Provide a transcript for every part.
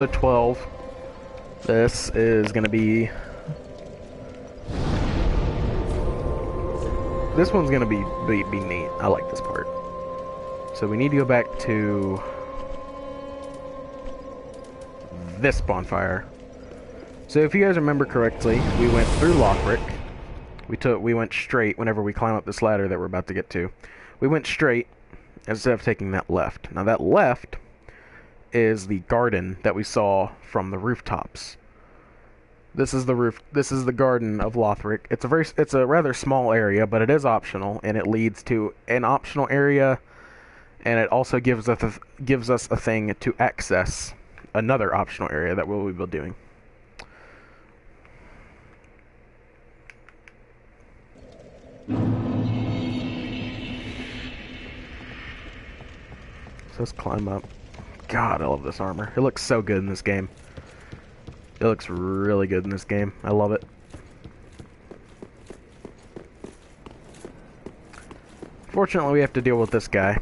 The 12. This is gonna be... This one's gonna be neat. I like this part. So we need to go back to... this bonfire. So if you guys remember correctly, we went through Lothric. We went straight whenever we climb up this ladder that we're about to get to. We went straight instead of taking that left. Now that left is the garden that we saw from the rooftops. This is the garden of Lothric. It's a rather small area, but it is optional, and it leads to an optional area, and it also gives us a thing to access another optional area that we'll be doing. So let's climb up. God, I love this armor. It looks so good in this game. It looks really good in this game. I love it. Fortunately, we have to deal with this guy.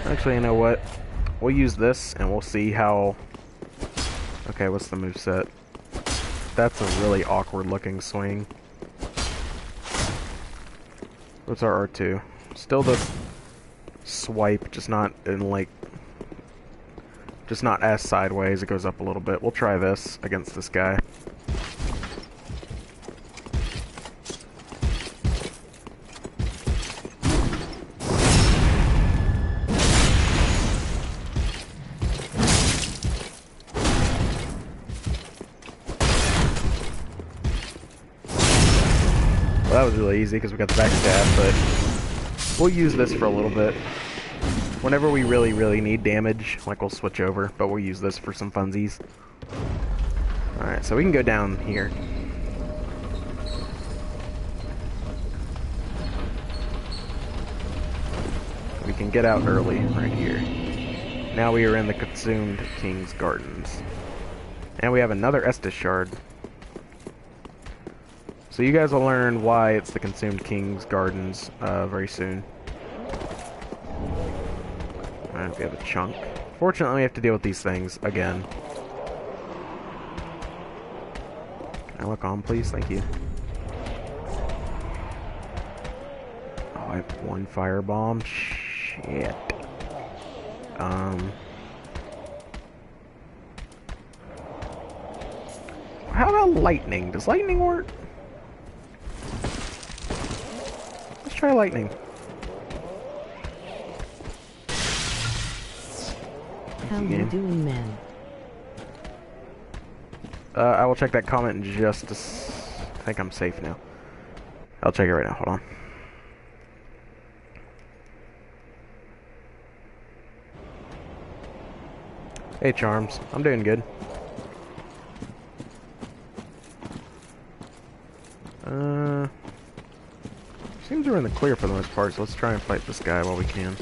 Actually, you know what? We'll use this, and we'll see how... Okay, what's the moveset? That's a really awkward-looking swing. What's our R2? Still the swipe, just not in, like... just not as sideways. It goes up a little bit. We'll try this against this guy. Well, that was really easy because we got the backstab, but we'll use this for a little bit. Whenever we really need damage, like, we'll switch over, but we'll use this for some funsies. Alright, so we can go down here. We can get out early, right here. Now we are in the Consumed King's Gardens. And we have another Estus Shard. So you guys will learn why it's the Consumed King's Gardens very soon. Alright, we have a chunk. Fortunately, we have to deal with these things again. Can I look on, please? Thank you. Oh, I have one firebomb. Shit. How about lightning? Does lightning work? Let's try lightning. How you doing, man? I will check that comment in just a I think I'm safe now. I'll check it right now. Hold on. Hey, Charms. I'm doing good. Seems we're in the clear for the most part, so let's try and fight this guy while we can.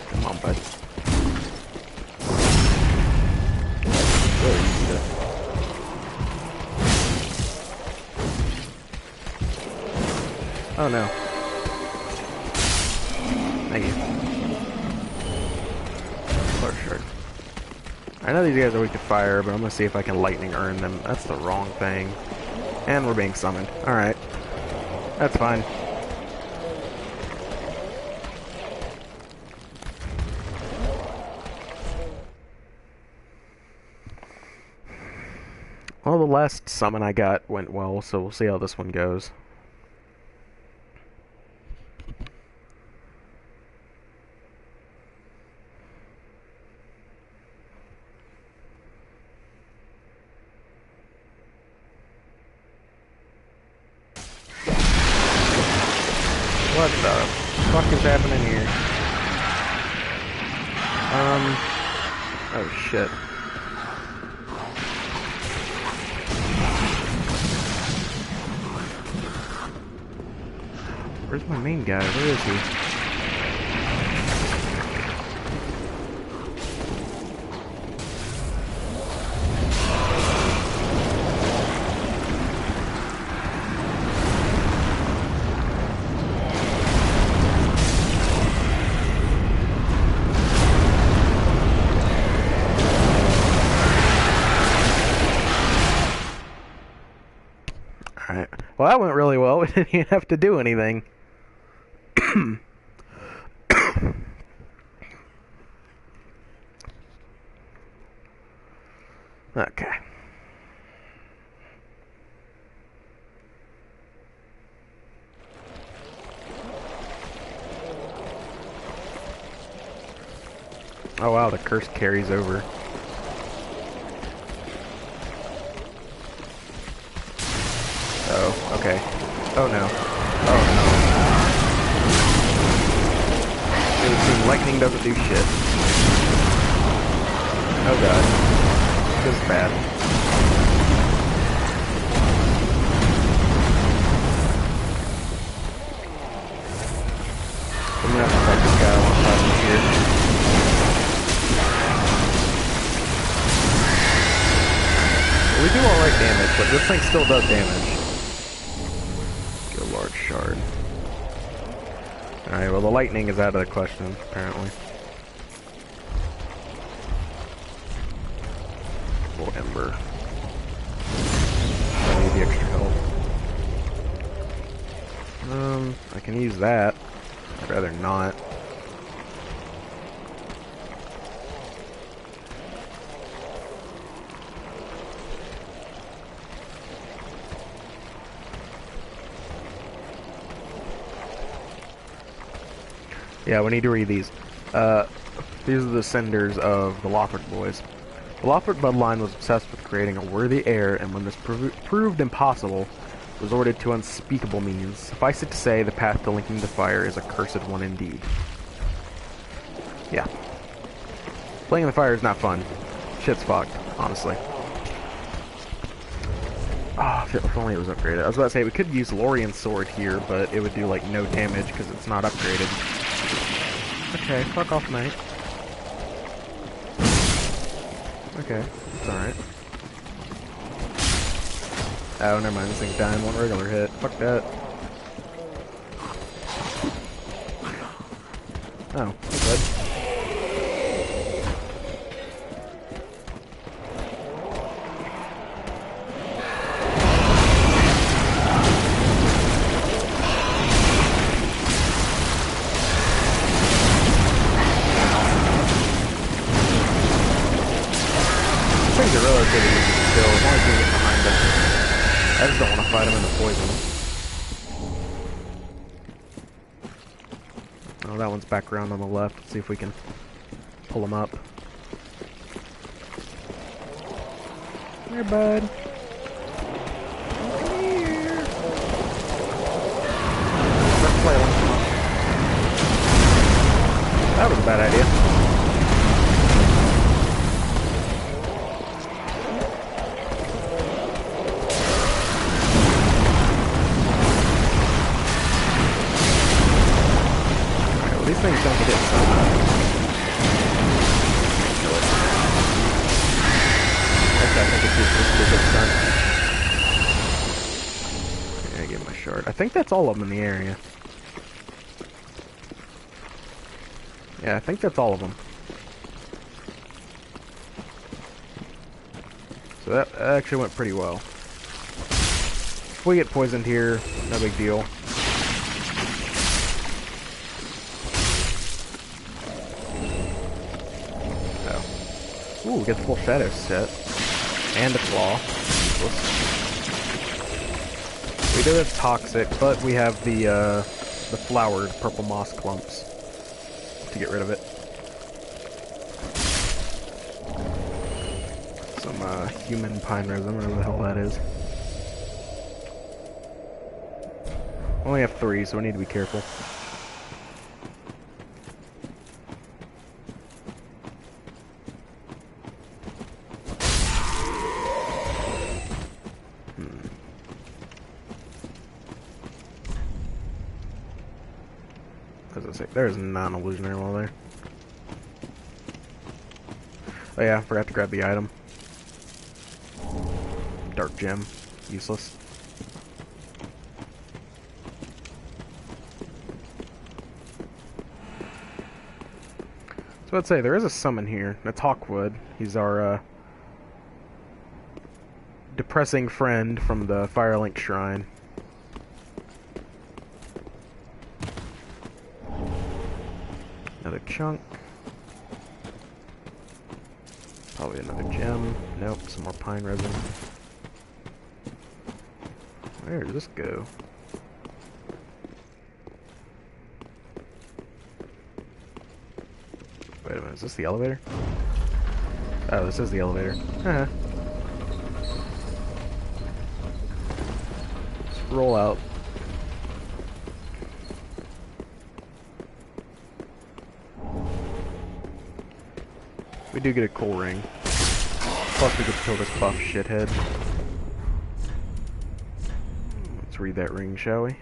Come on, bud. Really easy to... Oh no. Thank you. Fire shard. I know these guys are weak to fire, but I'm gonna see if I can lightning earn them. That's the wrong thing. And we're being summoned. Alright. That's fine. Well, the last summon I got went well, so we'll see how this one goes. What the fuck is happening here? Oh shit. Where's my main guy? Where is he? Well, that went really well. We didn't even have to do anything. Okay. Oh wow, the curse carries over. Oh, okay. Oh no. Oh no. It would seem lightning doesn't do shit. Oh god. This is bad. I'm gonna have to fight this guy alongside me here. We do alright damage, but this thing still does damage. Get a large shard. Alright, well the lightning is out of the question, apparently. Full ember. I need the extra help. I can use that. I'd rather not. Yeah, we need to read these. These are the senders of the Lothric boys. The Lothric bloodline was obsessed with creating a worthy heir, and when this proved impossible, resorted to unspeakable means. Suffice it to say, the path to linking the fire is a cursed one indeed. Yeah. Playing in the fire is not fun. Shit's fucked, honestly. Ah, oh, if only it was upgraded. I was about to say, we could use Lorian's sword here, but it would do, like, no damage because it's not upgraded. Okay, fuck off, mate. Okay, it's alright. Oh, never mind, this thing's dying one regular hit. Fuck that. Oh, that's good. Things are relatively easy to kill, as long as we get behind them. I just don't want to fight him in the poison. Oh, that one's back around on the left. Let's see if we can pull him up. Here, bud. Come here. Let's play one. That was a bad idea. These things don't get hit so much. Kill it. Actually, I think it's just a good stun. Yeah, I get my shard. I think that's all of them in the area. Yeah, I think that's all of them. So that actually went pretty well. If we get poisoned here, no big deal. Ooh, we get the full shadow set. And a claw. We do have toxic, but we have the flowered purple moss clumps to get rid of it. Some human pine resin, whatever the hell that is. Only have 3, so we need to be careful. There's non-illusionary wall there. Oh yeah, forgot to grab the item. Dark gem. Useless. So I'd say there is a summon here. That's Hawkwood. He's our depressing friend from the Firelink Shrine. Another chunk. Probably another gem. Nope, some more pine resin. Where does this go? Wait a minute, is this the elevator? Oh, this is the elevator. Let's roll out. We do get a cool ring. Plus we get to kill this buff shithead. Let's read that ring, shall we?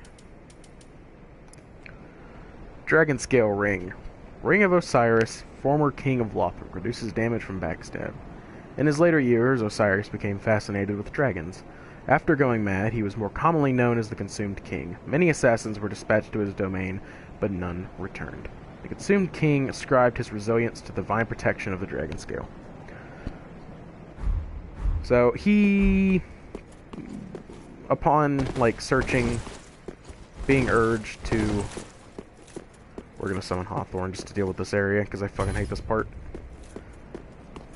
Dragon Scale Ring. Ring of Osiris, former king of Lothric, reduces damage from backstab. In his later years, Osiris became fascinated with dragons. After going mad, he was more commonly known as the Consumed King. Many assassins were dispatched to his domain, but none returned. The Consumed King ascribed his resilience to the divine protection of the Dragon Scale. So he, upon searching, being urged to, we're gonna summon Hawthorne just to deal with this area because I fucking hate this part.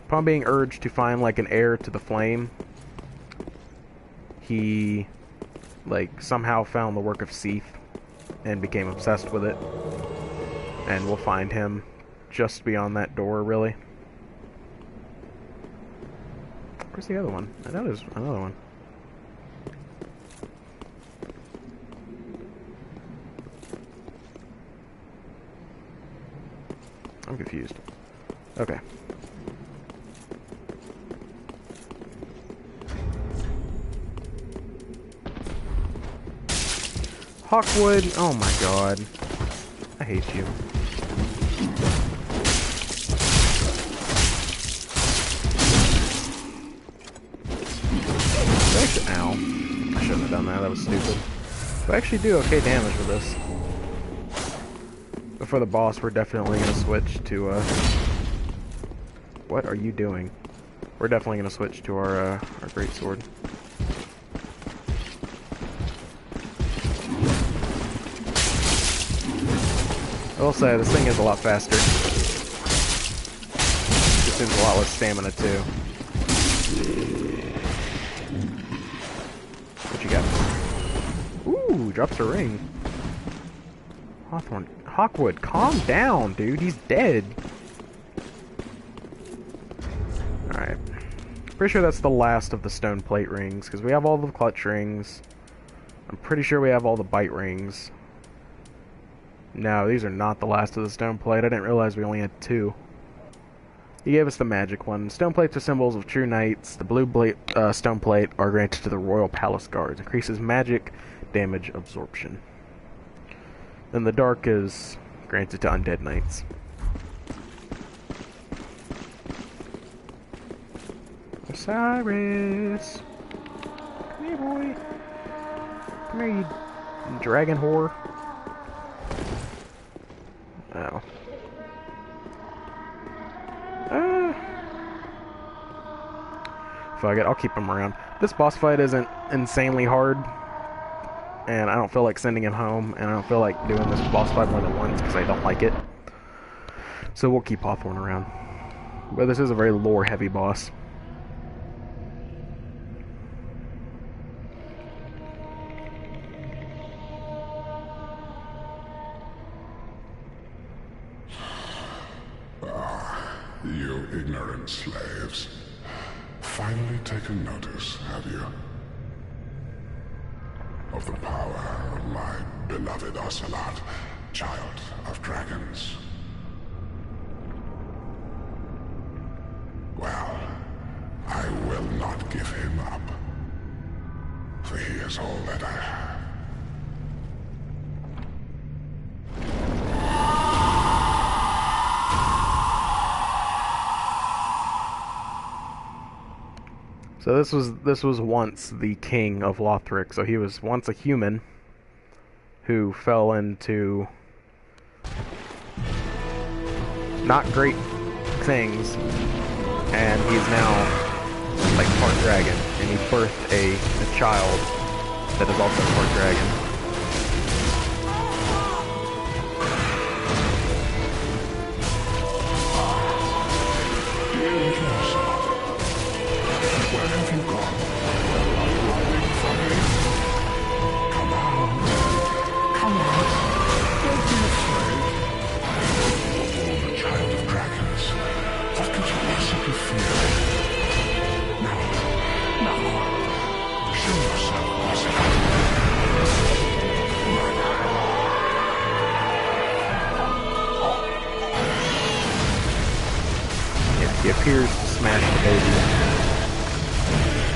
Upon being urged to find an heir to the flame, he somehow found the work of Seath and became obsessed with it. And we'll find him just beyond that door, really. Where's the other one? I know there's another one. I'm confused. Okay. Hawkwood, oh my god. I hate you. Actually, ow. I shouldn't have done that, that was stupid. But I actually do okay damage with this. But for the boss, we're definitely going to switch to, What are you doing? We're definitely going to switch to our greatsword. I will say, this thing is a lot faster. It consumes a lot less stamina, too. What you got? Ooh, drops a ring. Hawthorne. Hawkwood, calm down, dude. He's dead. Alright. Pretty sure that's the last of the stone plate rings, because we have all the clutch rings. I'm pretty sure we have all the bite rings. No, these are not the last of the stone plate. I didn't realize we only had 2. He gave us the magic one. Stone plates are symbols of true knights. The blue stone plate are granted to the royal palace guards. Increases magic damage absorption. Then the dark is granted to undead knights. Osiris! Come here, boy. Come here, you dragon whore. Oh. Fuck it, I'll keep him around. This boss fight isn't insanely hard, and I don't feel like sending him home, and I don't feel like doing this boss fight more than once because I don't like it. So we'll keep Hawthorne around. But this is a very lore-heavy boss. You ignorant slaves. Finally taken notice, have you? Of the power of my beloved Ocelot, child of dragons. Well, I will not give him up. For he is all that I have. So this was once the king of Lothric. So he was once a human who fell into not great things, and he's now like part dragon, and he birthed a child that is also part dragon. smash the baby.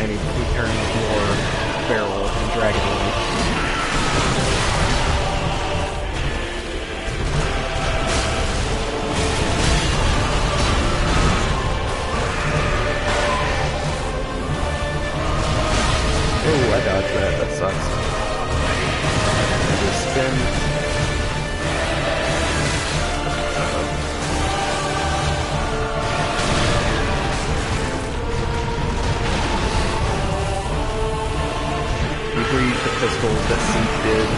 And he turns more feral and dragon-like. Oh, I dodged that. That sucks. Just spin. You breathe the pistols that Seek did.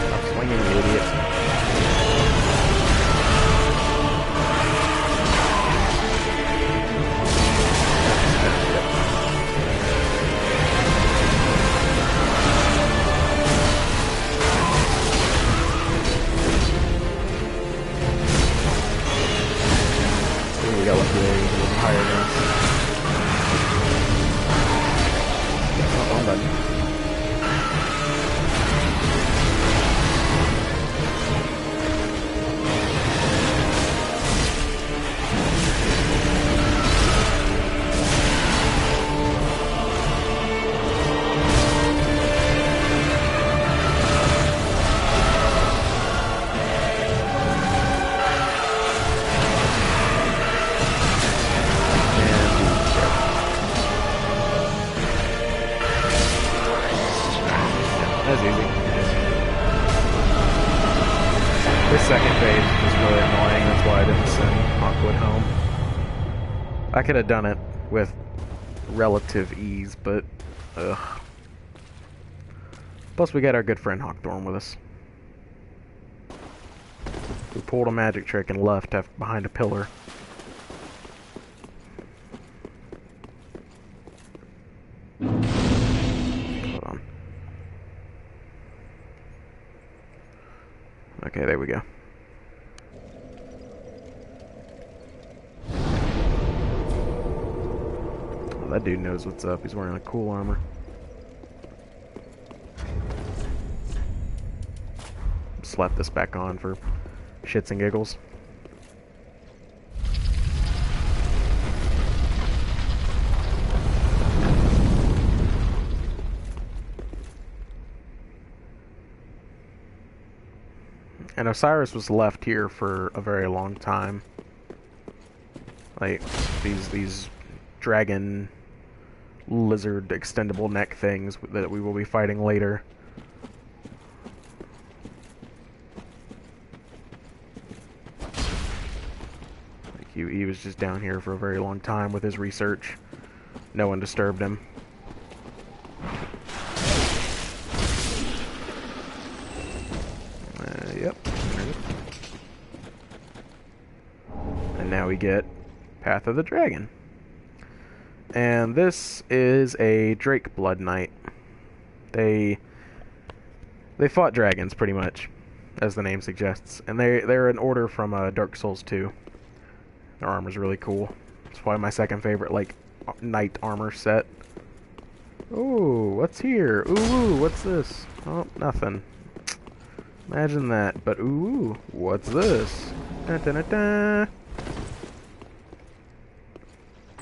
Stop swinging, you idiot. We got lucky there, he was a little higher than us. Oh, one button. That's easy. This second phase is just really annoying, that's why I didn't send Hawkwood home. I could have done it with relative ease, but ugh. Plus we got our good friend Hawkthorn with us. We pulled a magic trick and left behind a pillar. Okay, there we go. Oh, that dude knows what's up. He's wearing a cool armor. Slap this back on for shits and giggles. And Osiris was left here for a very long time. Like, these dragon lizard extendable neck things that we will be fighting later. Like, he was just down here for a very long time with his research. No one disturbed him. Yep. And now we get Path of the Dragon. And this is a Drake Blood Knight. They fought dragons pretty much, as the name suggests. And they're an order from Dark Souls 2. Their armor's really cool. It's probably my second favorite, like, knight armor set. Ooh, what's here? Ooh, what's this? Oh, nothing. Imagine that, but ooh, what's this? Dun, dun, dun, dun.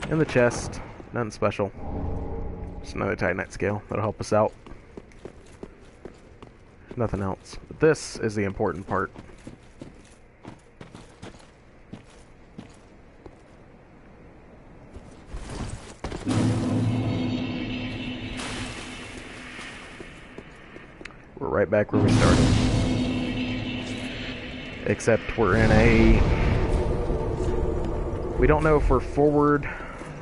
In the chest, nothing special. Just another Titanite scale that'll help us out. Nothing else. But this is the important part. We're right back where we started. Except we're in a... We don't know if we're forward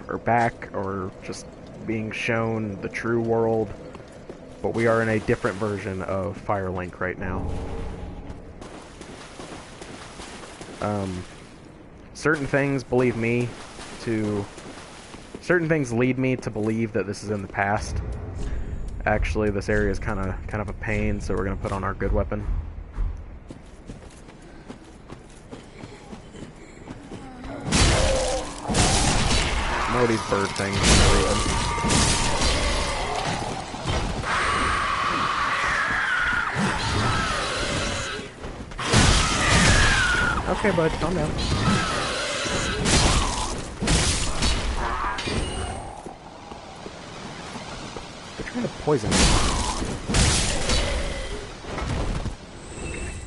or back or just being shown the true world, but we are in a different version of Firelink right now. Certain things lead me to believe that this is in the past. Actually, this area is kind of a pain, so we're gonna put on our good weapon. More of these bird things. Okay, bud, calm down. poison.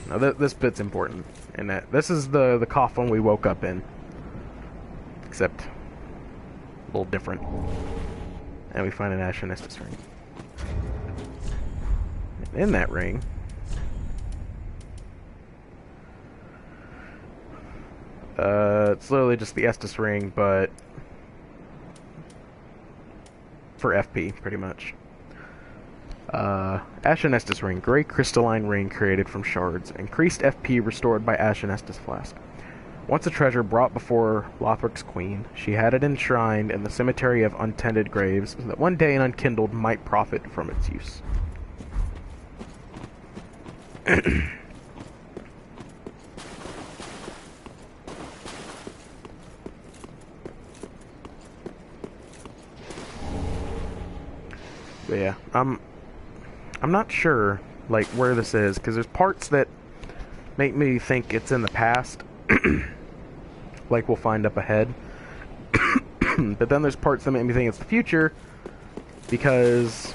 Now this bit's important, and that this is the coffin we woke up in, except a little different. And we find an Ashen Estus ring. And in that ring, it's literally just the Estus ring, but for FP, pretty much. Ashen Estus ring, gray crystalline ring created from shards, increased FP restored by Ashen Estus flask. Once a treasure brought before Lothric's queen, she had it enshrined in the cemetery of untended graves, so that one day an unkindled might profit from its use. But yeah, I'm not sure, like, where this is, because there's parts that make me think it's in the past, like we'll find up ahead, but then there's parts that make me think it's the future, because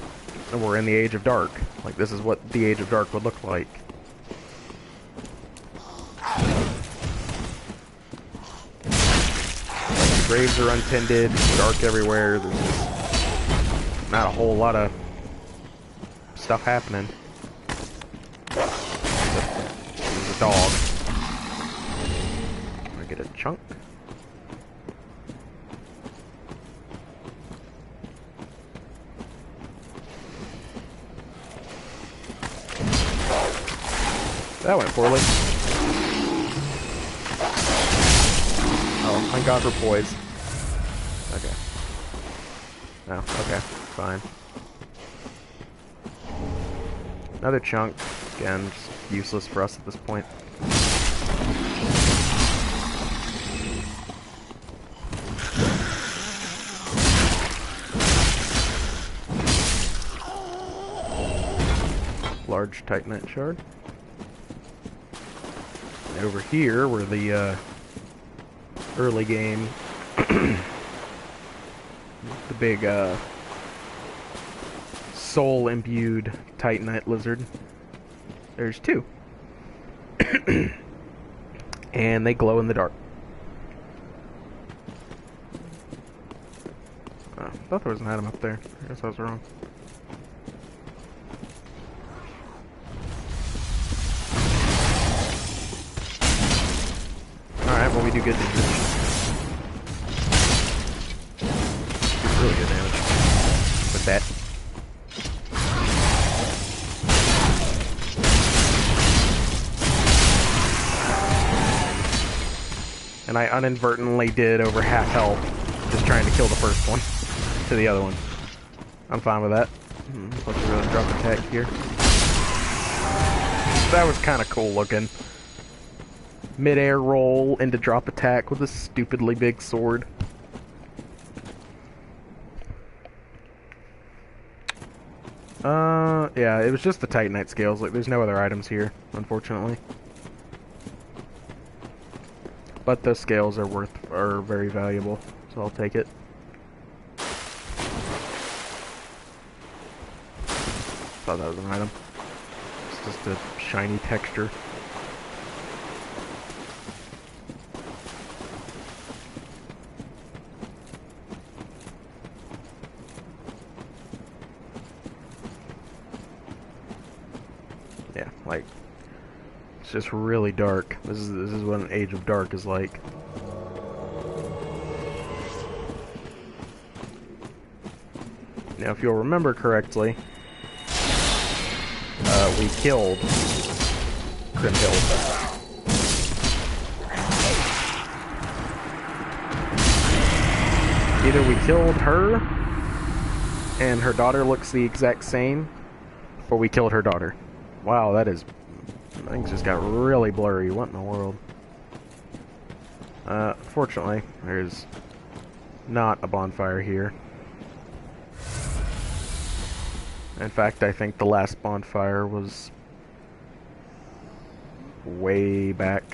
we're in the Age of Dark. Like, this is what the Age of Dark would look like. The graves are untended, dark everywhere, there's just not a whole lot of stuff happening. There's a dog. I get a chunk. That went poorly. Oh, thank God for poise. Okay. No, okay, fine. Another chunk. Again, just useless for us at this point. Large Titanite shard. And over here, where the early game, the big soul-imbued Titanite lizard. There's two. And they glow in the dark. Oh, I thought there was an item up there. I guess I was wrong. Alright, well we do good damage. Really good damage. With that. And I inadvertently did over half health, just trying to kill the first one to the other one. I'm fine with that. Let's really drop attack here. That was kind of cool looking. Mid-air roll into drop attack with a stupidly big sword. Yeah, it was just the Titanite scales. Like, there's no other items here, unfortunately. But those scales are very valuable, so I'll take it. Thought that was an item. It's just a shiny texture. Yeah, like, it's just really dark. This is what an Age of Dark is like. Now, if you'll remember correctly, we killed Grimhild. Either we killed her, and her daughter looks the exact same, or we killed her daughter. Wow, that is... Things just got really blurry. What in the world? Fortunately, there's not a bonfire here. In fact, I think the last bonfire was way back.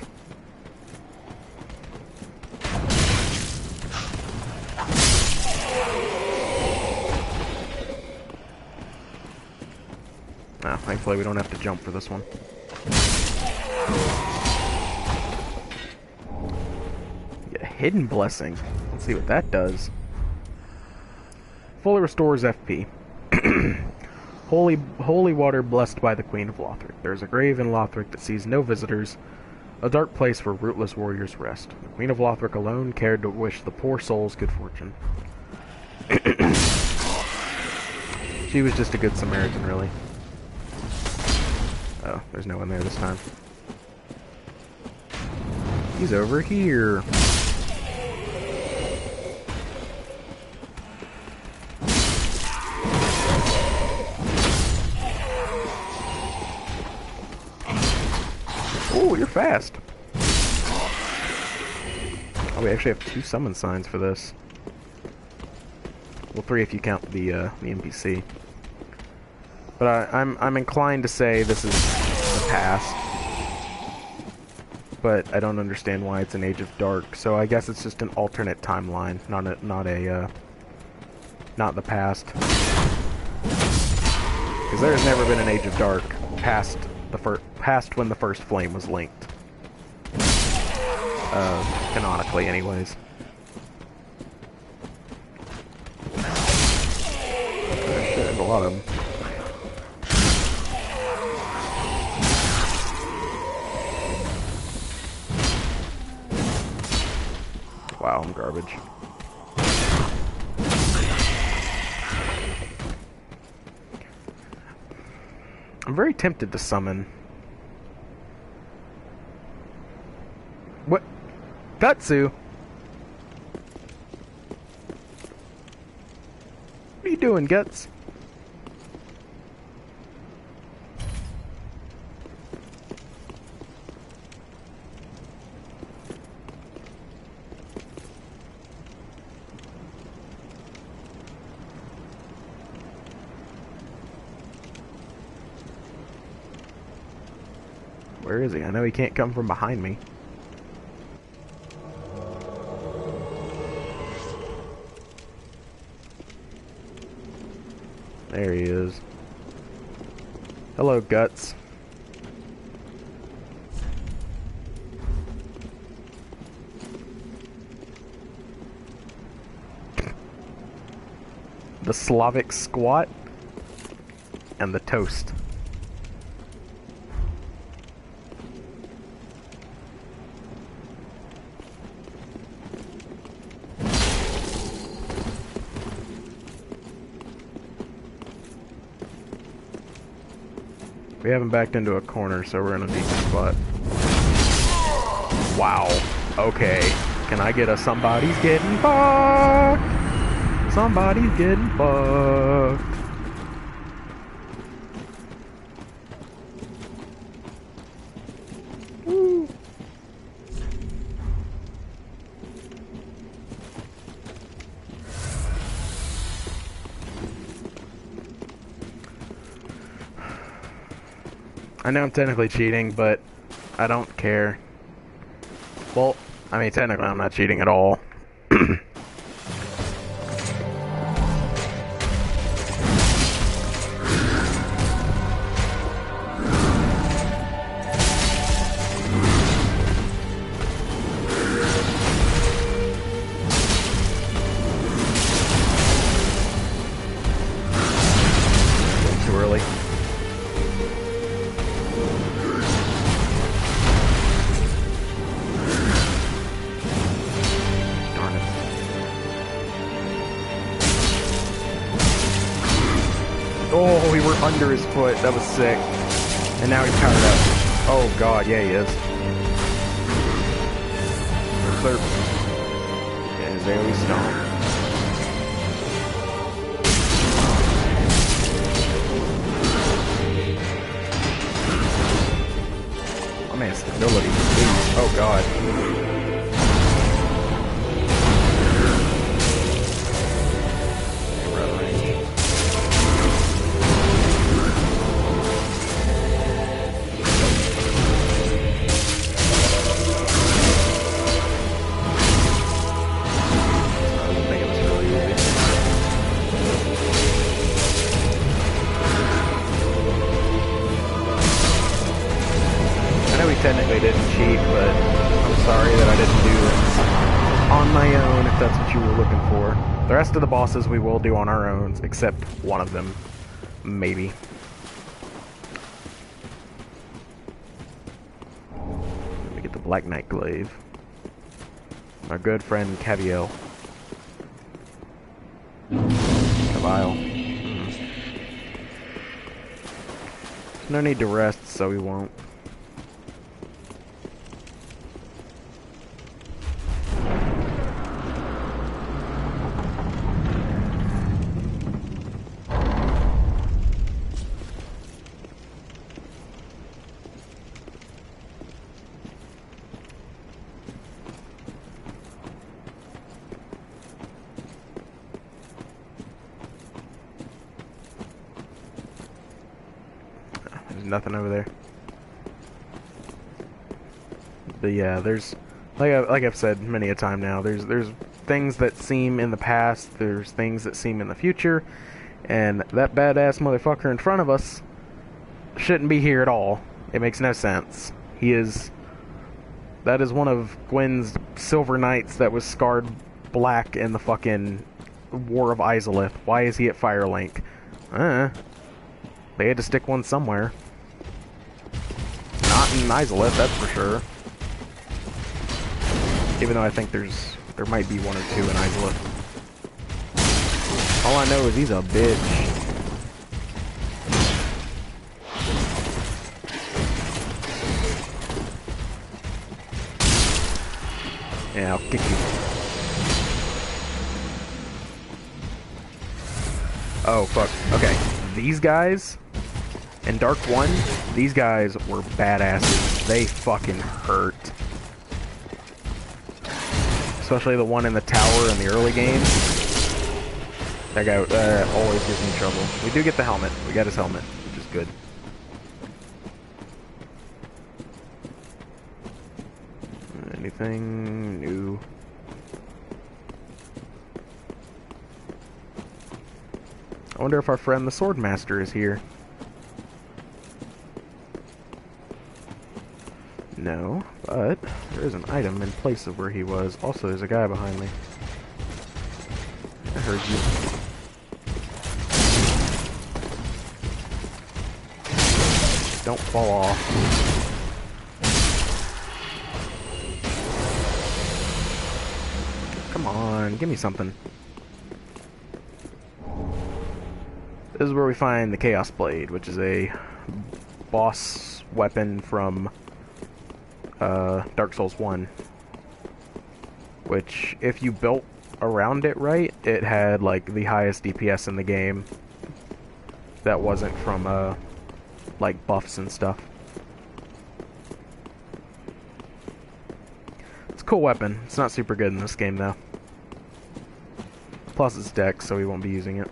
Thankfully, we don't have to jump for this one. Get a hidden blessing. Let's see what that does. Fully restores FP. Holy water blessed by the Queen of Lothric. There is a grave in Lothric that sees no visitors, a dark place where rootless warriors rest. The Queen of Lothric alone cared to wish the poor souls good fortune. She was just a good Samaritan, really. Oh, there's no one there this time. He's over here. Oh, you're fast. Oh, we actually have 2 summon signs for this. Well, 3 if you count the NPC. But I'm inclined to say this is the past. But I don't understand why it's an Age of Dark. So I guess it's just an alternate timeline, not the past. Because there's never been an Age of Dark past when the first flame was linked. Canonically, anyways. Shit, there's a lot of them. Wow, I'm garbage. I'm very tempted to summon. What? Katsu? What are you doing, Guts? Where is he? I know he can't come from behind me. There he is. Hello, Guts. The Slavic squat and the toast. We haven't backed into a corner, so we're in a decent spot. Wow. Okay. Can I get a somebody's getting fucked? Somebody's getting fucked. Woo. I know I'm technically cheating, but I don't care. Well, I mean, technically I'm not cheating at all. Too early. Oh, we were under his foot. That was sick. And now he's powered up. Oh god, yeah he is. Slurp. And there we stomp. Oh man, stability. Please. Oh god. my own if that's what you were looking for. The rest of the bosses we will do on our own, except one of them. Maybe. Let me get the Black Knight Glaive. Our good friend Caviel. Cavile. There's no need to rest, so we won't. Nothing over there. But yeah, there's like I've said many a time now, there's things that seem in the past, there's things that seem in the future, and that badass motherfucker in front of us shouldn't be here at all. It makes no sense. That is one of Gwyn's silver knights that was scarred black in the fucking War of Izalith. Why is he at Firelink? They had to stick one somewhere. Not in Izalith, that's for sure. Even though I think there might be one or two in Izalith. All I know is he's a bitch. Yeah, I'll kick you. Oh, fuck. Okay. These guys... in Dark 1, these guys were badasses. They fucking hurt. Especially the one in the tower in the early game. That guy always gives me trouble. We do get the helmet. We got his helmet, which is good. Anything new? I wonder if our friend the Swordmaster is here. No, but there is an item in place of where he was. Also, there's a guy behind me. I heard you. Don't fall off. Come on, give me something. This is where we find the Chaos Blade, which is a boss weapon from Dark Souls 1, which if you built around it right, it had like the highest DPS in the game that wasn't from like buffs and stuff. It's a cool weapon. It's not super good in this game though. Plus it's dex, so we won't be using it.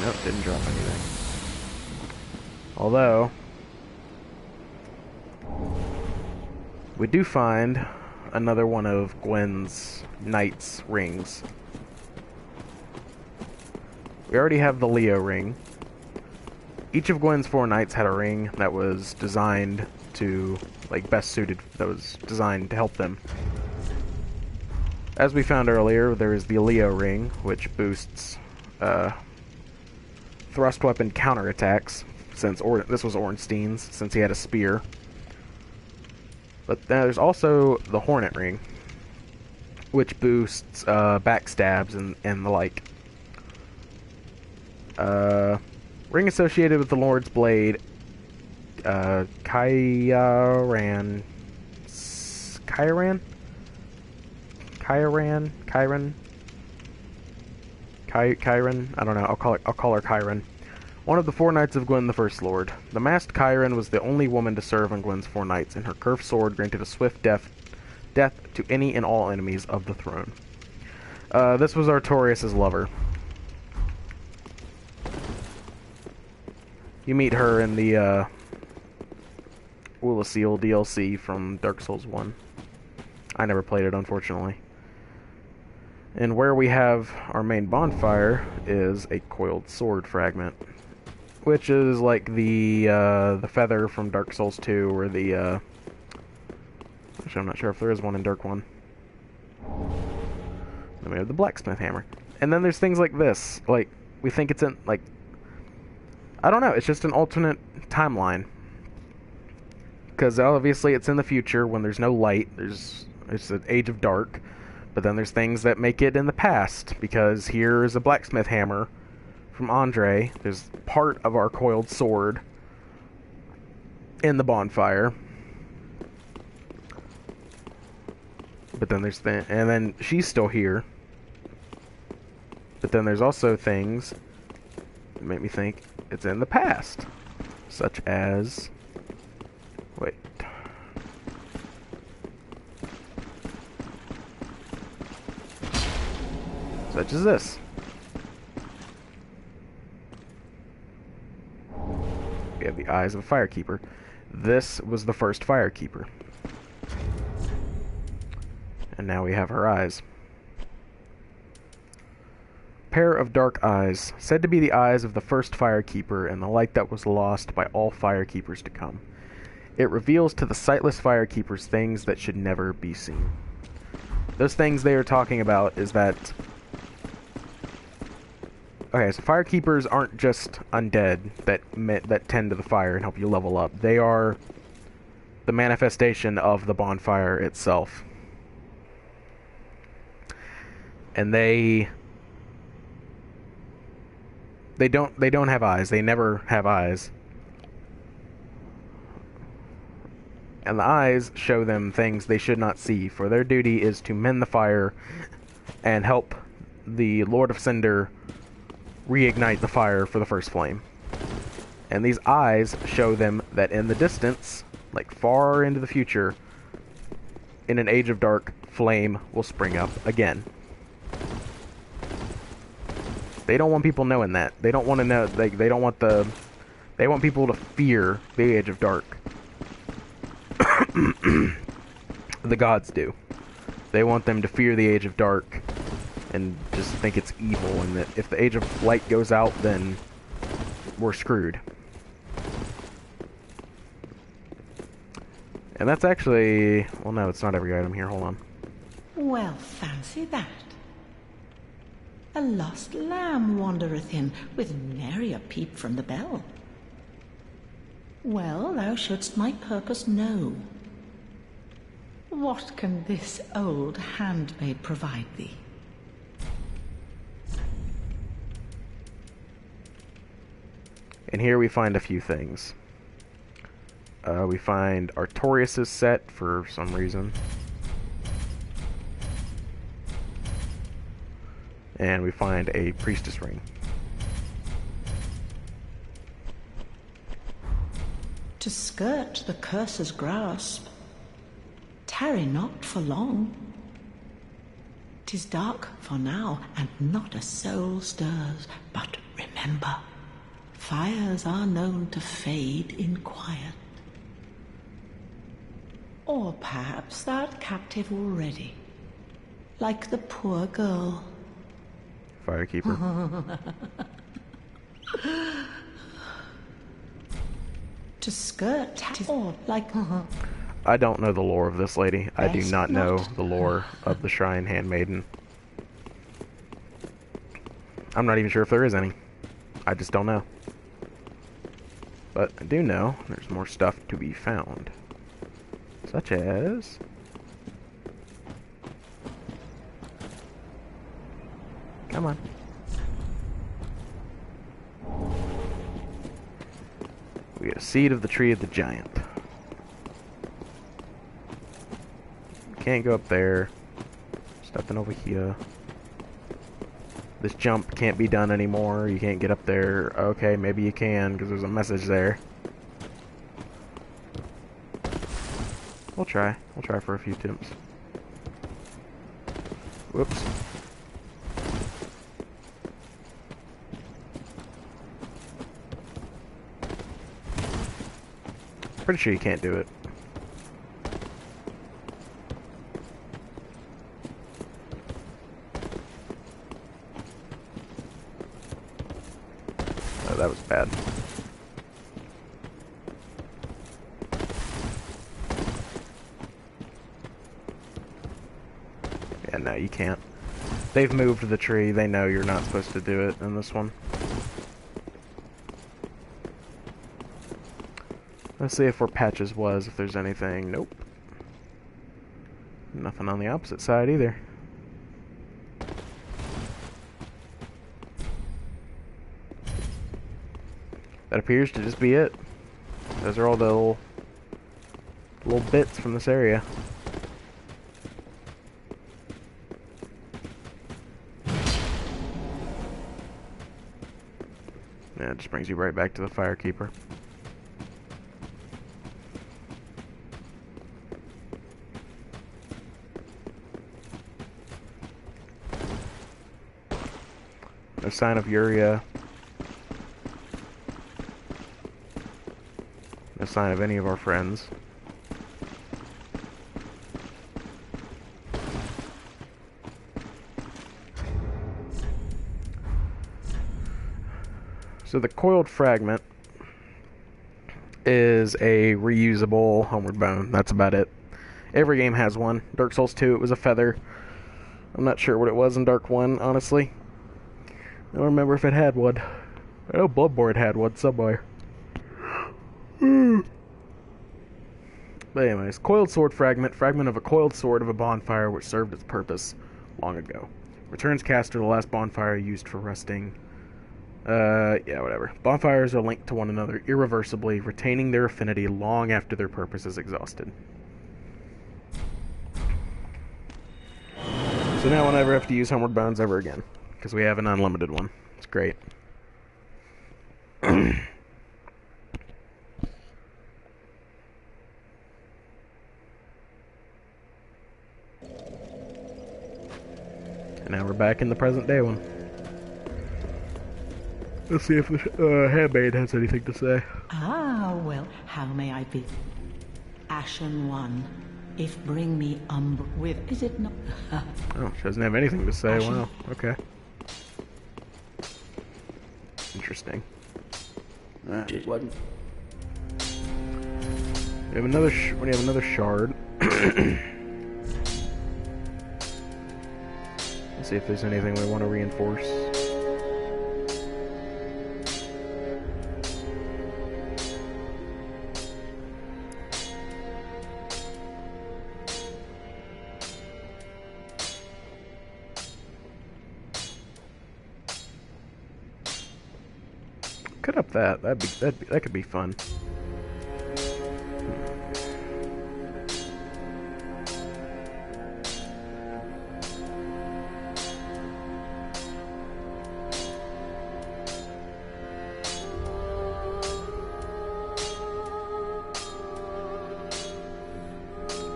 Nope, didn't drop anything. Although, we do find another one of Gwyn's knight's rings. We already have the Leo ring. Each of Gwyn's 4 knights had a ring that was designed to, like, best suited, that was designed to help them. As we found earlier, there is the Leo ring, which boosts thrust weapon counterattacks, since this was Ornstein's, since he had a spear. But there's also the Hornet ring, which boosts backstabs and the like. Ring associated with the Lord's Blade, Chiron. I don't know. I'll call her Chiron. One of the 4 knights of Gwyn the First Lord. The masked Chiron was the only woman to serve on Gwyn's 4 knights, and her curved sword granted a swift death to any and all enemies of the throne. This was Artorias' lover. You meet her in the Ulasil DLC from Dark Souls 1. I never played it, unfortunately. And where we have our main bonfire is a coiled sword fragment, which is like the feather from Dark Souls 2, or the actually I'm not sure if there is one in Dark 1. Then we have the blacksmith hammer. And then there's things like this. Like, we think it's in, like, I don't know, it's just an alternate timeline. Because obviously it's in the future when there's no light, it's an age of dark. But then there's things that make it in the past, because here's a blacksmith hammer from Andre. There's part of our coiled sword in the bonfire. But then there's and then she's still here. But then there's also things that make me think it's in the past, such as, wait. Such as this. We have the eyes of a firekeeper. This was the first firekeeper. And now we have her eyes. Pair of dark eyes, said to be the eyes of the first firekeeper and the light that was lost by all firekeepers to come. It reveals to the sightless firekeepers things that should never be seen. Those things they are talking about is that... Okay, so firekeepers aren't just undead that tend to the fire and help you level up. They are the manifestation of the bonfire itself. And they don't have eyes. They never have eyes. And the eyes show them things they should not see, for their duty is to mend the fire and help the Lord of Cinder reignite the fire for the first flame. And these eyes show them that in the distance, like far into the future, in an age of dark, flame will spring up again. They don't want people knowing that. They don't want to know. They don't want they want people to fear the age of dark. The gods do. They want them to fear the age of dark and just think it's evil, and that if the age of light goes out, then we're screwed. And that's actually... Well, no, it's not every item here. Hold on. Well, fancy that. A lost lamb wandereth in, with nary a peep from the bell. Well, thou shouldst my purpose know. What can this old handmaid provide thee? And here we find a few things. We find Artorias' set for some reason. And we find a priestess ring. To skirt the curse's grasp, tarry not for long. 'Tis dark for now, and not a soul stirs. But remember, fires are known to fade in quiet. Or perhaps thou'rt captive already, like the poor girl. Firekeeper. To skirt, or like... I don't know the lore of this lady. I do not know the lore of the Shrine Handmaiden. I'm not even sure if there is any. I just don't know. But I do know there's more stuff to be found. Such as... Come on. We get a seed of the tree of the giant. Can't go up there. There's nothing over here. This jump can't be done anymore. You can't get up there. Okay, maybe you can, because there's a message there. We'll try. We'll try for a few attempts. Whoops. Pretty sure you can't do it. that was bad. Yeah, no, you can't. They've moved the tree. They know you're not supposed to do it in this one. Let's see if where Patches was, if there's anything. Nope. Nothing on the opposite side either. That appears to just be it. Those are all the little bits from this area. Yeah, it just brings you right back to the Firekeeper. No sign of Yuria. No sign of any of our friends. So the coiled fragment is a reusable homeward bone. That's about it. Every game has one. Dark Souls 2, it was a feather. I'm not sure what it was in Dark 1, honestly. I don't remember if it had one. I know Bloodborne had one somewhere. But anyways, coiled sword fragment. Fragment of a coiled sword of a bonfire which served its purpose long ago. Returns caster the last bonfire used for resting. Yeah, whatever. Bonfires are linked to one another irreversibly, retaining their affinity long after their purpose is exhausted. So now we'll never have to use Homeward Bones ever again, because we have an unlimited one. It's great. And now we're back in the present day one. Let's see if the handmaid has anything to say. Ah, well, how may I be? Ashen One, if bring me with... Is it not... Oh, she doesn't have anything to say. Ashen. Wow, okay. Interesting. It wasn't. We have another shard. Let's see if there's anything we want to reinforce. Could up that. That could be fun.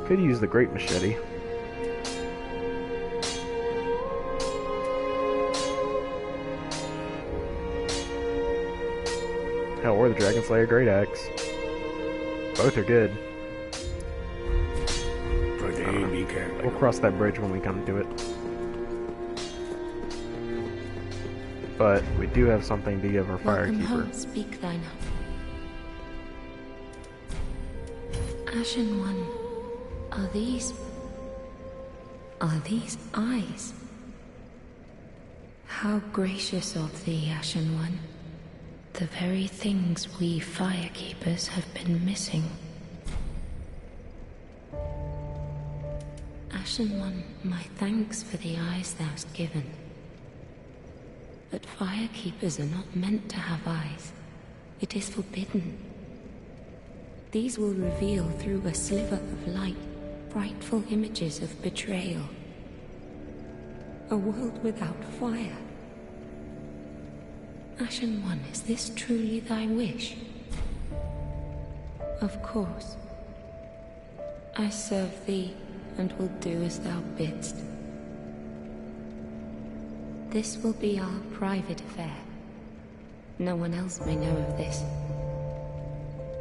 Could use the great machete. Hell, or the Dragon Slayer Great Axe. Both are good. We'll cross that bridge when we come to it. But we do have something to give our Firekeeper. Speak thine. Ashen One, are these eyes? How gracious of thee, Ashen One. The very things we Firekeepers have been missing. Ashen One, my thanks for the eyes thou'st given. But Firekeepers are not meant to have eyes. It is forbidden. These will reveal through a sliver of light frightful images of betrayal. A world without fire. Ashen One, is this truly thy wish? Of course. I serve thee, and will do as thou bidst. This will be our private affair. No one else may know of this.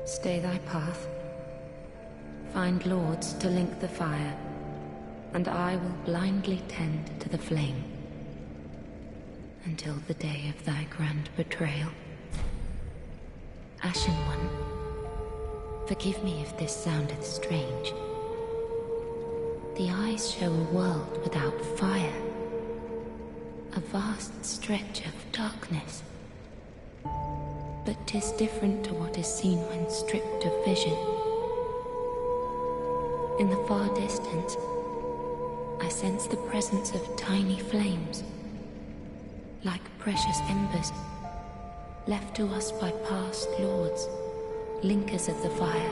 Stay thy path. Find lords to link the fire, and I will blindly tend to the flame. Until the day of thy grand betrayal. Ashen One, forgive me if this soundeth strange. The eyes show a world without fire, a vast stretch of darkness. But 'tis different to what is seen when stripped of vision. In the far distance, I sense the presence of tiny flames, like precious embers, left to us by past lords, linkers of the fire.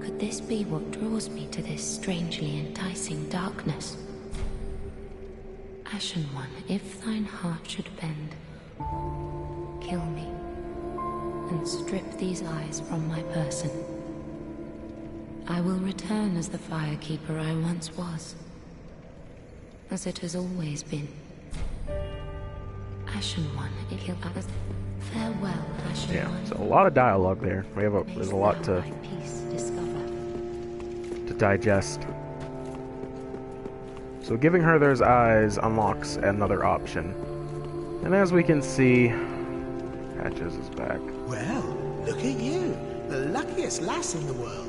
Could this be what draws me to this strangely enticing darkness? Ashen One, if thine heart should bend, kill me, and strip these eyes from my person. I will return as the firekeeper I once was, as it has always been. Ashen One, kill others. Farewell, Ashen Yeah, One. so a lot of dialogue there. There's a lot to digest. So giving her those eyes unlocks another option. And as we can see, Patches is back. Well, look at you, the luckiest lass in the world.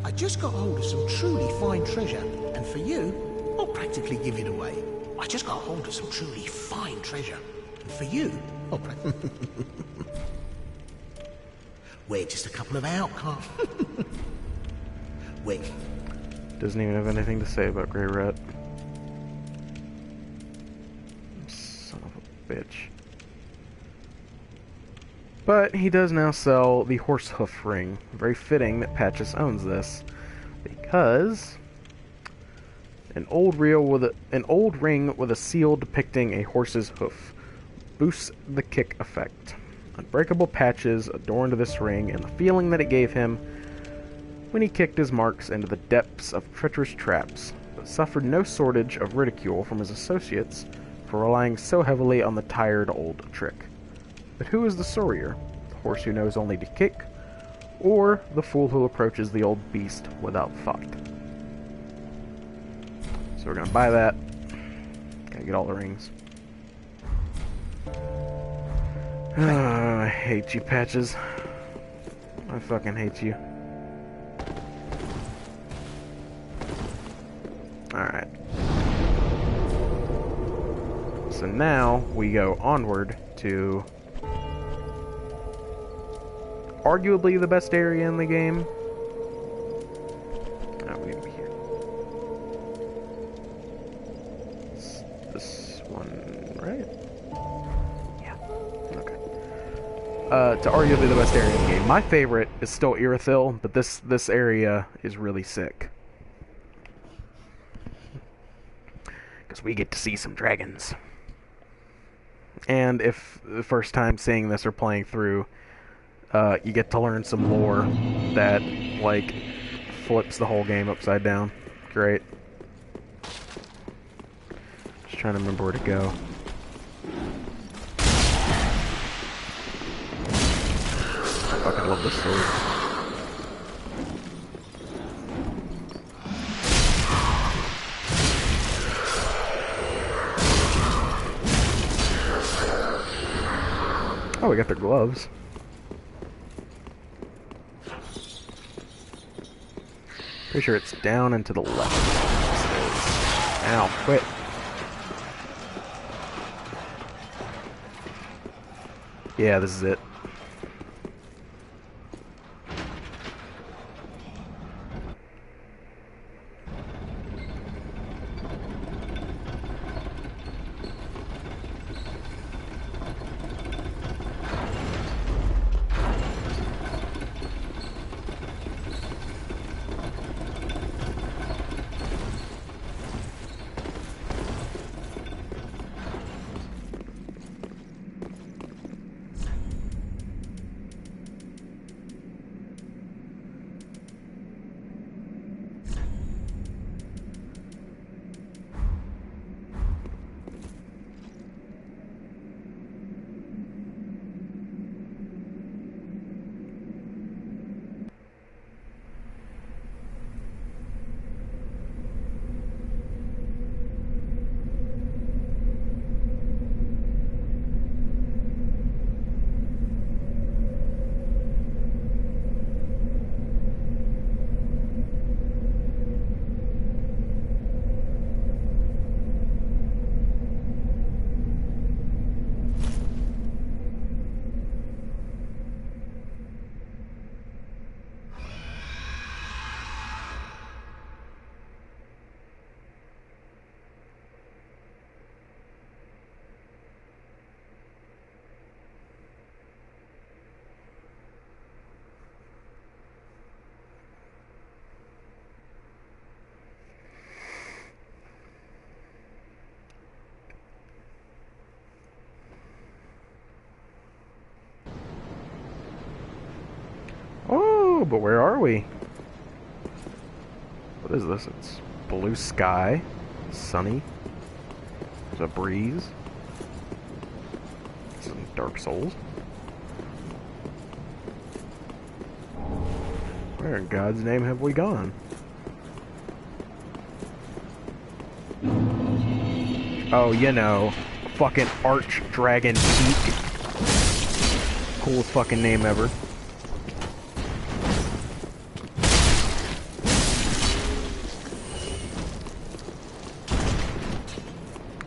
I just got hold of some truly fine treasure, and for you, I'll practically give it away. I just got hold of some truly fine treasure, and for you, I'll we're just a couple of outcasts. Wait. Doesn't even have anything to say about Grey Rat. Son of a bitch. But he does now sell the horse hoof ring. Very fitting that Patches owns this, because an old ring with a seal depicting a horse's hoof boosts the kick effect. Unbreakable Patches adorned this ring, and the feeling that it gave him when he kicked his marks into the depths of treacherous traps, but suffered no shortage of ridicule from his associates for relying so heavily on the tired old trick. But who is the sorrier? The horse who knows only to kick, or the fool who approaches the old beast without thought? So we're gonna buy that. Gotta get all the rings. I hate you, Patches. I fucking hate you. Alright. So now we go onward to arguably the best area in the game. Oh, we need to be here. It's this one, right? Yeah. Okay. To arguably the best area in the game. My favorite is still Irithyll, but this area is really sick. Because we get to see some dragons. And if the first time seeing this or playing through, you get to learn some lore that, like, flips the whole game upside down. Great. Just trying to remember where to go. I fucking love this sword. Oh, we got their gloves. Pretty sure it's down and to the left. Yes, it is. Ow, quit. Yeah, this is it. Ooh, but where are we? What is this? It's blue sky, sunny. There's a breeze. Some Dark Souls. Where in God's name have we gone? Oh, you know, fucking Arch Dragon Peak. Coolest fucking name ever.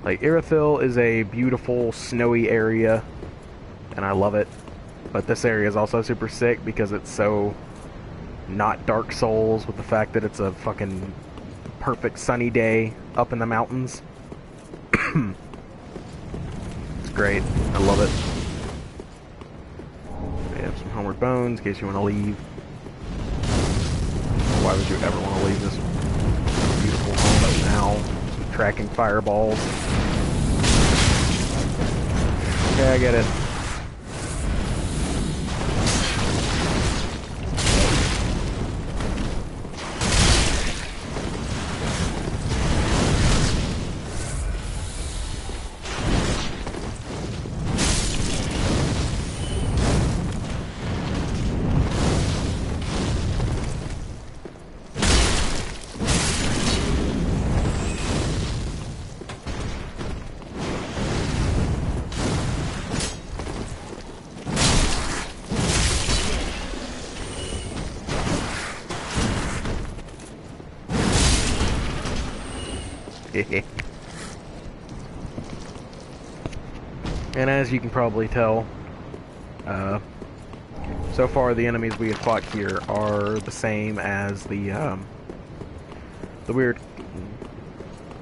Like, Irithyll is a beautiful, snowy area, and I love it. But this area is also super sick because it's so not Dark Souls, with the fact that it's a fucking perfect sunny day up in the mountains. It's great. I love it. We have some Homeward Bones in case you want to leave. Why would you ever want to leave this beautiful home now? Some tracking fireballs. Okay, I get it. And as you can probably tell, so far the enemies we have fought here are the same as the weird,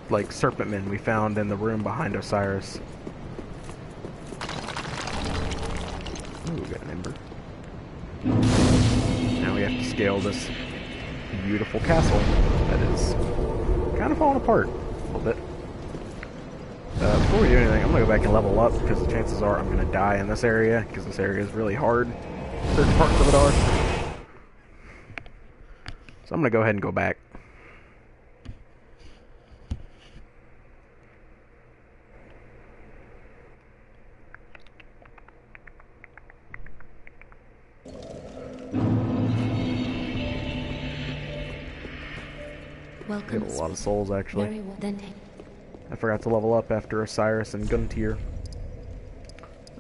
like, serpent men we found in the room behind Osiris. Ooh, we got an ember. Now we have to scale this beautiful castle that is kind of falling apart a little bit. Before we do anything, I'm going to go back and level up, because the chances are I'm going to die in this area, because this area is really hard. Certain parts of it are. So I'm going to go ahead and go back. Welcome. Get a lot of souls, actually. Very well. Then take. I forgot to level up after Osiris and Guntyr.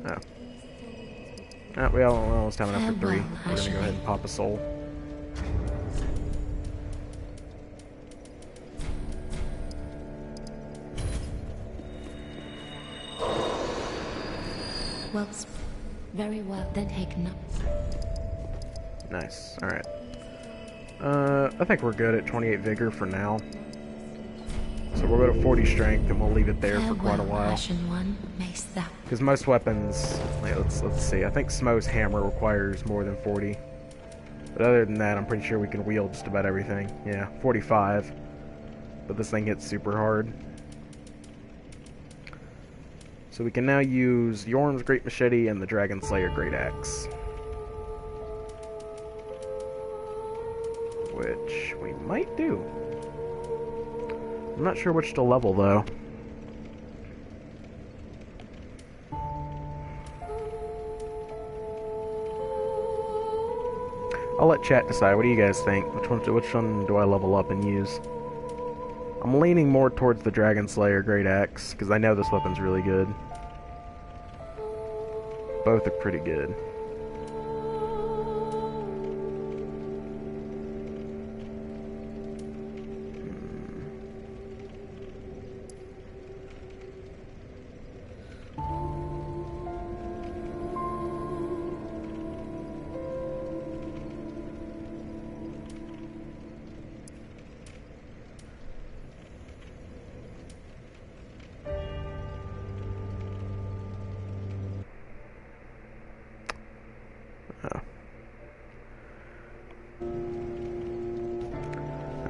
Oh. Oh, we almost have enough for 3. We're gonna go ahead and pop a soul. Well, very well. Then take no. Nice. Alright. I think we're good at 28 vigor for now. So we're good at 40 strength, and we'll leave it there for quite a while. Because most weapons, like, let's see. I think Smo's hammer requires more than 40. But other than that, I'm pretty sure we can wield just about everything. Yeah, 45. But this thing hits super hard. So we can now use Yorm's Great Machete and the Dragon Slayer Great Axe. Which we might do. I'm not sure which to level, though. I'll let chat decide. What do you guys think? Which one do I level up and use? I'm leaning more towards the Dragon Slayer Great Axe, because I know this weapon's really good. Both are pretty good.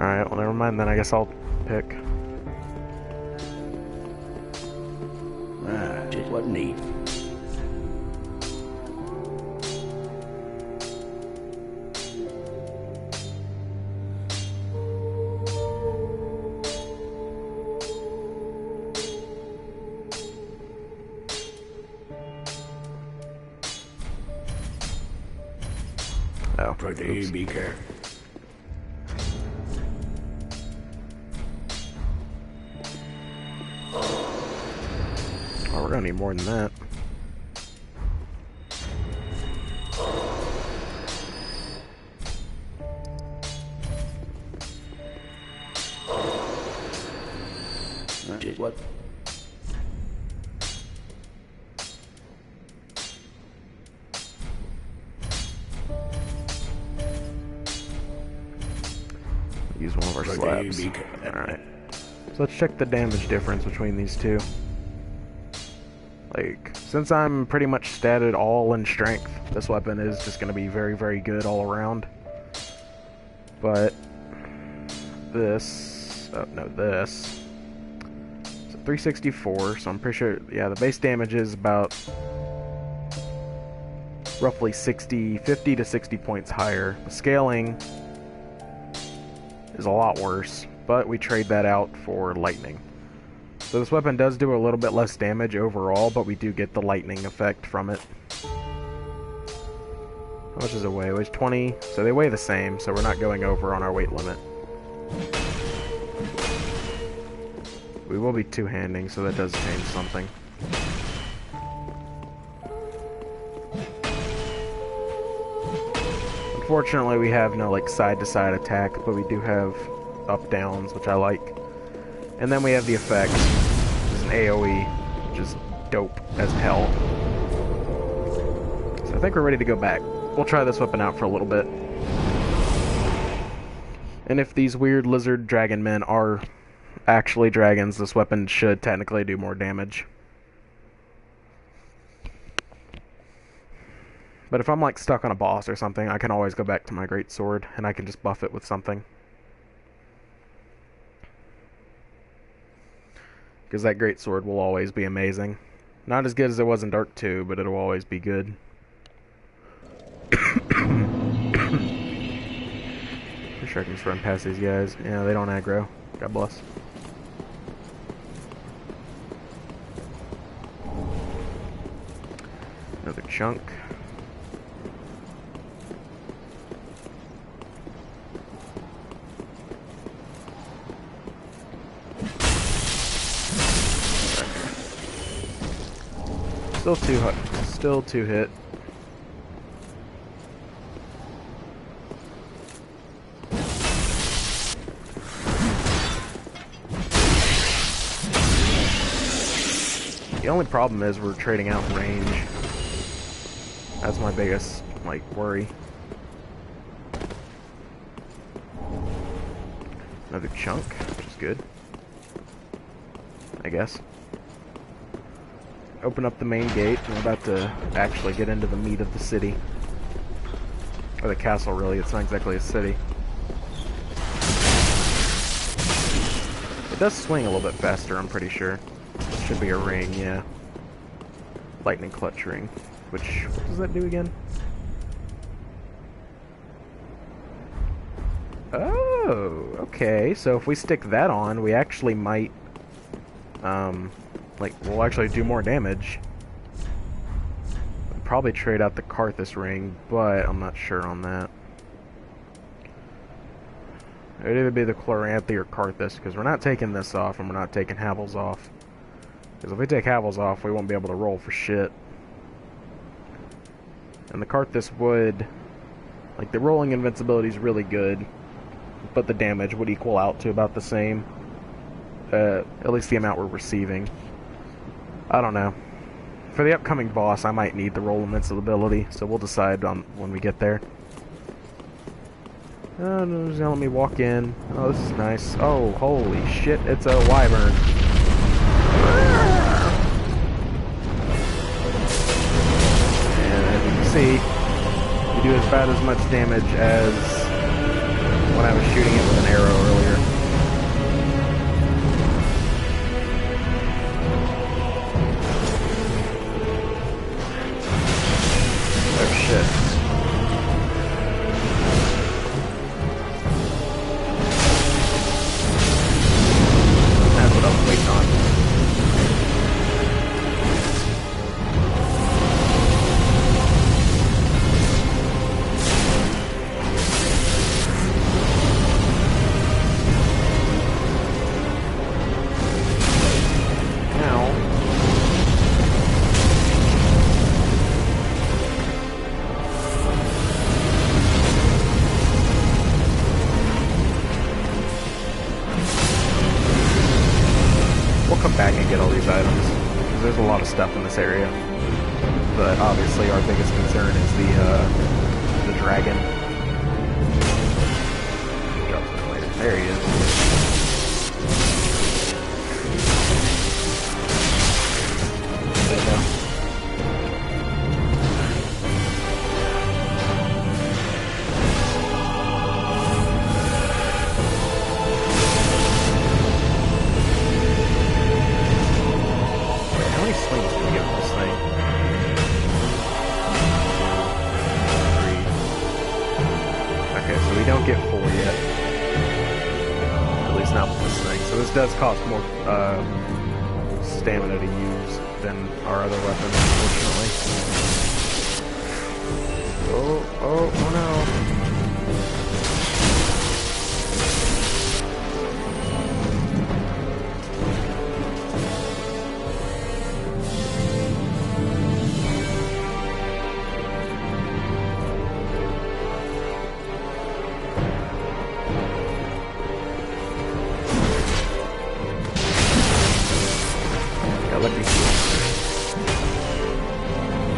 Alright, well never mind then, I guess I'll pick. Just what neat. Pretty be careful. Oh, we're gonna need more than that. What? Use one of our slabs. Alright. So let's check the damage difference between these two. Like, since I'm pretty much statted all in strength, this weapon is just going to be very, very good all around. But this... oh, no, this... it's a 364, so I'm pretty sure... yeah, the base damage is about... roughly 50 to 60 points higher. The scaling is a lot worse, but we trade that out for lightning. So this weapon does do a little bit less damage overall, but we do get the lightning effect from it. How much does it weigh? It weighs 20, so they weigh the same, so we're not going over on our weight limit. We will be two-handing, so that does change something. Unfortunately, we have no, like, side-to-side attack, but we do have up-downs, which I like. And then we have the effect, which is an AoE, which is dope as hell. So I think we're ready to go back. We'll try this weapon out for a little bit. And if these weird lizard dragon men are actually dragons, this weapon should technically do more damage. But if I'm, like, stuck on a boss or something, I can always go back to my greatsword, and I can just buff it with something. Because that greatsword will always be amazing. Not as good as it was in Dark 2, but it'll always be good. Pretty sure I can just run past these guys. Yeah, they don't aggro. God bless. Another chunk. Still two hit. The only problem is we're trading out range. That's my biggest, like, worry. Another chunk, which is good, I guess. Open up the main gate, and we're about to actually get into the meat of the city. Or the castle, really. It's not exactly a city. It does swing a little bit faster, I'm pretty sure. It should be a ring, yeah. Lightning clutch ring. Which, what does that do again? Oh, okay. So if we stick that on, we actually might, like, we'll actually do more damage. I'd probably trade out the Karthus ring, but I'm not sure on that. It would either be the Chloranthe or Karthus, because we're not taking this off, and we're not taking Havel's off. Because if we take Havel's off, we won't be able to roll for shit. And the Karthus would, like, the rolling invincibility is really good, but the damage would equal out to about the same. At least the amount we're receiving. I don't know. For the upcoming boss, I might need the roll invincibility, so we'll decide on when we get there. No, just let me walk in. Oh, this is nice. Oh, holy shit, it's a wyvern. And as you can see, you do about as much damage as when I was shooting it with an arrow earlier. Oh shit. That's what I was waiting on. We'll come back and get all these items. 'Cause there's a lot of stuff in this area. But obviously our biggest concern is the dragon. There he is. There you go. Wait, how many swings can we get with this thing? 1, 2, 3. Okay, so we don't get 4 yet. At least not with this thing. So this does cost more stamina to use than our other weapons, unfortunately. Oh no.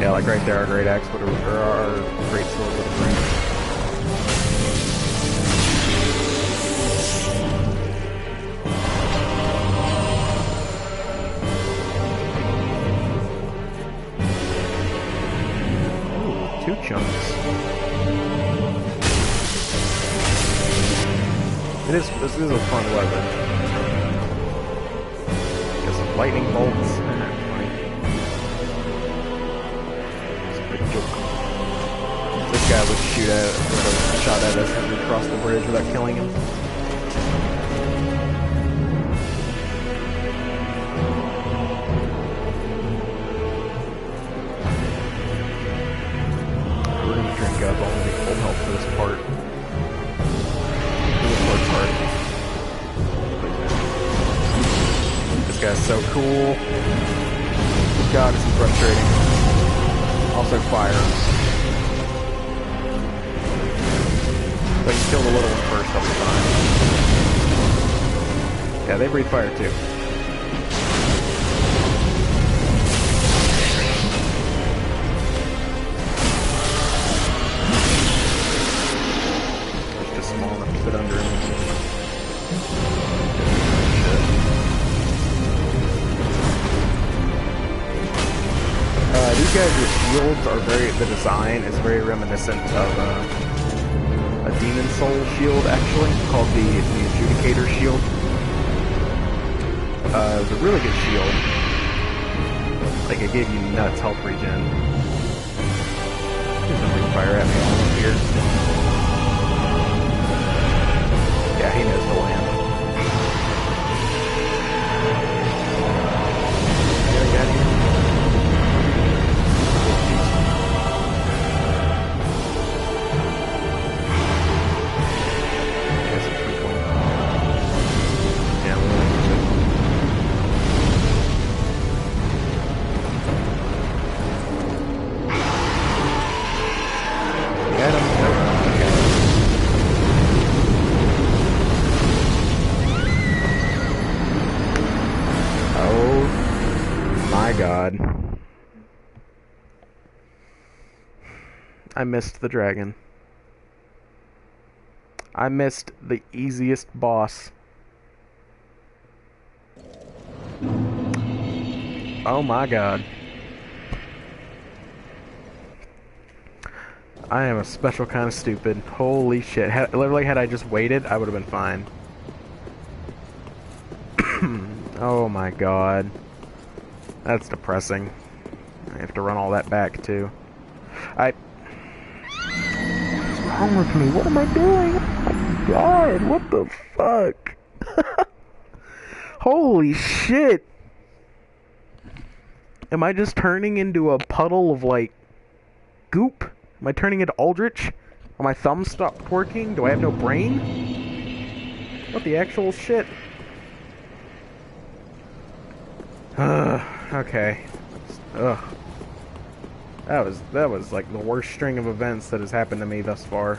Yeah, like right there, our great axe would have, or our great sword would have bring. Ooh, 2 chunks. This is a fun weapon. Got some lightning bolts. This guy would shoot at, would have shot at us as we crossed the bridge without killing him. We're gonna drink up. I'll need full health for this part. This part's hard. This guy's so cool. God, this is frustrating. Also fire. If I can kill the little one first, I'll be fine. Yeah, they breathe fire too. It's just small enough to fit under him. These guys' shields are the design is very reminiscent of a Demon Soul shield, actually, called the Adjudicator shield. It's a really good shield. Like, it gave you nuts health regen. There's nobody fire at me all up here. Yeah, he knows the land. God. I missed the dragon. I missed the easiest boss. Oh my God. I am a special kind of stupid. Holy shit. Literally, had I just waited, I would have been fine. Oh my God. That's depressing. I have to run all that back, too. What's wrong with me? What am I doing? Oh my God, what the fuck? Holy shit. Am I just turning into a puddle of, like, goop? Am I turning into Aldrich? Are my thumbs stopped working? Do I have no brain? What the actual shit? Okay. Ugh. That was like the worst string of events that has happened to me thus far.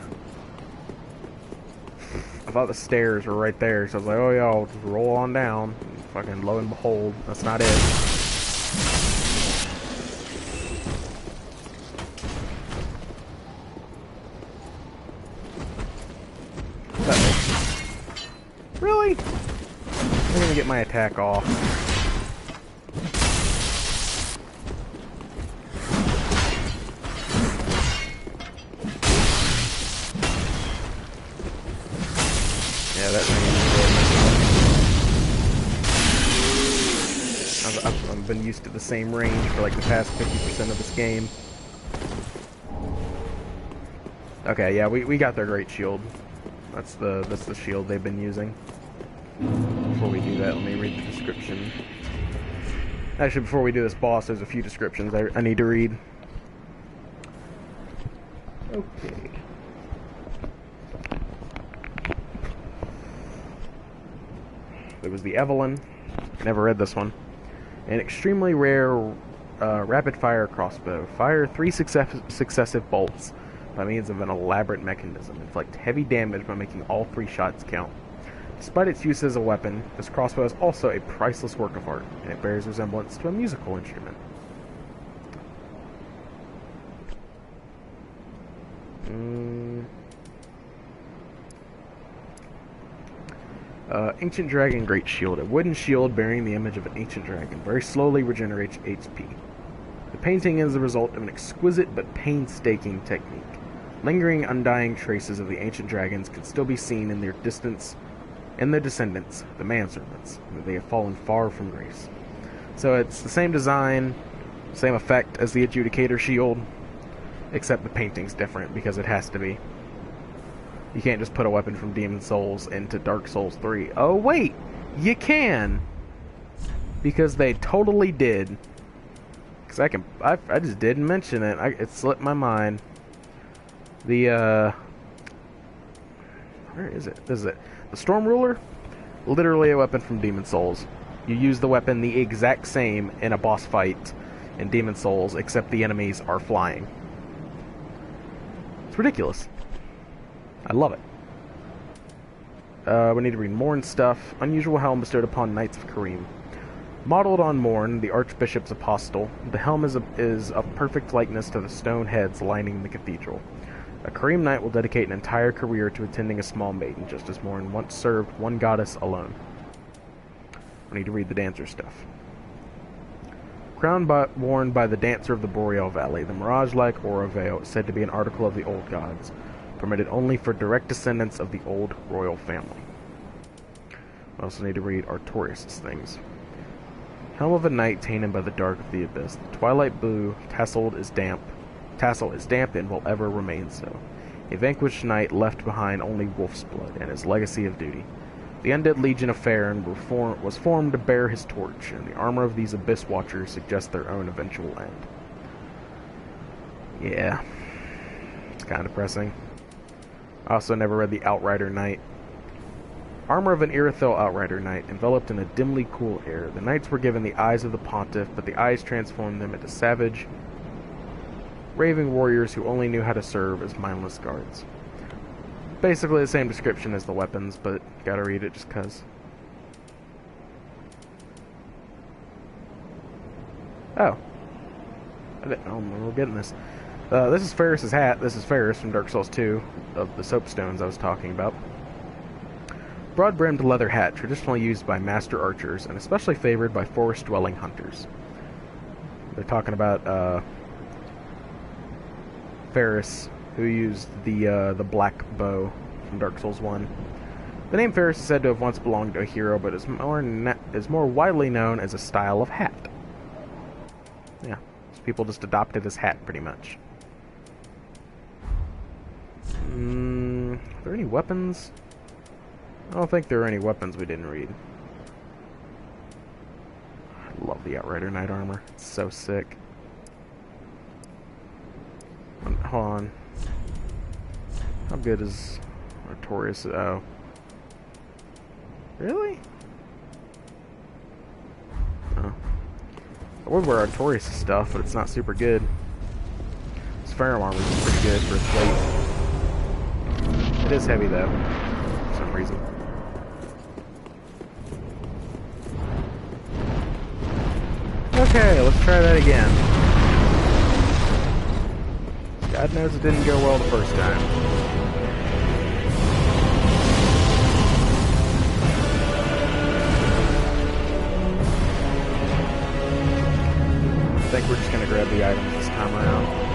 I thought the stairs were right there, so I was like, oh yeah, I'll just roll on down. fucking lo and behold, that's not it. Really? I'm gonna get my attack off. Yeah, that thing is good. I've been used to the same range for like the past 50% of this game. Okay, yeah, we got their great shield. That's the shield they've been using. Before we do that, let me read the description. Actually, before we do this boss, there's a few descriptions I need to read. Okay. There was the Evelyn. Never read this one. An extremely rare rapid-fire crossbow. Fire 3 successive bolts by means of an elaborate mechanism. Inflict heavy damage by making all 3 shots count. Despite its use as a weapon, this crossbow is also a priceless work of art, and it bears resemblance to a musical instrument. Ancient Dragon Great Shield. A wooden shield bearing the image of an ancient dragon. Very slowly regenerates HP. The painting is the result of an exquisite but painstaking technique. Lingering, undying traces of the ancient dragons can still be seen in their descendants, the manservants. They have fallen far from grace. So it's the same design, same effect as the Adjudicator shield, except the painting's different because it has to be. You can't just put a weapon from Demon's Souls into Dark Souls 3. Oh wait, you can! Because they totally did. Because I just didn't mention it. It slipped my mind. Where is it? This is it. The Storm Ruler? Literally a weapon from Demon's Souls. You use the weapon the exact same in a boss fight in Demon's Souls, except the enemies are flying. It's ridiculous. I love it. We need to read Morn stuff. Unusual helm bestowed upon Knights of Kareem. Modeled on Morn, the Archbishop's apostle, the helm is of perfect likeness to the stone heads lining the cathedral. A Kareem Knight will dedicate an entire career to attending a small maiden, just as Morn once served one goddess alone. We need to read the dancer stuff. Crown worn by the dancer of the Boreal Valley, the mirage-like aura veil is said to be an article of the old gods, permitted only for direct descendants of the old royal family. We also need to read Artorias' things. Helm of a knight tainted by the dark of the abyss. The twilight blue tassel is damp and will ever remain so. A vanquished knight left behind only wolf's blood and his legacy of duty. The undead legion of Farron was formed to bear his torch, and the armor of these abyss watchers suggests their own eventual end. Yeah, it's kind of depressing. I also never read the Outrider Knight. Armor of an Irithyll Outrider Knight, enveloped in a dimly cool air. The knights were given the eyes of the pontiff, but the eyes transformed them into savage, raving warriors who only knew how to serve as mindless guards. Basically the same description as the weapons, but gotta read it just cuz. Oh. I didn't know we were getting this. This is Ferris's hat. This is Ferris from Dark Souls 2, of the soapstones I was talking about. Broad-brimmed leather hat, traditionally used by master archers, and especially favored by forest-dwelling hunters. They're talking about Ferris, who used the black bow from Dark Souls 1. The name Ferris is said to have once belonged to a hero, but is more widely known as a style of hat. Yeah, so people just adopted his hat, pretty much. Are there any weapons? I don't think there are any weapons we didn't read. I love the Outrider Knight armor. It's so sick. Hold on. How good is Artorias? Oh. Really? Oh. I would wear Artorias' stuff, but it's not super good. His Farum armor is pretty good for its weight. It is heavy though, for some reason. Okay, let's try that again. God knows it didn't go well the first time. I think we're just gonna grab the items this time around.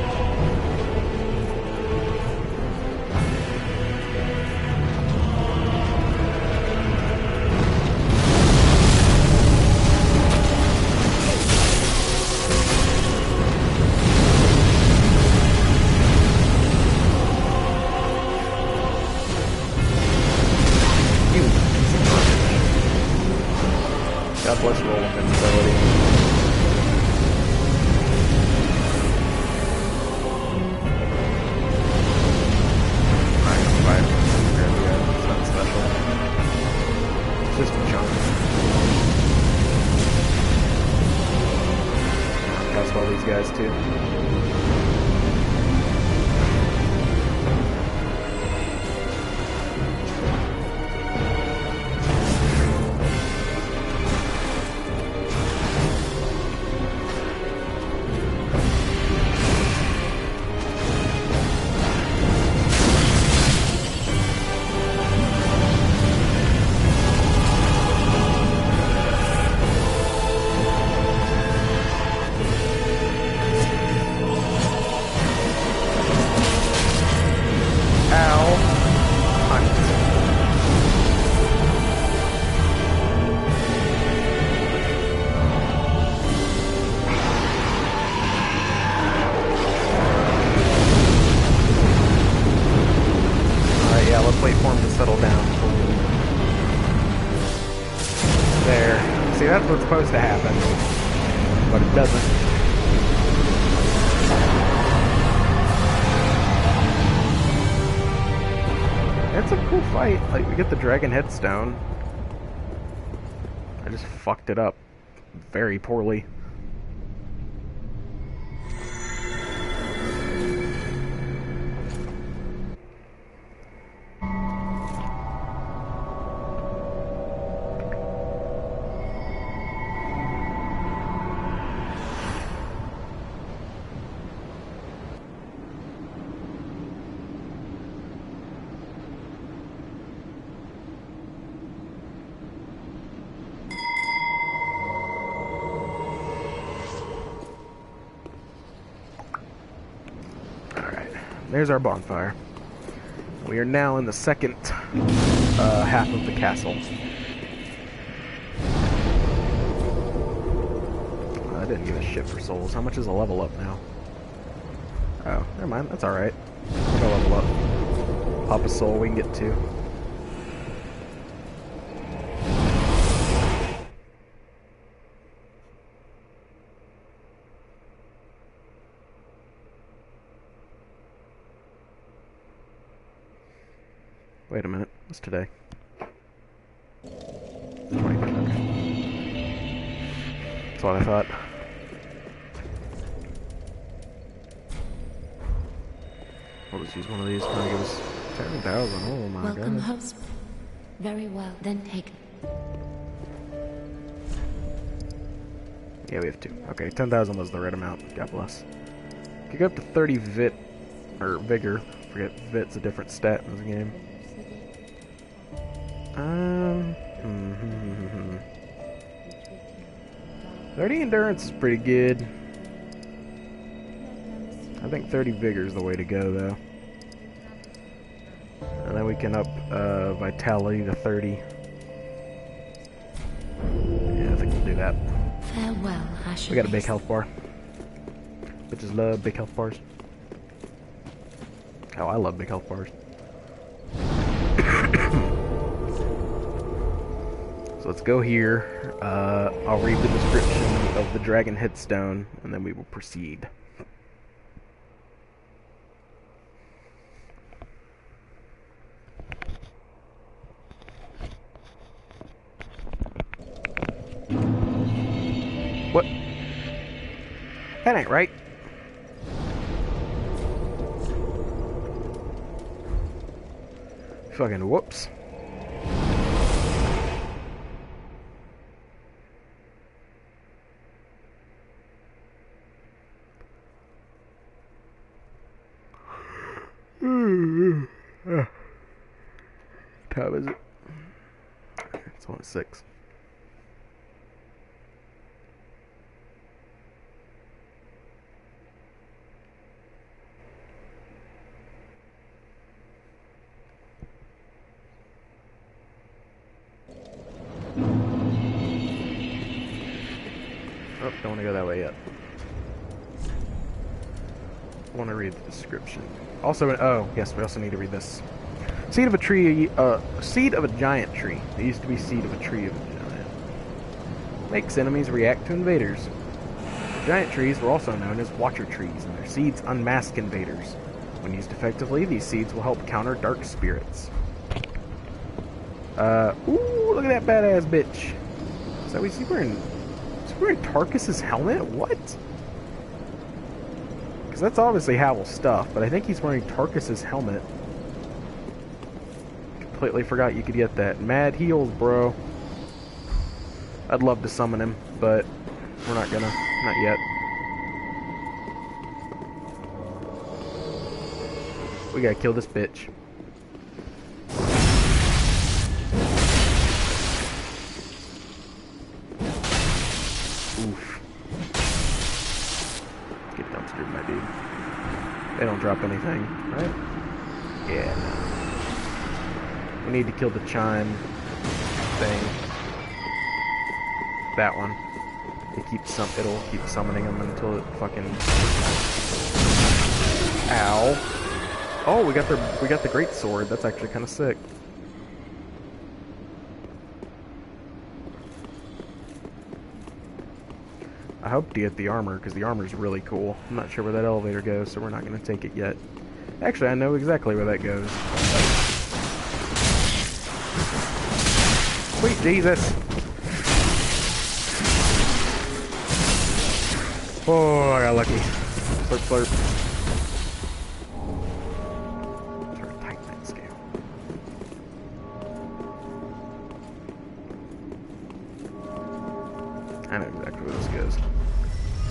God bless roll invincibility. Alright, I'm fine. It's not special. It's just a chunk. I'll cast all these guys too. Let's wait for him to settle down. There. See, that's what's supposed to happen. But it doesn't. It's a cool fight. Like, we get the dragon headstone. I just fucked it up very poorly. There's our bonfire. We are now in the second half of the castle. I didn't give a shit for souls. How much is a level up now? Oh, never mind. That's alright. We'll go level up. Pop a soul we can get to. Wait a minute. What's today? 25th. Okay. That's what I thought. I'll just use one of these. Can I give us 10,000? Oh my god. Welcome, host. Very well, then take. Yeah, we have 2. Okay, 10,000 was the right amount. God bless. Could go up to 30 vit, or vigor. Forget vit's a different stat in this game. 30 endurance is pretty good. I think 30 vigor is the way to go, though. And then we can up vitality to 30. Yeah, I think we'll do that. Farewell, Asher. We got a big health bar. Bitches love big health bars. Oh, I love big health bars. So let's go here. I'll read the description of the dragon headstone, and then we will proceed. What? That ain't right. Fucking whoops. time is it? It's only 6. Oh, don't want to go that way yet. I want to read the description. Also, oh, yes, we also need to read this. Seed of a tree, seed of a giant tree. It used to be seed of a tree of a giant. Makes enemies react to invaders. Giant trees were also known as watcher trees, and their seeds unmask invaders. When used effectively, these seeds will help counter dark spirits. Ooh, look at that badass bitch. Is that what he's wearing? Is he wearing Tarkus's helmet? What? Because that's obviously Havel's stuff, but I think he's wearing Tarkus's helmet. Completely forgot you could get that. Mad heals, bro. I'd love to summon him, but we're not gonna. Not yet. We gotta kill this bitch. Oof. Get dumpstered, my dude. They don't drop anything, right? Yeah, no. We need to kill the chime thing. That one. It'll keep summoning them until it fucking. Ow. Oh, we got the great sword. That's actually kind of sick. I hope to get the armor, because the armor's really cool. I'm not sure where that elevator goes, so we're not going to take it yet. Actually, I know exactly where that goes. Sweet Jesus! Oh, I got lucky. Slurp, slurp. Titanite scale. I know exactly where this goes.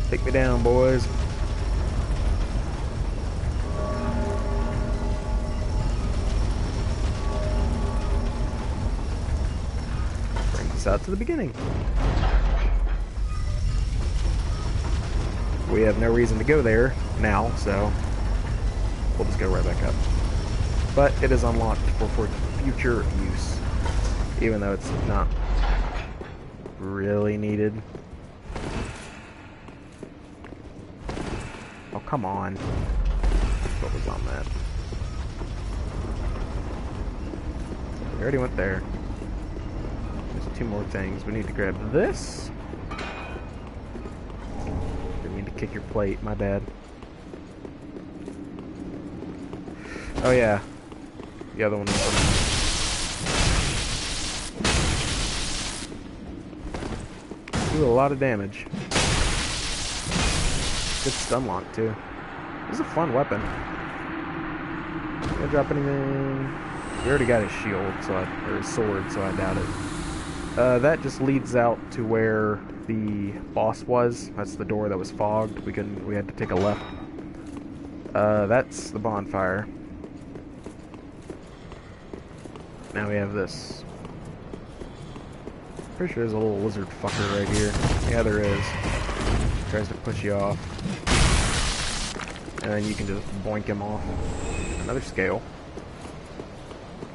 Take me down, boys. Brings us out to the beginning. We have no reason to go there now, so we'll just go right back up. But it is unlocked for future use, even though it's not really needed. Oh, come on. What was on that? We already went there. There's 2 more things. We need to grab this. Kick your plate, my bad. Oh yeah, the other one is do a lot of damage. Good stun lock too. This is a fun weapon. Gonna drop anything? We already got his shield, or his sword, so I doubt it. That just leads out to where the boss was. That's the door that was fogged. We had to take a left. That's the bonfire. Now we have this. Pretty sure there's a little lizard fucker right here. Yeah, there is. Tries to push you off. And then you can just boink him off. Another scale.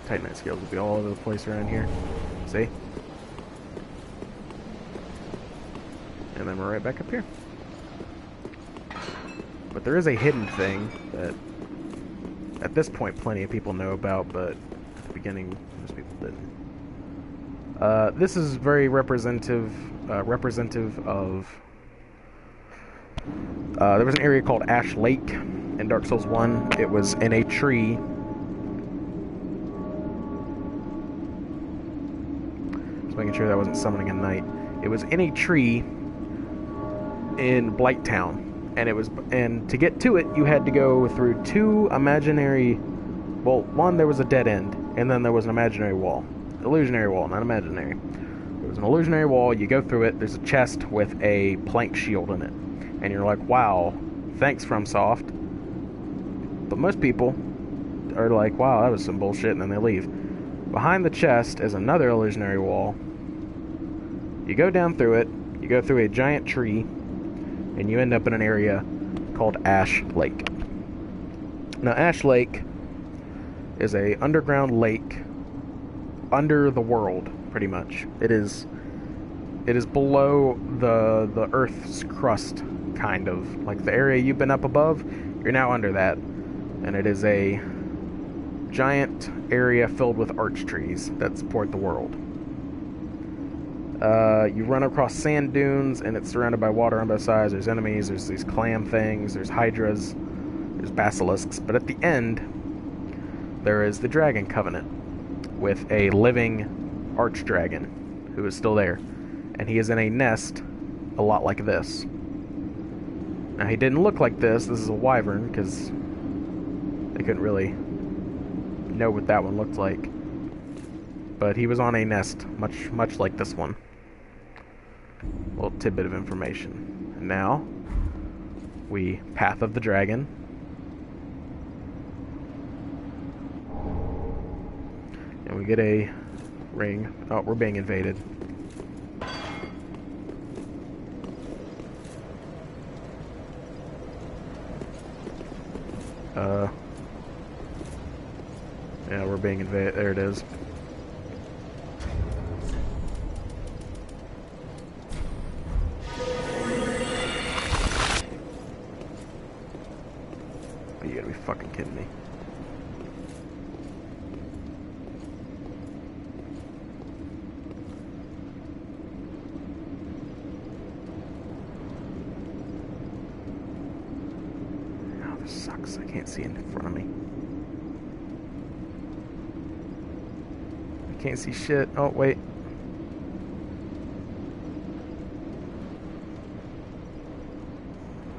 Titanite scales will be all over the place around here. See? And then we're right back up here. But there is a hidden thing that, at this point, plenty of people know about, but at the beginning, most people didn't. This is very representative of... there was an area called Ash Lake in Dark Souls 1. It was in a tree. Just making sure that wasn't summoning a knight. It was in a tree in Blighttown, and to get to it you had to go through 2 imaginary, well, one, there was a dead end, and then there was an imaginary wall. Illusionary wall, not imaginary. There was an illusionary wall, you go through it, there's a chest with a plank shield in it, and you're like, wow, thanks FromSoft. But most people are like, wow, that was some bullshit, and then they leave. Behind the chest is another illusionary wall. You go down through it, you go through a giant tree, and you end up in an area called Ash Lake. Now, Ash Lake is a underground lake under the world, pretty much. It is below the Earth's crust, kind of. Like the area you've been up above, you're now under that. And it is a giant area filled with arch trees that support the world. You run across sand dunes, and it's surrounded by water on both sides. There's enemies, there's these clam things, there's hydras, there's basilisks. But at the end, there is the Dragon Covenant with a living archdragon who is still there. And he is in a nest a lot like this. Now, he didn't look like this. This is a wyvern, because they couldn't really know what that one looked like. But he was on a nest, much like this one. A little tidbit of information. And now, we Path of the Dragon. And we get a ring. Oh, we're being invaded. Yeah, we're being invaded. There it is. You gotta be fucking kidding me. Oh, this sucks. I can't see in front of me. I can't see shit. Oh, wait.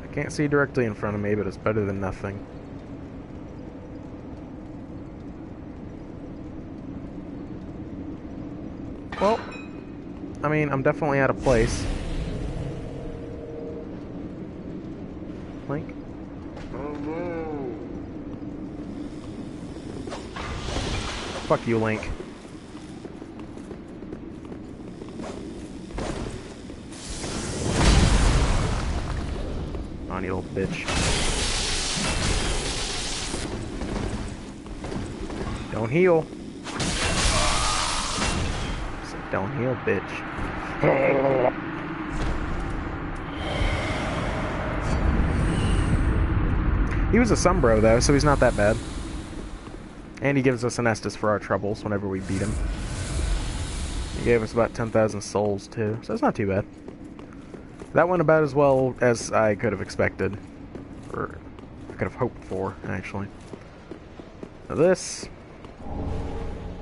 I can't see directly in front of me, but it's better than nothing. Well, I mean, I'm definitely out of place. Link? Oh no. Fuck you, Link. On you, old bitch. Don't heal. Don't heal, bitch. He was a Sumbro, though, so he's not that bad. And he gives us an Estus for our troubles whenever we beat him. He gave us about 10,000 souls, too, so it's not too bad. That went about as well as I could have expected. Or I could have hoped for, actually. Now this...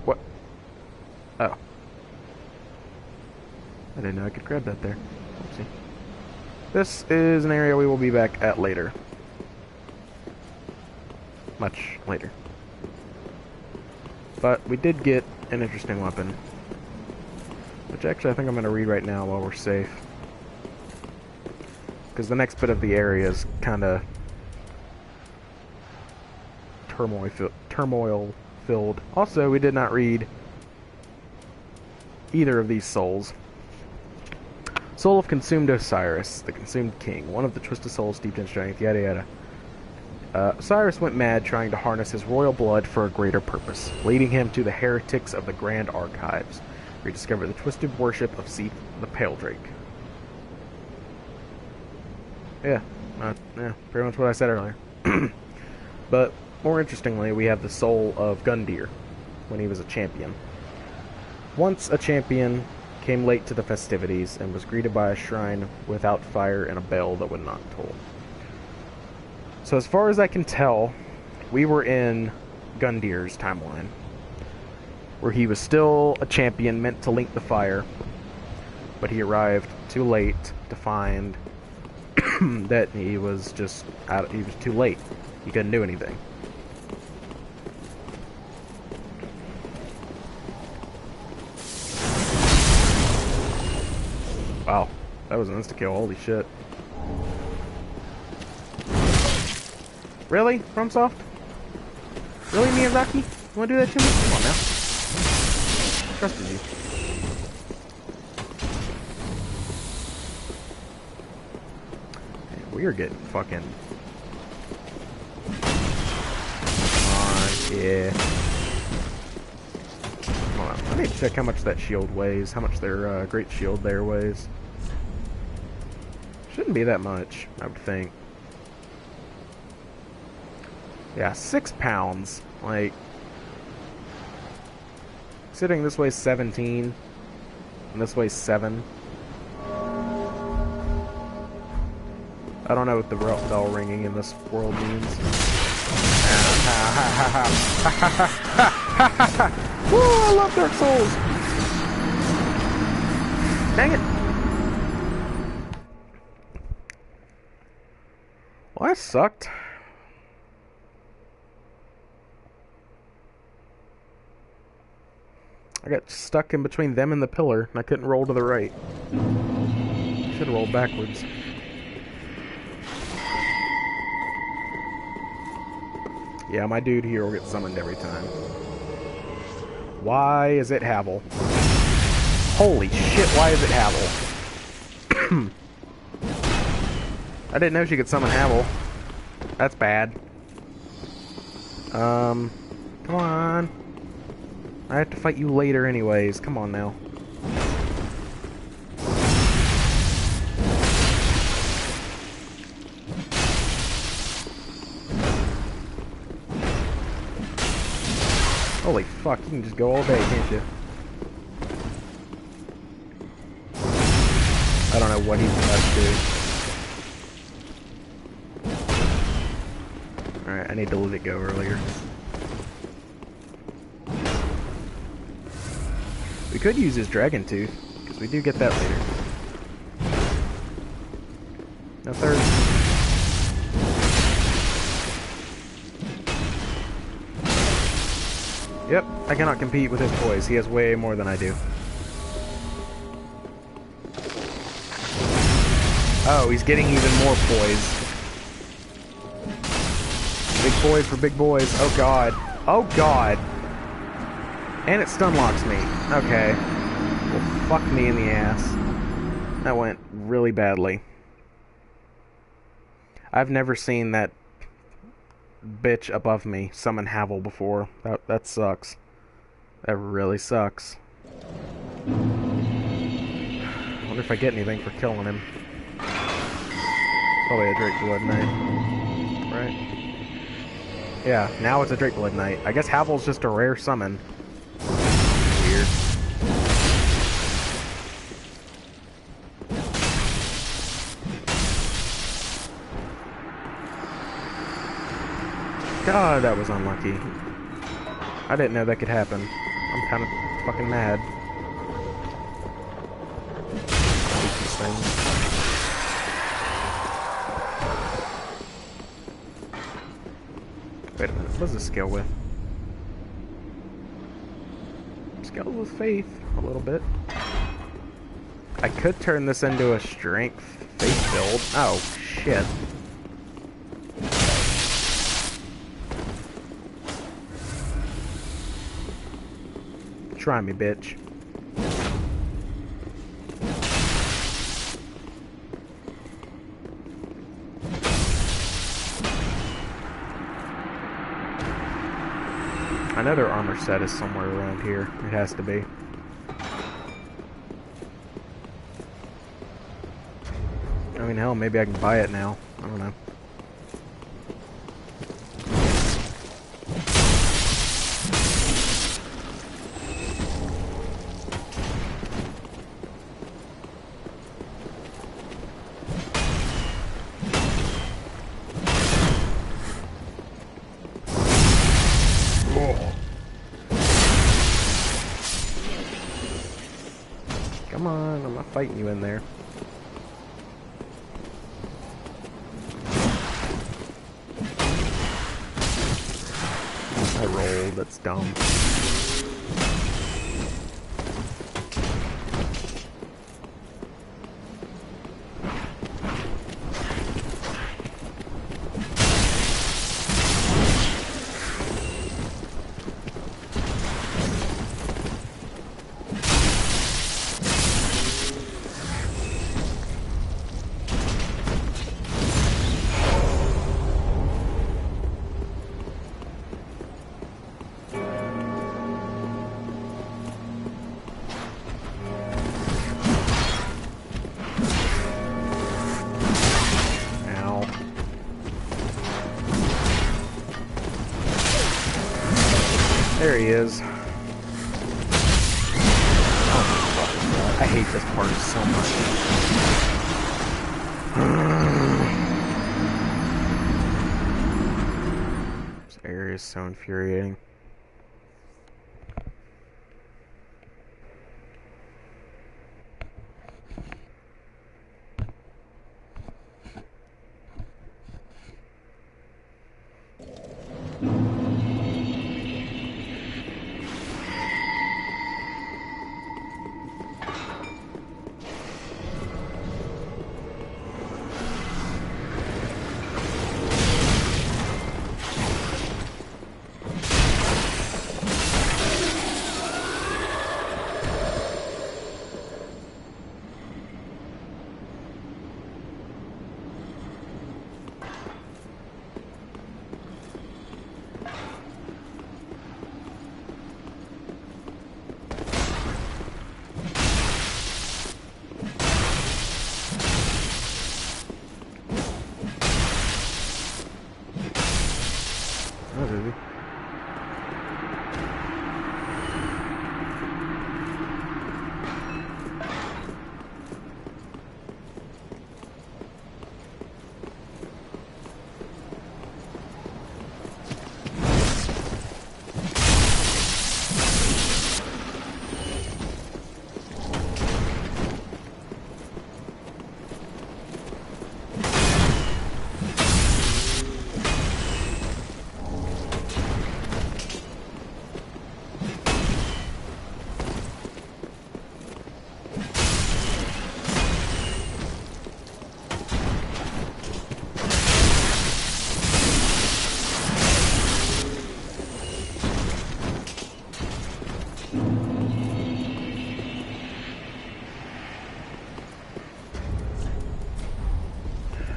What? Oh. I didn't know I could grab that there. Oopsie. This is an area we will be back at later. Much later. But we did get an interesting weapon. Which actually I think I'm going to read right now while we're safe. Because the next bit of the area is kind of turmoil-filled. Also, we did not read either of these souls. Soul of Consumed Osiris, the Consumed King, one of the twisted souls steeped in strength, yada yada. Osiris went mad trying to harness his royal blood for a greater purpose, leading him to the heretics of the Grand Archives, where he discovered the twisted worship of Seath the Pale Drake. Yeah, pretty much what I said earlier. But, more interestingly, we have the soul of Gundyr, when he was a champion. Once a champion, came late to the festivities, and was greeted by a shrine without fire and a bell that would not toll. So as far as I can tell, we were in Gundyr's timeline, where he was still a champion meant to link the fire, but he arrived too late to find that he was just he was too late. He couldn't do anything. Wow, that was an insta-kill, holy shit. Really, FromSoft? Really, Miyazaki? You wanna do that to me? Come on now. trusted you. Man, we are getting fucking... Come on, yeah. Come on, I need to check how much that shield weighs, how much their great shield there weighs. Shouldn't be that much, I would think. Yeah, 6 pounds. Like, considering this weighs 17, and this weighs 7. I don't know what the bell ringing in this world means. Woo, I love Dark Souls! Dang it! Well, that sucked. I got stuck in between them and the pillar, and I couldn't roll to the right. Should have rolled backwards. Yeah, my dude here will get summoned every time. Why is it Havel? Holy shit, why is it Havel? I didn't know she could summon Havel. That's bad. Come on. I have to fight you later anyways. Come on now. Holy fuck, you can just go all day, can't you? I don't know what he's about to do. Alright, I need to let it go earlier. We could use his Dragon Tooth, because we do get that later. No third. Yep, I cannot compete with his poise. He has way more than I do. Oh, he's getting even more poise. Big poise for big boys. Oh god. Oh god. And it stun locks me. Okay. Well, fuck me in the ass. That went really badly. I've never seen that bitch above me summon Havel before. That sucks. That really sucks. I wonder if I get anything for killing him. Probably a Drake Blood Knight. Right? Yeah, now it's a Drake Blood Knight. I guess Havel's just a rare summon. Weird. God, that was unlucky. I didn't know that could happen. I'm kind of fucking mad. I hate these things. Wait a minute, what does this scale with? Scales with faith a little bit. I could turn this into a strength faith build. Oh, shit. Try me, bitch. I know their armor set is somewhere around here. It has to be. I mean, hell, maybe I can buy it now. I don't know. Come on, I'm not fighting you in there. I rolled, that's dumb. he is. Oh my fucking god. I hate this part so much. This area is so infuriating.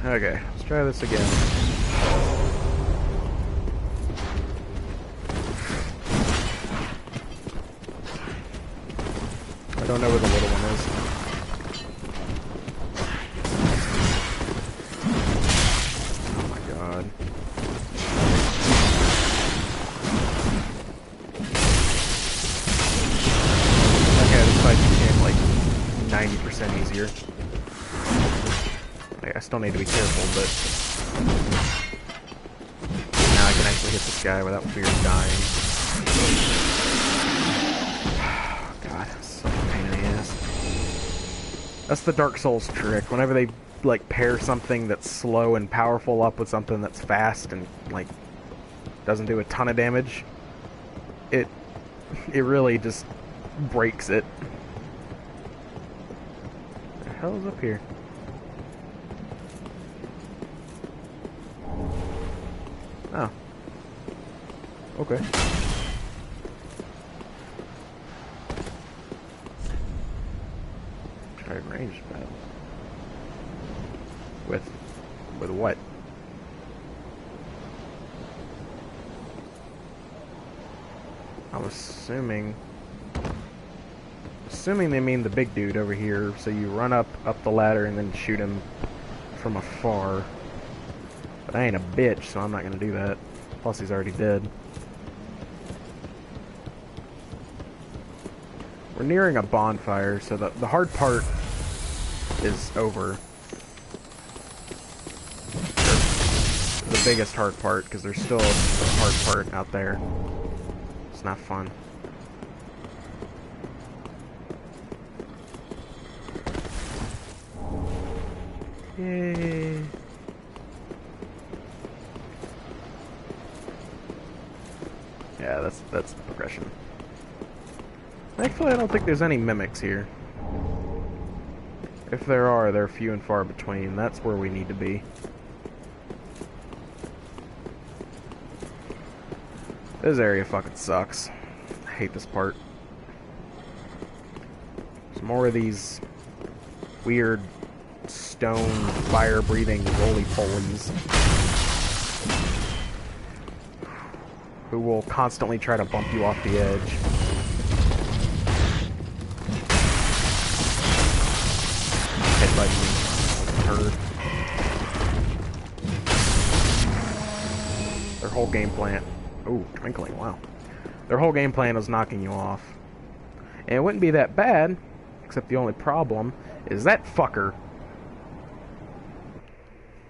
Okay, let's try this again. I don't know where the little one is. Oh my god. Okay, this fight became like 90% easier. I still need to be careful, but now I can actually hit this guy without fear of dying. God, that's such a pain in the ass. That's the Dark Souls trick. Whenever they like pair something that's slow and powerful up with something that's fast and like doesn't do a ton of damage, it really just breaks it. What the hell is up here? Oh. Okay. Try ranged battle. With what? I'm assuming they mean the big dude over here, so you run up the ladder and then shoot him from afar. But I ain't a bitch, so I'm not gonna do that. Plus, he's already dead. We're nearing a bonfire, so the hard part is over. The biggest hard part, because there's still a hard part out there. It's not fun. Yay. Yeah, that's the progression. Thankfully, I don't think there's any mimics here. If there are, they're few and far between. That's where we need to be. This area fucking sucks. I hate this part. There's more of these weird stone fire-breathing roly-polies who will constantly try to bump you off the edge. Headbutt you, turd. Their whole game plan. Ooh, twinkling, wow. Their whole game plan was knocking you off. And it wouldn't be that bad, except the only problem is that fucker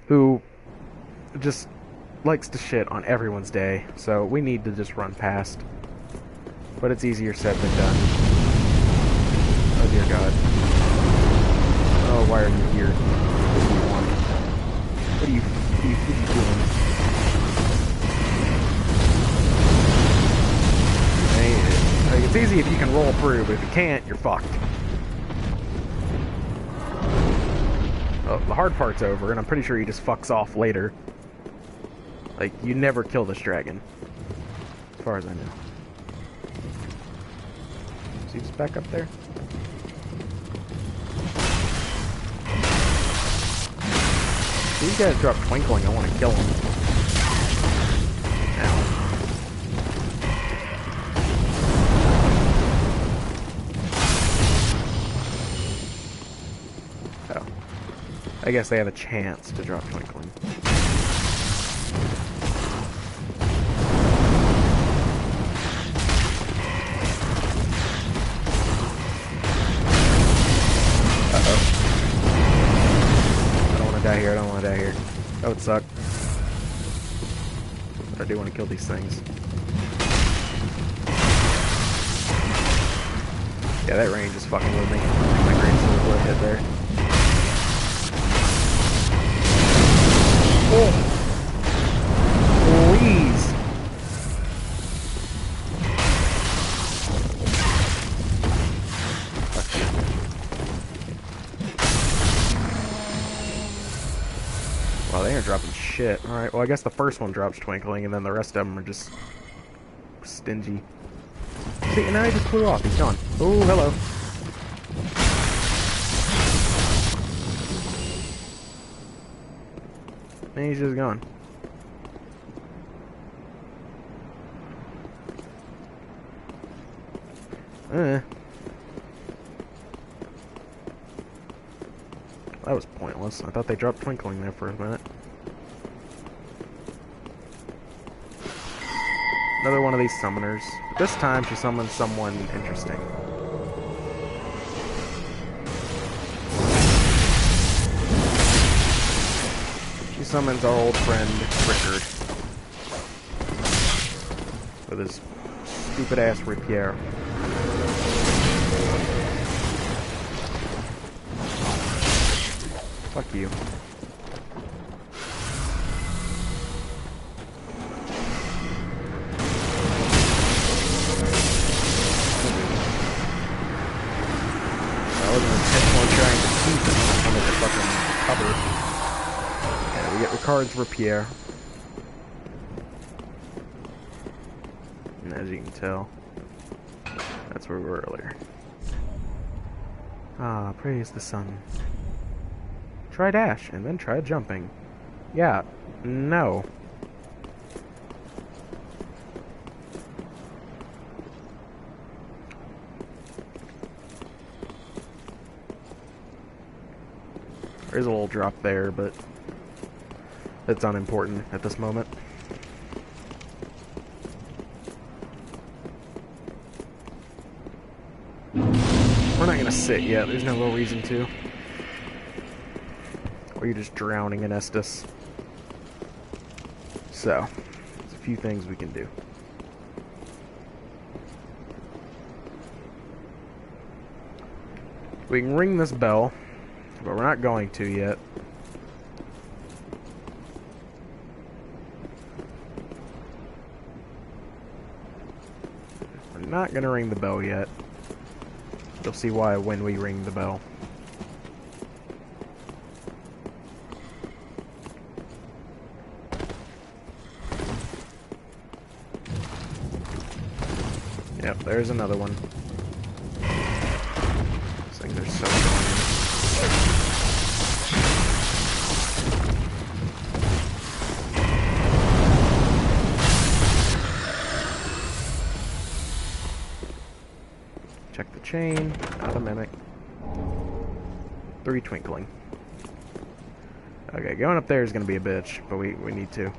who just likes to shit on everyone's day. So we need to just run past. But it's easier said than done. Oh dear God. Oh, why are you here? What do you want? What are you doing? Like, it's easy if you can roll through, but if you can't, you're fucked. Oh, the hard part's over, and I'm pretty sure he just fucks off later. Like, you never kill this dragon. As far as I know. Is he just back up there? These guys drop twinkling, I want to kill them. Ow. Oh. I guess they have a chance to drop twinkling. I don't want to die here. That would suck. But I do want to kill these things. Yeah, that range is fucking with me. My range is a little hit there. Oh! Please! Wow, they ain't dropping shit. Alright, well I guess the first one drops twinkling, and then the rest of them are just stingy. See, and now he just flew off. He's gone. Oh, hello. And he's just gone. That was pointless. I thought they dropped twinkling there for a minute. Another one of these summoners. This time she summons someone interesting. She summons our old friend Richard with his stupid ass rapier. Fuck you. I wasn't intentionally trying to keep it under the fucking cover. Yeah, we get Ricard's rapier. And as you can tell, that's where we were earlier. Ah, praise the sun. Try dash, and then try jumping. Yeah, no. There's a little drop there, but it's unimportant at this moment. We're not gonna sit yet, there's no real reason to. Or you're just drowning in Estus. So, there's a few things we can do. We can ring this bell, but we're not going to yet. We're not going to ring the bell yet. You'll see why when we ring the bell. Yep, there's another one. These things are so annoying. Check the chain, not a mimic. 3 twinkling. Okay, going up there is going to be a bitch, but we need to.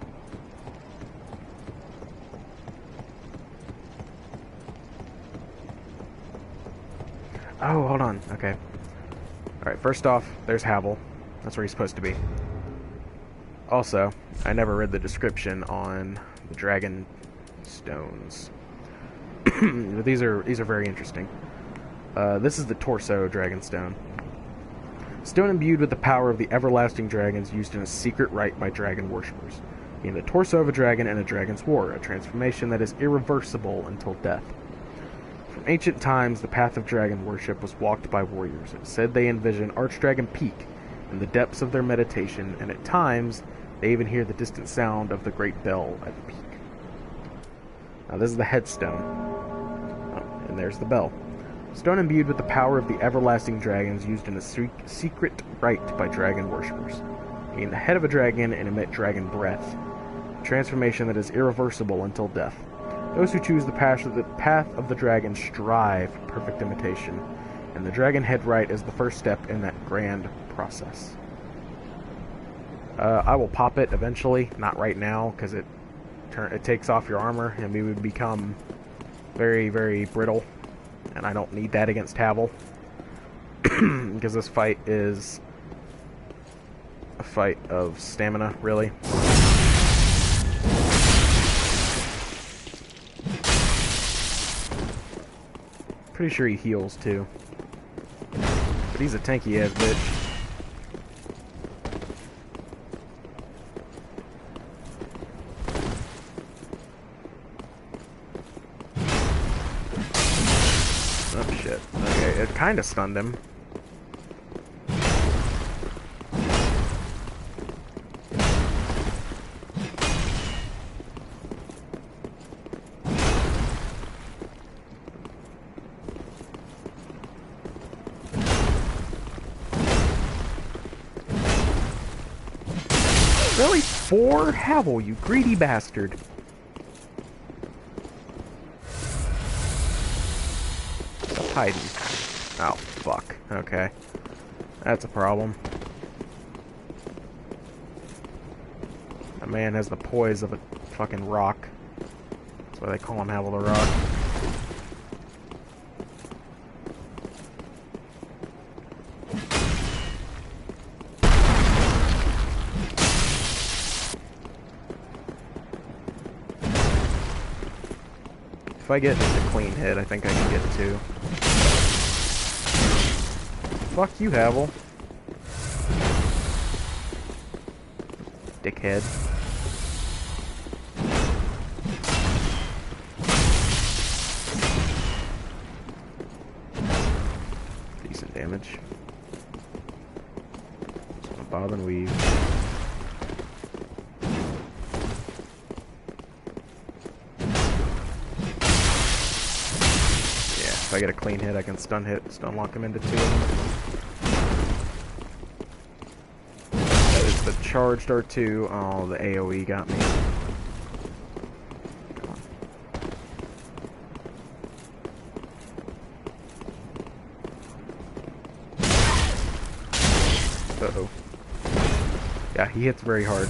Oh, hold on. Okay. Alright, first off, there's Havel. That's where he's supposed to be. Also, I never read the description on the dragon stones. These are very interesting. This is the torso dragonstone. Stone imbued with the power of the everlasting dragons used in a secret rite by dragon worshippers. Being the torso of a dragon in a dragon's war, a transformation that is irreversible until death. From ancient times, the path of dragon worship was walked by warriors. It said they envision Archdragon Peak in the depths of their meditation, and at times, they even hear the distant sound of the great bell at the peak. Now this is the headstone. Oh, and there's the bell. Stone imbued with the power of the everlasting dragons used in a secret rite by dragon worshippers. Being the head of a dragon and emit dragon breath. A transformation that is irreversible until death. Those who choose the path of the dragon strive for perfect imitation, and the dragon head rite is the first step in that grand process. I will pop it eventually, not right now, because it takes off your armor, and we would become very, very brittle, and I don't need that against Havel, because this fight is a fight of stamina, really. Pretty sure he heals too, but he's a tanky ass bitch. Oh shit. Okay, it kinda stunned him. Really? 4? Havel, you greedy bastard. Stop hiding. Oh, fuck. Okay. That's a problem. That man has the poise of a fucking rock. That's why they call him Havel the Rock. If I get a clean hit, I think I can get 2. Fuck you, Havel. Dickhead. Decent damage. Just gonna bob and weave. If I get a clean hit, I can stun lock him into 2 of them. That is the charged R2. Oh, the AoE got me. Uh-oh. Yeah, he hits very hard.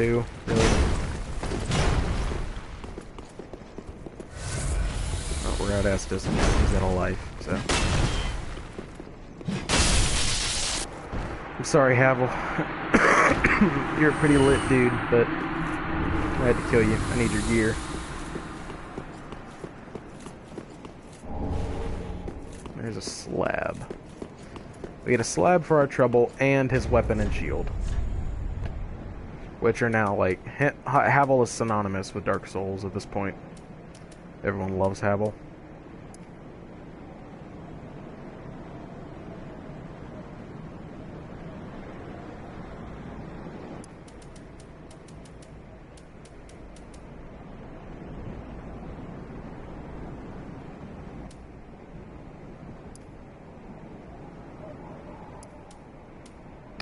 Really? Oh, we're out Estes. He's out of life, so. I'm sorry, Havel. You're a pretty lit dude, but I had to kill you. I need your gear. There's a slab. We get a slab for our trouble and his weapon and shield. Which are now, like, Havel is synonymous with Dark Souls at this point. Everyone loves Havel.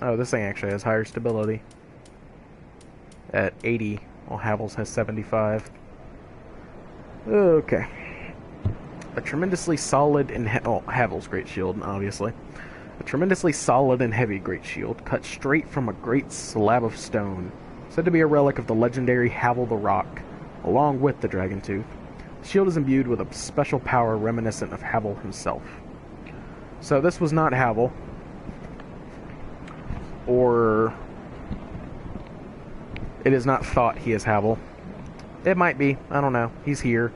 Oh, this thing actually has higher stability. At 80, while Havel's has 75. Okay. A tremendously solid and Havel's great shield, obviously. A tremendously solid and heavy great shield, cut straight from a great slab of stone, said to be a relic of the legendary Havel the Rock, along with the Dragon Tooth. The shield is imbued with a special power reminiscent of Havel himself. So this was not Havel, or it is not thought he is Havel. It might be, I don't know. He's here.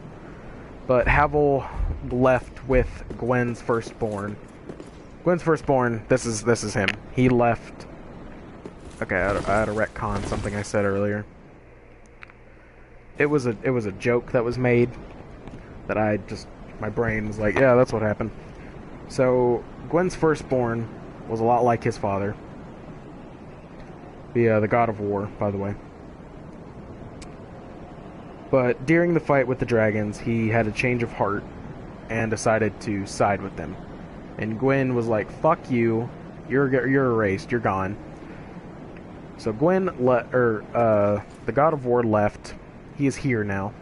But Havel left with Gwen's firstborn. Gwen's firstborn, this is him. He left. Okay, I had to retcon something I said earlier. It was a joke that was made that my brain was like, yeah, that's what happened. So Gwen's firstborn was a lot like his father. The god of war, by the way. But during the fight with the dragons, he had a change of heart and decided to side with them. And Gwen was like, "Fuck you, you're erased, you're gone." So the god of war left. He is here now.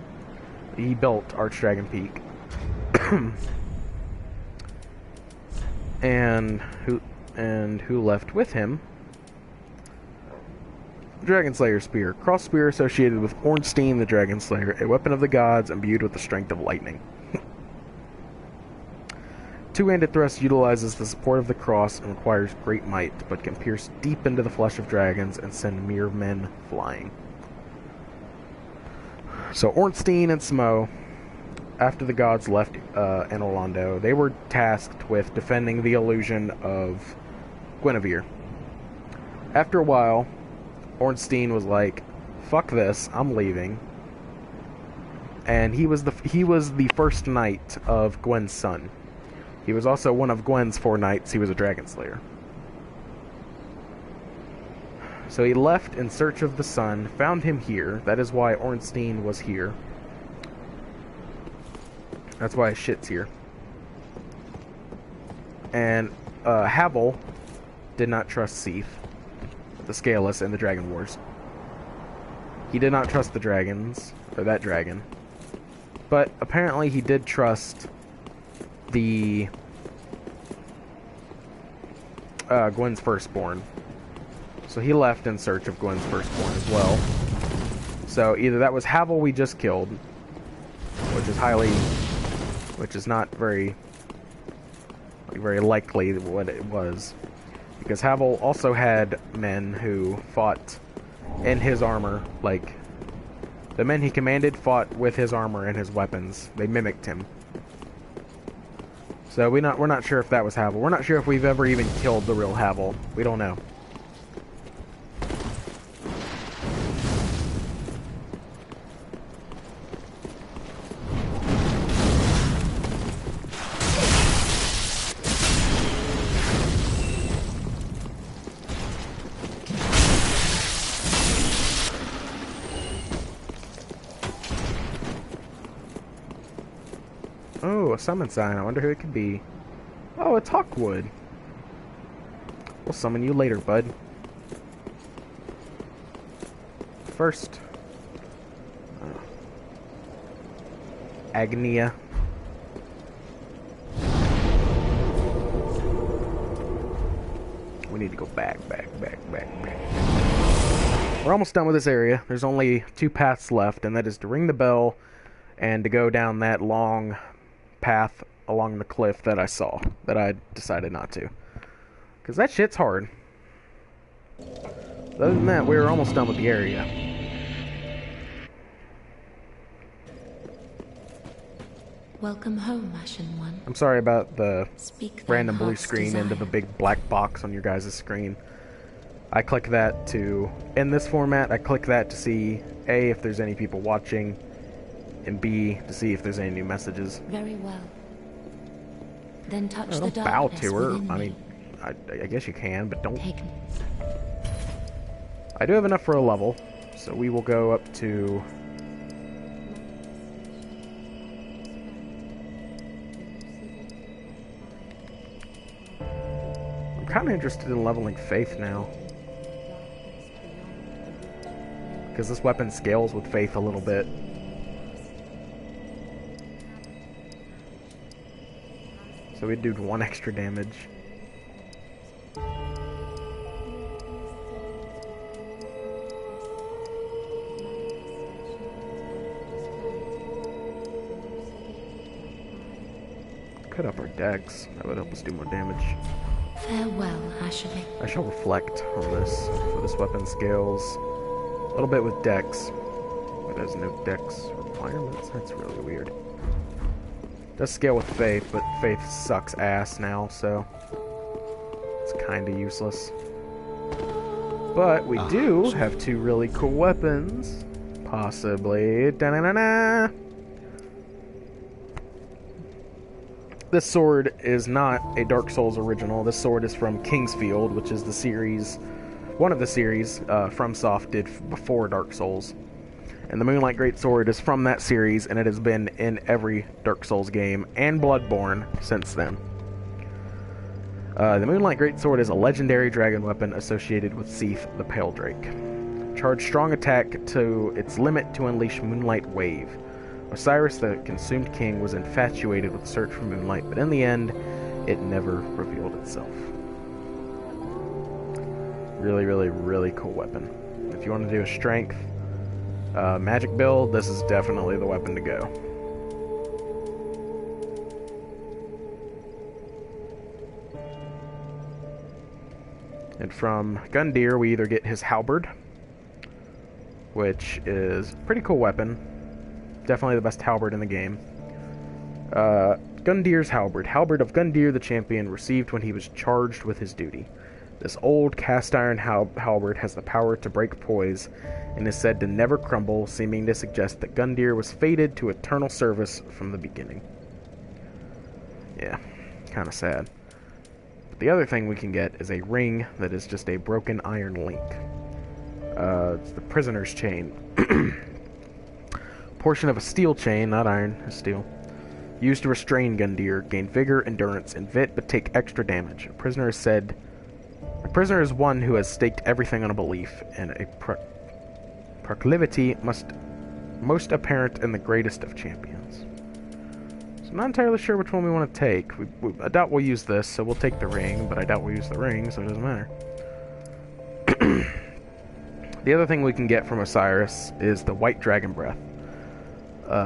He built Archdragon Peak. and who left with him? Dragon Slayer Spear. Cross spear associated with Ornstein the Dragon Slayer, a weapon of the gods imbued with the strength of lightning. Two-handed thrust utilizes the support of the cross and requires great might, but can pierce deep into the flesh of dragons and send mere men flying. So Ornstein and Smo, after the gods left in Orlando, they were tasked with defending the illusion of Guinevere. After a while, Ornstein was like, "Fuck this, I'm leaving." And he was the first knight of Gwen's son. He was also one of Gwen's 4 knights. He was a dragon slayer. So he left in search of the sun, found him here. That is why Ornstein was here. That's why his shit's here. And Havel did not trust Seath, the Scaleless, in the Dragon Wars. He did not trust the dragons, or that dragon. But apparently he did trust the Gwen's firstborn. So he left in search of Gwen's firstborn as well. So either that was Havel we just killed, which is not very likely what it was, because Havel also had men who fought in his armor. Like, the men he commanded fought with his armor and his weapons. They mimicked him. So we're not sure if that was Havel. We're not sure if we've ever even killed the real Havel. We don't know. Oh, a summon sign. I wonder who it could be. Oh, it's Hawkwood. We'll summon you later, bud. First, Agnia. We need to go back. We're almost done with this area. There's only 2 paths left, and that is to ring the bell and to go down that long path along the cliff that I saw, that I decided not to, because that shit's hard. Other than that, we're almost done with the area. Welcome home, Ashen One. I'm sorry about the Speak random thine blue heart's screen desire. into the big black box on your guys' screen. I click that to, in this format, I click that to see A, if there's any people watching, and B, to see if there's any new messages. Very well. Then touch the Don't bow darkness to her. within I me. mean, I guess you can, but don't. Take I do have enough for a level, so we will go up to... I'm kind of interested in leveling Faith now, because this weapon scales with Faith a little bit. So we do 1 extra damage. could up our dex. That would help us do more damage. Farewell, Ashley. I shall reflect on this for this weapon scales. A little bit with dex. But there's no dex requirements. That's really weird. Does scale with faith, but faith sucks ass now, so it's kind of useless. But we do have two really cool weapons. Possibly. Da-na-na-na! This sword is not a Dark Souls original. This sword is from Kingsfield, which is the series, one of the series FromSoft did before Dark Souls. And the Moonlight Greatsword is from that series, and it has been in every Dark Souls game and Bloodborne since then. The Moonlight Greatsword is a legendary dragon weapon associated with Seath the Pale Drake. Charge strong attack to its limit to unleash Moonlight Wave. Osiris, the Consumed King, was infatuated with search for moonlight, but in the end, it never revealed itself. Really, really, really cool weapon. If you want to do a strength magic build, this is definitely the weapon to go. And from Gundyr, we either get his halberd, which is a pretty cool weapon. Definitely the best halberd in the game. Gundyr's halberd. Halberd of Gundyr the champion, received when he was charged with his duty. This old cast-iron halberd has the power to break poise, and is said to never crumble, seeming to suggest that Gundyr was fated to eternal service from the beginning. Yeah, kind of sad. But the other thing we can get is a ring that is just a broken iron link. It's the prisoner's chain. Portion of a steel chain, not iron, steel. Used to restrain Gundyr, gain vigor, endurance, and vit, but take extra damage. A prisoner is one who has staked everything on a belief, and a proclivity most apparent in the greatest of champions. So I'm not entirely sure which one we want to take. I doubt we'll use this, so we'll take the ring, but I doubt we'll use the ring, so it doesn't matter. The other thing we can get from Osiris is the White Dragon Breath.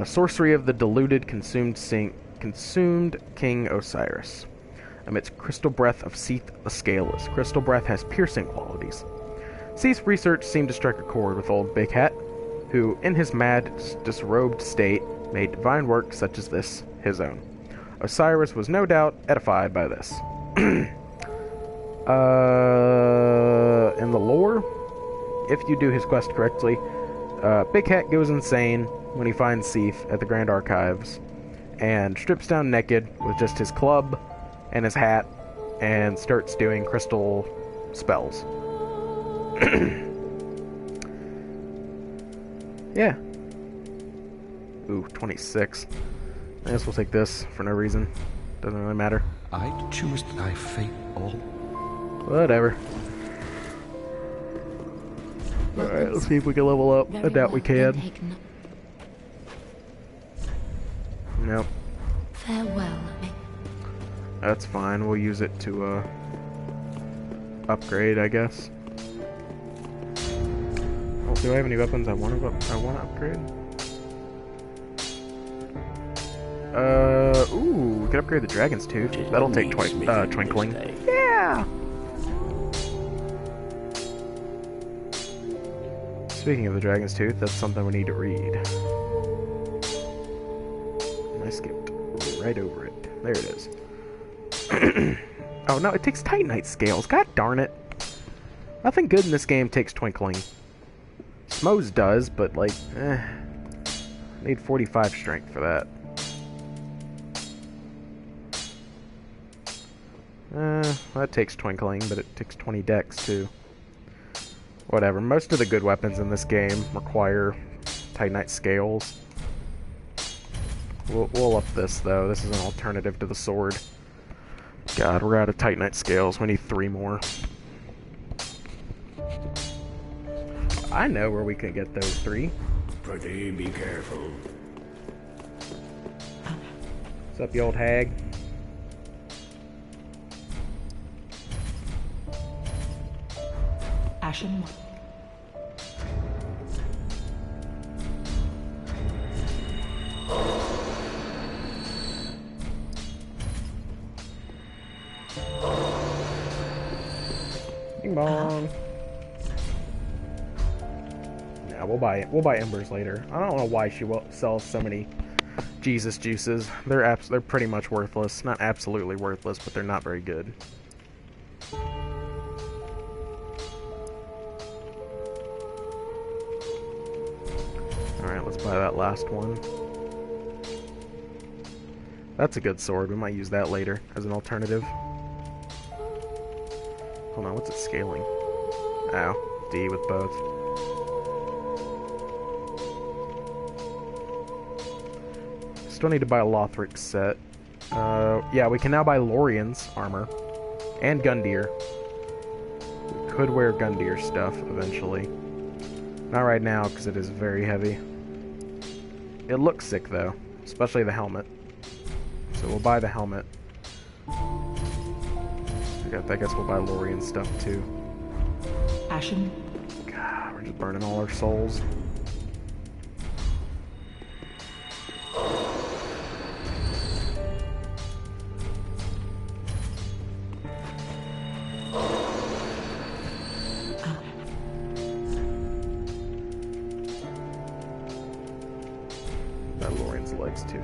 Sorcery of the deluded, consumed King Osiris. Amidst crystal breath of Seath the Scaleless. Crystal breath has piercing qualities. Seath's research seemed to strike a chord with old Big Hat, who, in his mad, disrobed state, made divine work such as this his own. Osiris was no doubt edified by this. In the lore, if you do his quest correctly, Big Hat goes insane when he finds Seath at the Grand Archives and strips down naked with just his club and his hat and starts doing crystal spells. Yeah. Ooh, 26. I guess we'll take this for no reason. Doesn't really matter. I choose thy fate all. Whatever. Alright, let's see if we can level up. I doubt we can. Nope. Farewell. That's fine. We'll use it to upgrade, I guess. Oh, do I have any weapons I want to upgrade? Ooh, we could upgrade the Dragon's Tooth. That'll take Twinkling. Yeah! Speaking of the Dragon's Tooth, that's something we need to read. I skipped right over it. There it is. Oh no, it takes Titanite Scales. God darn it. Nothing good in this game takes Twinkling. Smo's does, but like, I need 45 strength for that. That takes Twinkling, but it takes 20 dex too. Whatever, most of the good weapons in this game require Titanite Scales. We'll up this though, this is an alternative to the sword. God, we're out of Titanite Scales, we need 3 more. I know where we could get those 3. Pretty, be careful. What's up, you old hag? Ashen. Bing bong. Yeah, we'll buy embers later. I don't know why she sells so many Jesus juices. They're pretty much worthless. Not absolutely worthless, but they're not very good. Alright, let's buy that last one. That's a good sword. We might use that later as an alternative. Hold on, what's it scaling? Oh, D with both. Still need to buy a Lothric set. Yeah, we can now buy Lorien's armor. And Gundyr. We could wear Gundyr stuff eventually. Not right now, because it is very heavy. It looks sick, though. Especially the helmet. So we'll buy the helmet. I guess we'll buy Lorien's stuff, too. Ashen. God, we're just burning all our souls. Legs too.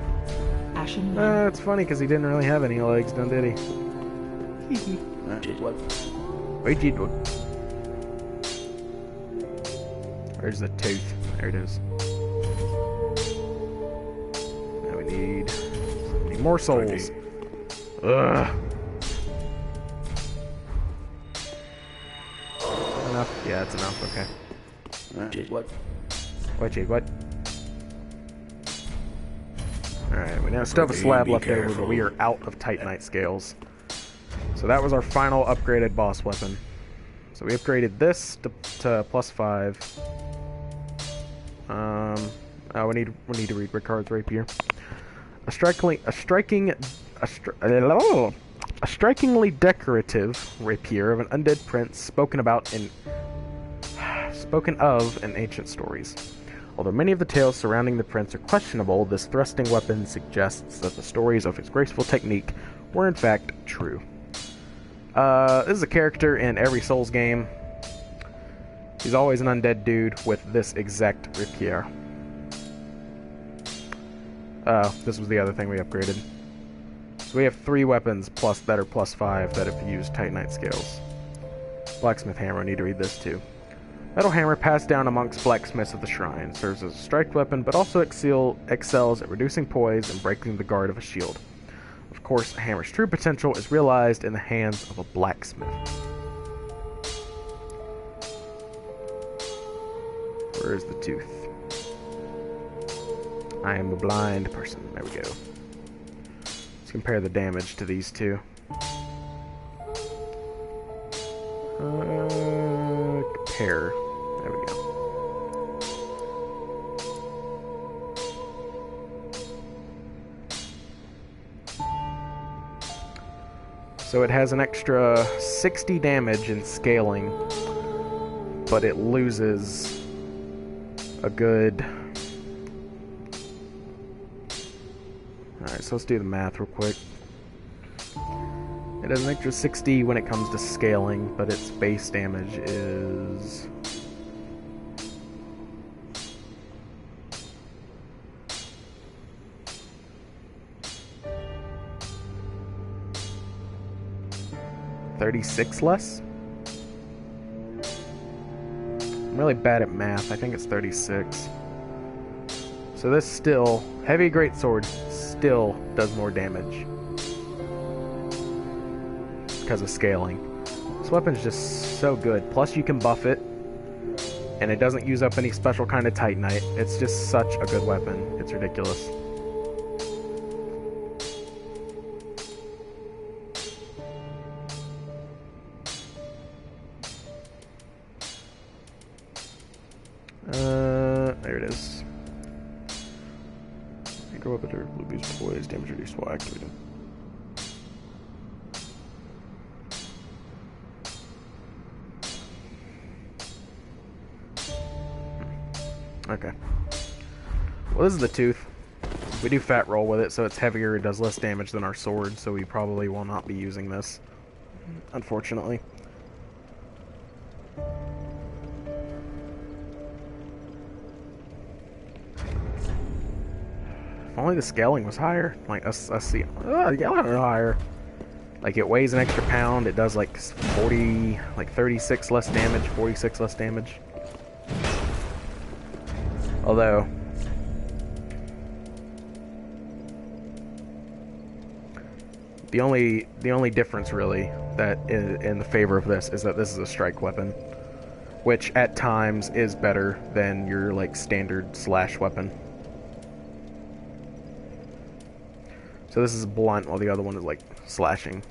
Ashen. It's funny because he didn't really have any legs, done did he? Wait, where's the tooth? There it is. Now we need more souls. Ugh. Enough? Yeah, it's enough. Okay. What? What? Alright, we now still have a slab left over, but we are out of Titanite scales. So that was our final upgraded boss weapon. So we upgraded this to +5. Oh, we need to read Ricard's rapier. A strikingly decorative rapier of an undead prince spoken of in ancient stories. Although many of the tales surrounding the prince are questionable, this thrusting weapon suggests that the stories of his graceful technique were in fact true. This is a character in every Souls game. He's always an undead dude with this exact rapier. This was the other thing we upgraded. So we have 3 weapons that are +5 that have used Titanite scales. Blacksmith hammer, I need to read this too. Metal hammer passed down amongst blacksmiths of the shrine. Serves as a strike weapon, but also excels at reducing poise and breaking the guard of a shield. Of course, a hammer's true potential is realized in the hands of a blacksmith. Where is the tooth? I am a blind person. There we go. Let's compare the damage to these two. Compare. There we go. So it has an extra 60 damage in scaling, but it loses a good... Alright, so let's do the math real quick. It has an extra 60 when it comes to scaling, but its base damage is... $36 less? I'm really bad at math. I think it's 36. So this still, heavy greatsword still does more damage because of scaling. This weapon's just so good. Plus you can buff it, and it doesn't use up any special kind of Titanite. It's just such a good weapon. It's ridiculous. There it is. Go up at her blue boost poise, damage reduced while activated. Okay. Well, this is the tooth. We do fat roll with it, so it's heavier, it does less damage than our sword, so we probably will not be using this, unfortunately. If only the scaling was higher. Like, us see. Oh, the Galore higher. Like, it weighs an extra pound. It does like 40, like 36 less damage, 46 less damage. Although, the only difference really that is in the favor of this is that this is a strike weapon, which at times is better than your like standard slash weapon. So this is blunt, while the other one is like slashing.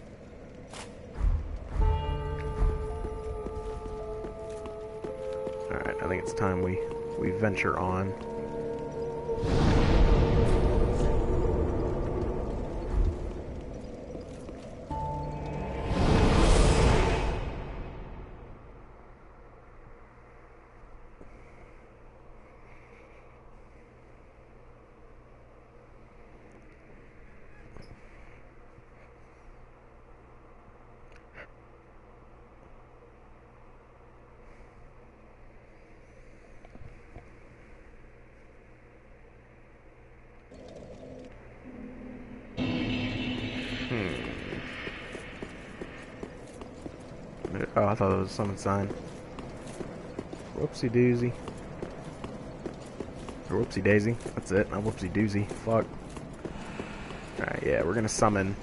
Alright, I think it's time we venture on. Oh, I thought it was a summon sign. Whoopsie doozy. Or whoopsie daisy. That's it, not whoopsie doozy. Fuck. Alright, yeah, we're gonna summon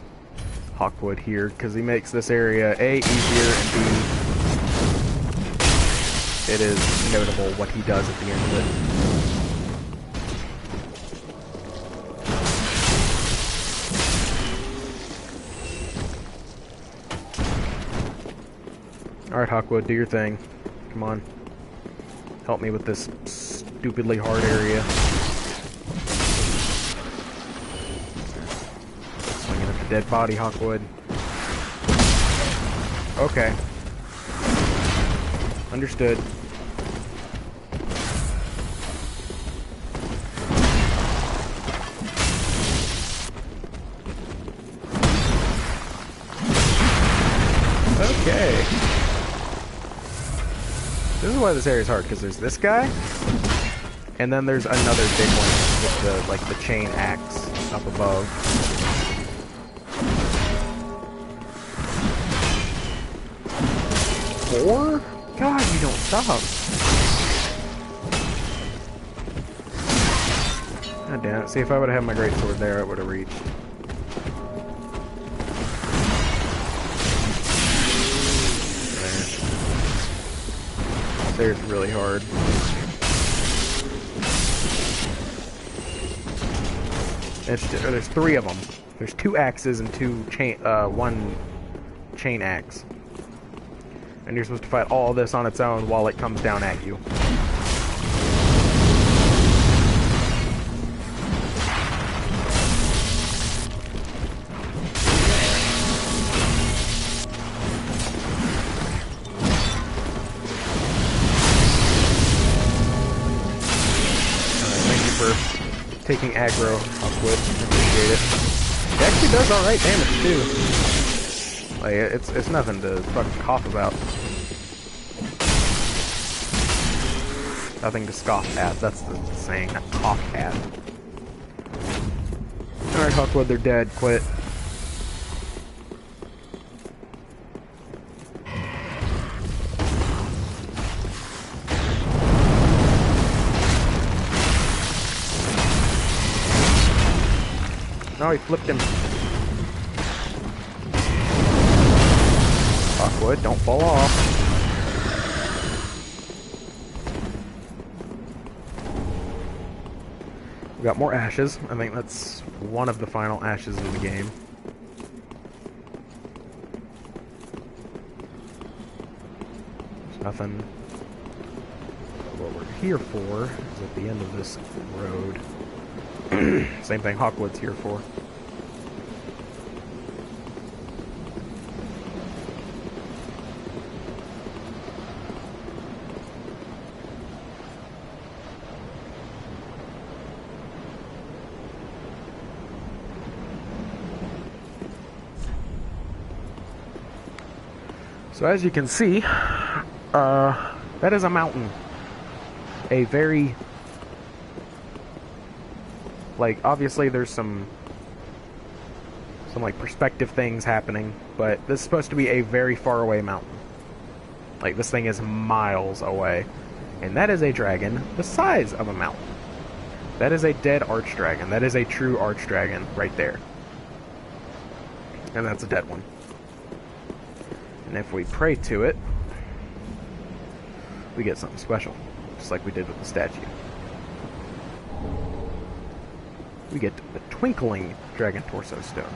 Hawkwood here, because he makes this area A, easier, and B, it is notable what he does at the end of it. Alright, Hawkwood, do your thing. Come on. Help me with this stupidly hard area. Swinging at the dead body, Hawkwood. Okay. Understood. Okay. This is why this area is hard, because there's this guy, and then there's another big one with the, like, the chain axe up above. Four? God, you don't stop. God damn it. See, if I would have had my greatsword there, it would have reached. There's really hard. There's three of them. There's two axes and one chain axe. And you're supposed to fight all this on its own while it comes down at you. Taking aggro Hawkwood. Appreciate it. It actually does alright damage too. Like it's nothing to fucking cough about. Nothing to scoff at. That's the saying, not cough at. Alright, Hawkwood, they're dead. Quit. No, he flipped him. Hawkwood, don't fall off. We got more ashes. I think that's one of the final ashes of the game. There's nothing. What we're here for is at the end of this road. Same thing Hawkwood's here for. So as you can see, That is a mountain. A very... Like, obviously there's some like, perspective things happening, but this is supposed to be a very far away mountain. Like, this thing is miles away. And that is a dragon the size of a mountain. That is a dead archdragon. That is a true archdragon right there. And that's a dead one. And if we pray to it, we get something special. Just like we did with the statue. We get the Twinkling Dragon Torso Stone.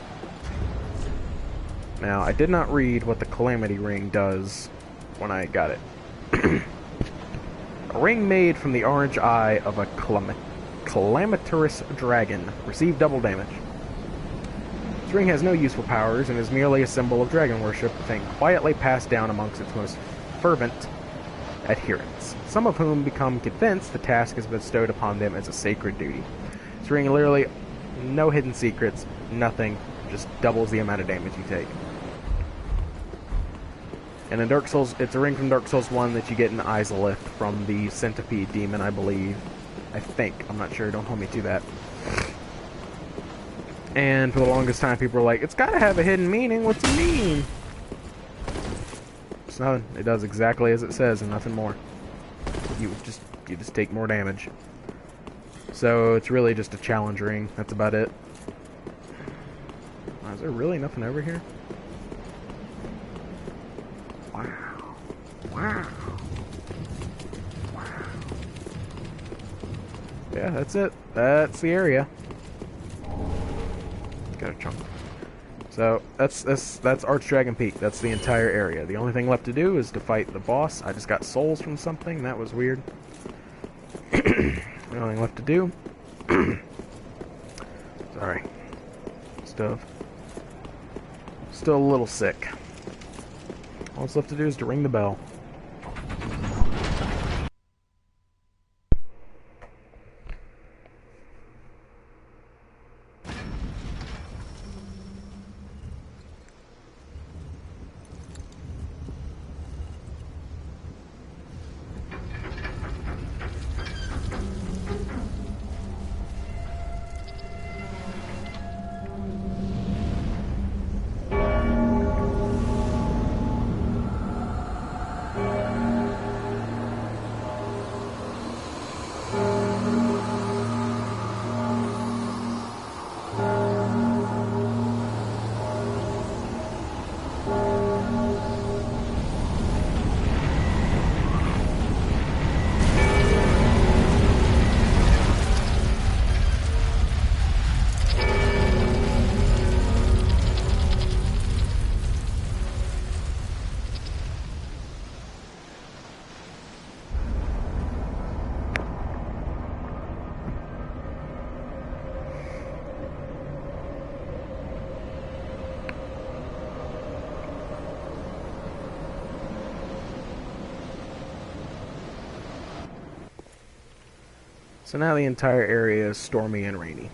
Now, I did not read what the Calamity Ring does when I got it. A ring made from the orange eye of a calamitous dragon. Receive double damage. This ring has no useful powers and is merely a symbol of dragon worship, a thing quietly passed down amongst its most fervent adherents, some of whom become convinced the task is bestowed upon them as a sacred duty. This ring literally no hidden secrets, nothing, just doubles the amount of damage you take. And in Dark Souls, it's a ring from Dark Souls 1 that you get in Izalith from the Centipede Demon, I believe. I think. I'm not sure. Don't hold me to that. And for the longest time, people were like, it's gotta have a hidden meaning. What's it mean? It's nothing. It does exactly as it says and nothing more. You just take more damage. So it's really just a challenge ring. That's about it. Wow, is there really nothing over here? Wow. Wow. Wow. Yeah, that's it. That's the area. Got a chunk. So that's Archdragon Peak. That's the entire area. The only thing left to do is to fight the boss. I just got souls from something. That was weird. The only thing left to do. Sorry. Still a little sick. All that's left to do is to ring the bell. So now the entire area is stormy and rainy.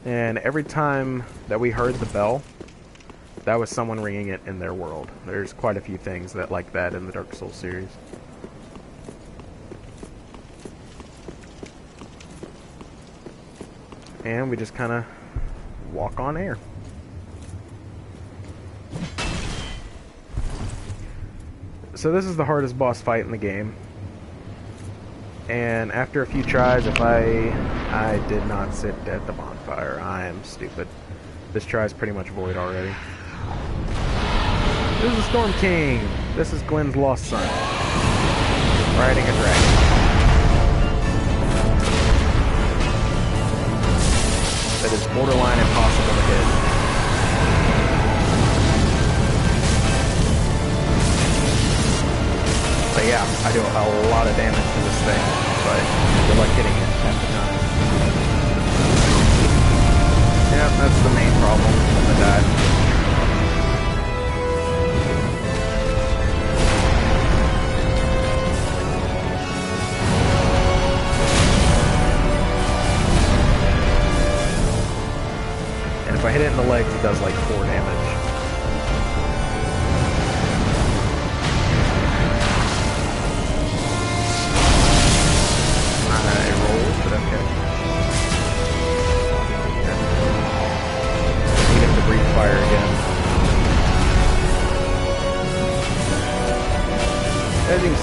And every time that we heard the bell, that was someone ringing it in their world. There's quite a few things that like that in the Dark Souls series. And we just kind of walk on air. So this is the hardest boss fight in the game. And after a few tries, if I did not sit at the bonfire, I am stupid. This try is pretty much void already. This is the Storm King. This is Glenn's lost son. Riding a dragon. That is borderline impossible to hit. But yeah, I do a lot of damage to this thing, but good luck hitting it half the time. Yeah, that's the main problem with the dive. And if I hit it in the legs, it does like 4 damage.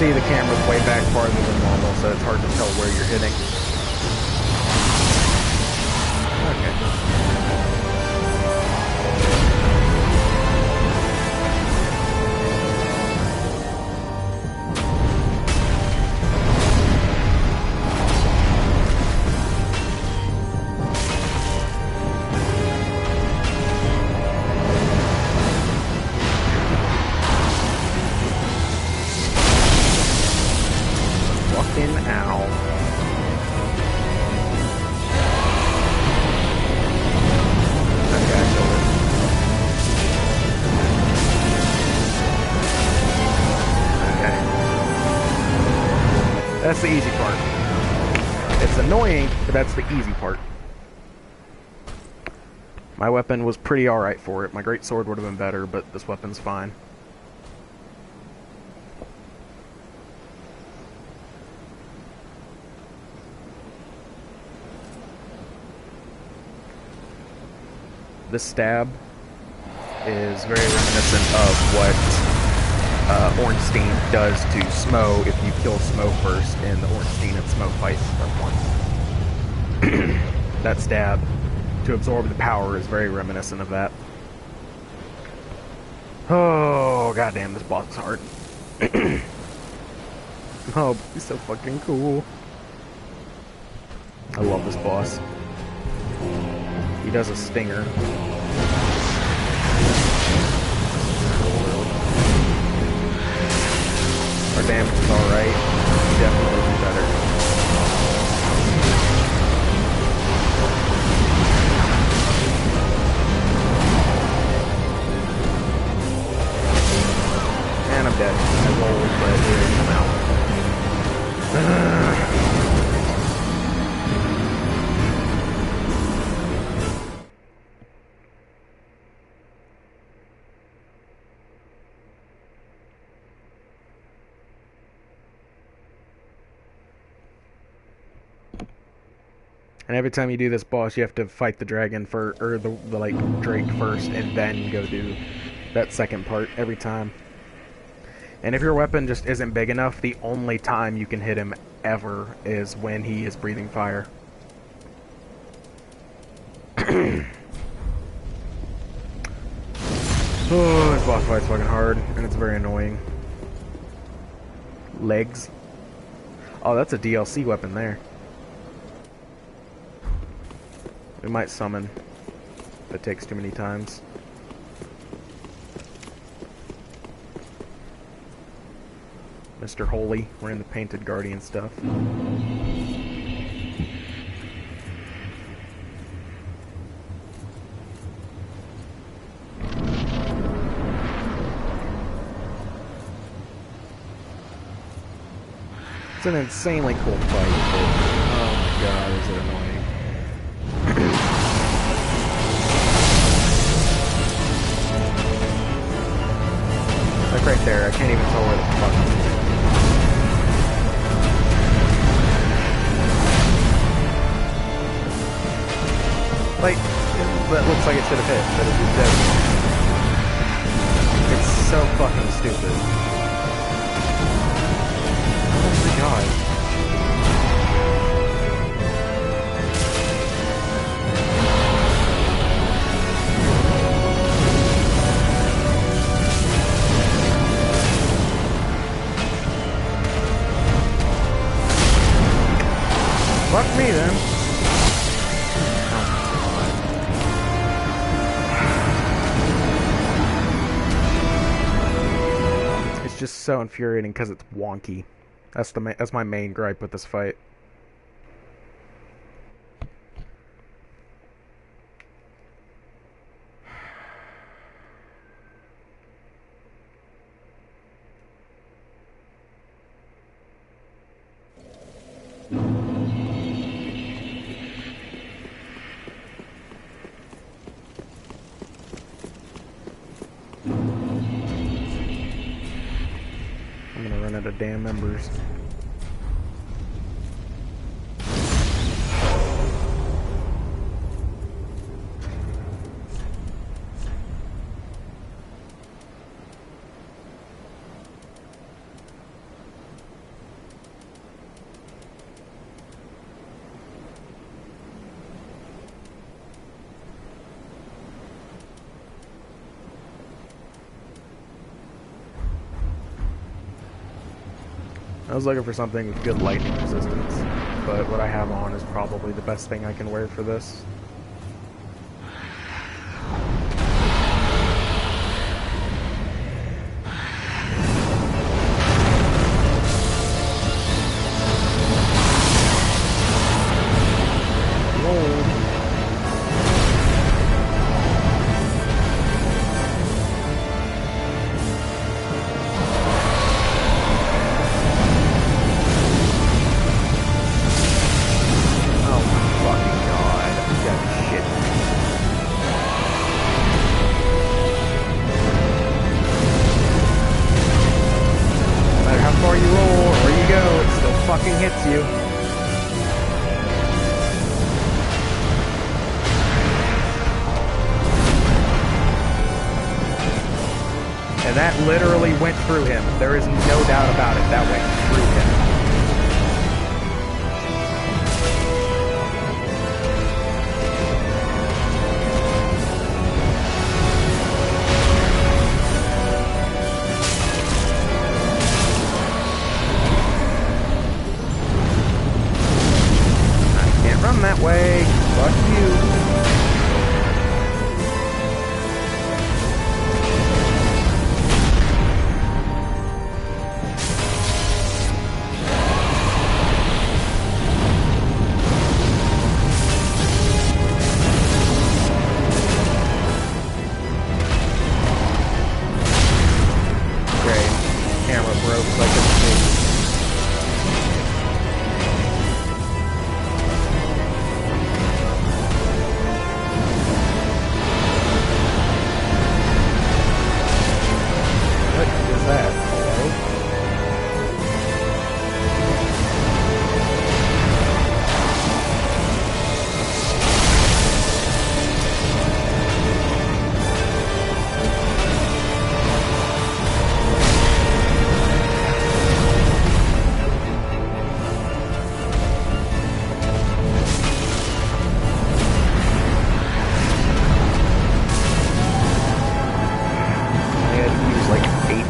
see the camera's way back farther than normal, so it's hard to tell where you're hitting. Okay. That's the easy part. It's annoying, but that's the easy part. My weapon was pretty alright for it. My great sword would have been better, but this weapon's fine. This stab is very reminiscent of what Ornstein does to Smo if you kill Smo first in the Ornstein and Smo fight once. That stab to absorb the power is very reminiscent of that. Oh, goddamn, this boss is hard. Oh, he's so fucking cool. I love this boss. He does a stinger. Our damage is alright. Definitely be better. And I'm dead. I rolled, but it didn't come out. And every time you do this boss, you have to fight the dragon or the like Drake first, and then go do that second part every time. And if your weapon just isn't big enough, the only time you can hit him ever is when he is breathing fire. Oh, this boss fight's fucking hard, and it's very annoying. Legs. Oh, that's a DLC weapon there. We might summon if it takes too many times. Mr. Holy, we're in the Painted Guardian stuff. It's an insanely cool fight, but oh my god, is it annoying. Like right there, I can't even tell where the fuck I'm at. Like, that looks like it should have hit, but it just didn't. It's so fucking stupid. Oh my god. Fuck me then. It's just so infuriating because it's wonky. That's my main gripe with this fight. I'm gonna run out of damn members. I was looking for something with good lightning resistance, but what I have on is probably the best thing I can wear for this. Hits you. And that literally went through him. There is no doubt about it. That went through him. That way. Fuck you. Great. Camera broke like a thing.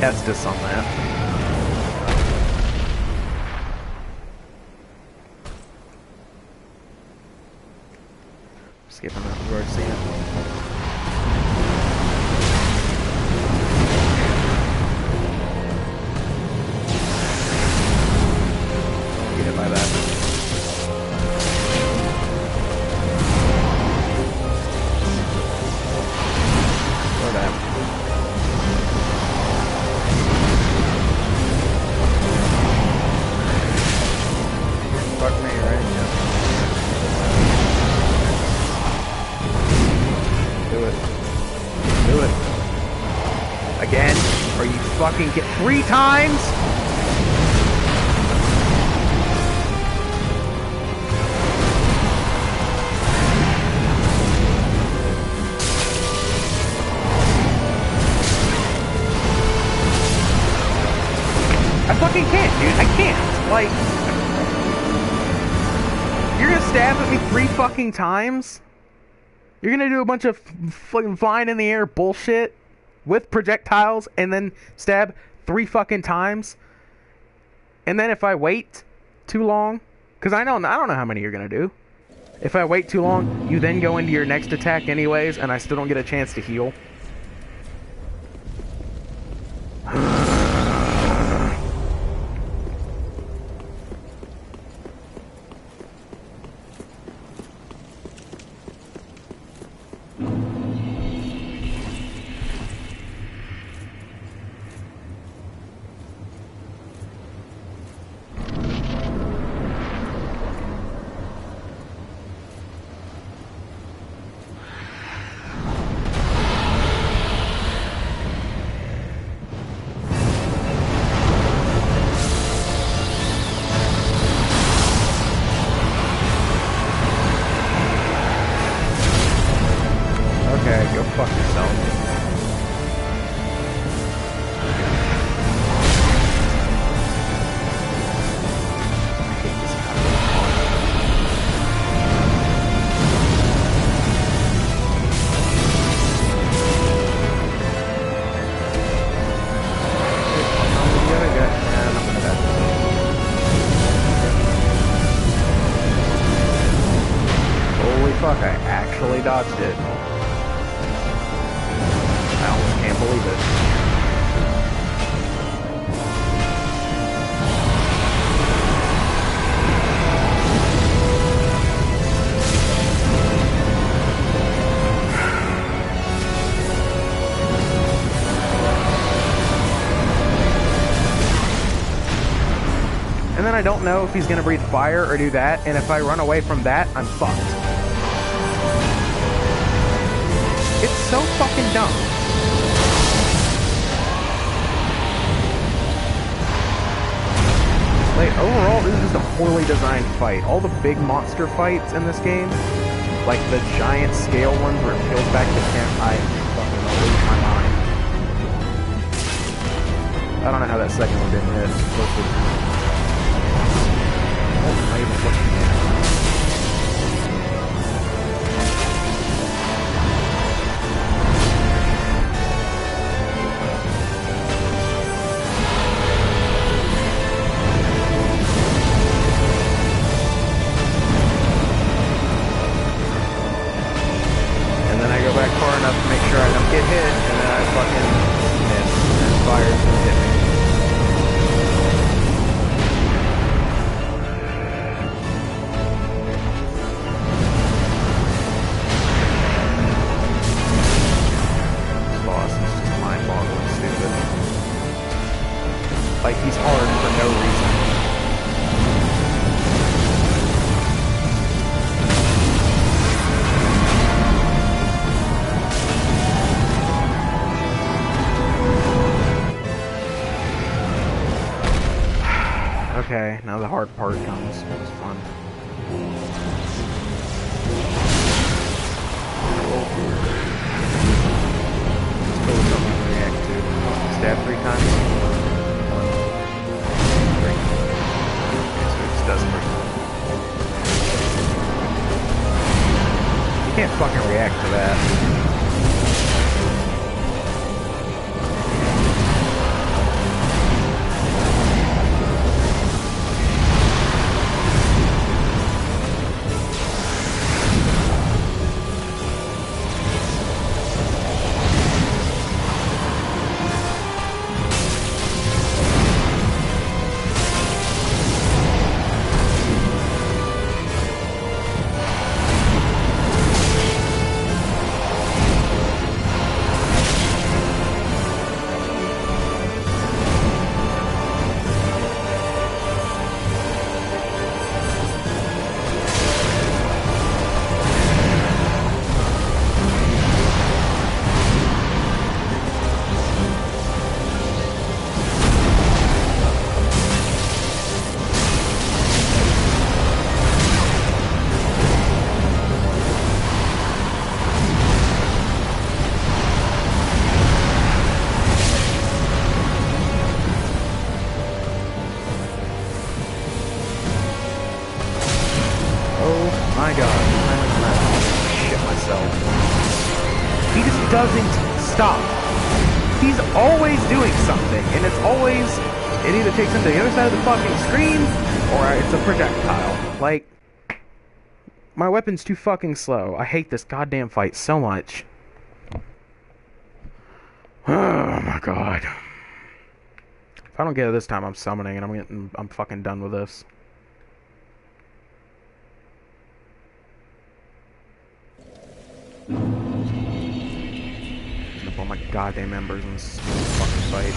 Estus on that. Skipping that, we've already seen it. Get hit by that. Slow down. Fuck me, right? Yeah. Do it. Do it. Again? Are you fucking get 3 times? I fucking can't, dude. I can't. Like... You're gonna stab at me 3 fucking times? You're gonna do a bunch of fucking flying in the air bullshit with projectiles and then stab 3 fucking times? And then if I wait too long, because I don't know how many you're gonna do. If I wait too long, you then go into your next attack anyways, and I still don't get a chance to heal. Okay, go fuck yourself. I'm gonna die. dodged it. I almost can't believe it. And then I don't know if he's gonna breathe fire or do that, and if I run away from that, I'm fucked. It's so fucking dumb. Like, overall, this is just a poorly designed fight. All the big monster fights in this game, like the giant scale ones where it peels back the camp, I fucking lose my mind. I don't know how that second one didn't hit. Not even looking at it. And then I go back far enough to make sure I don't get hit, and then I fucking miss, and fire to hit me. Like, he's hard for no reason. Okay, now the hard part comes. It's fun. Let's go with something to react to. Stab 3 times. You can't fucking react to that. My god, I'm gonna shit myself. He just doesn't stop. He's always doing something, and it's always, it either takes him to the other side of the fucking screen, or it's a projectile. Like, my weapon's too fucking slow. I hate this goddamn fight so much. Oh my god. If I don't get it this time, I'm summoning, and I'm fucking done with this. All my goddamn members in this fucking fight.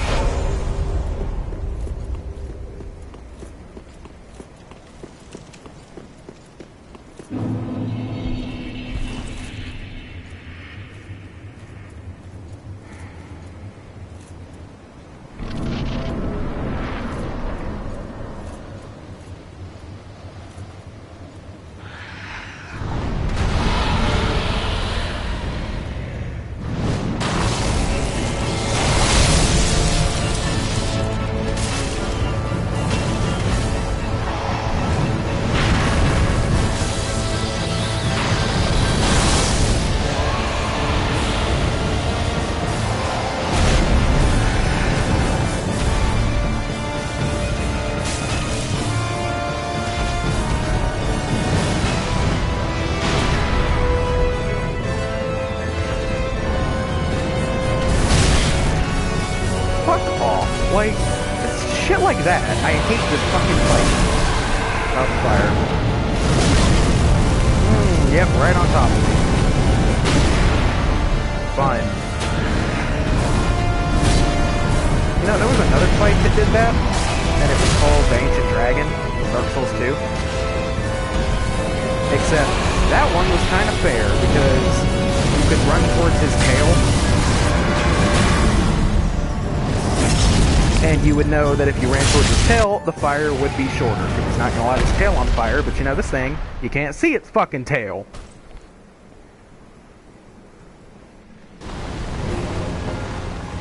Like, it's shit like that. I hate this fucking fight. Top fire. Yep, right on top of me. Fine. You know, there was another fight that did that, and it was called the Ancient Dragon, Dark Souls 2. Except, that one was kind of fair, because you could run towards his tail, and you would know that if you ran towards his tail, the fire would be shorter. He's not going to light his tail on fire, but you know this thing, you can't see its fucking tail.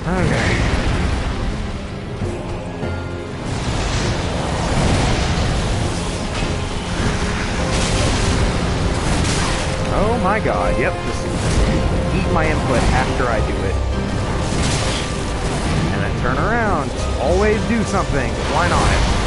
Okay. Oh my god, yep, just eat my input after I do it. And then turn around. Always do something. Why not?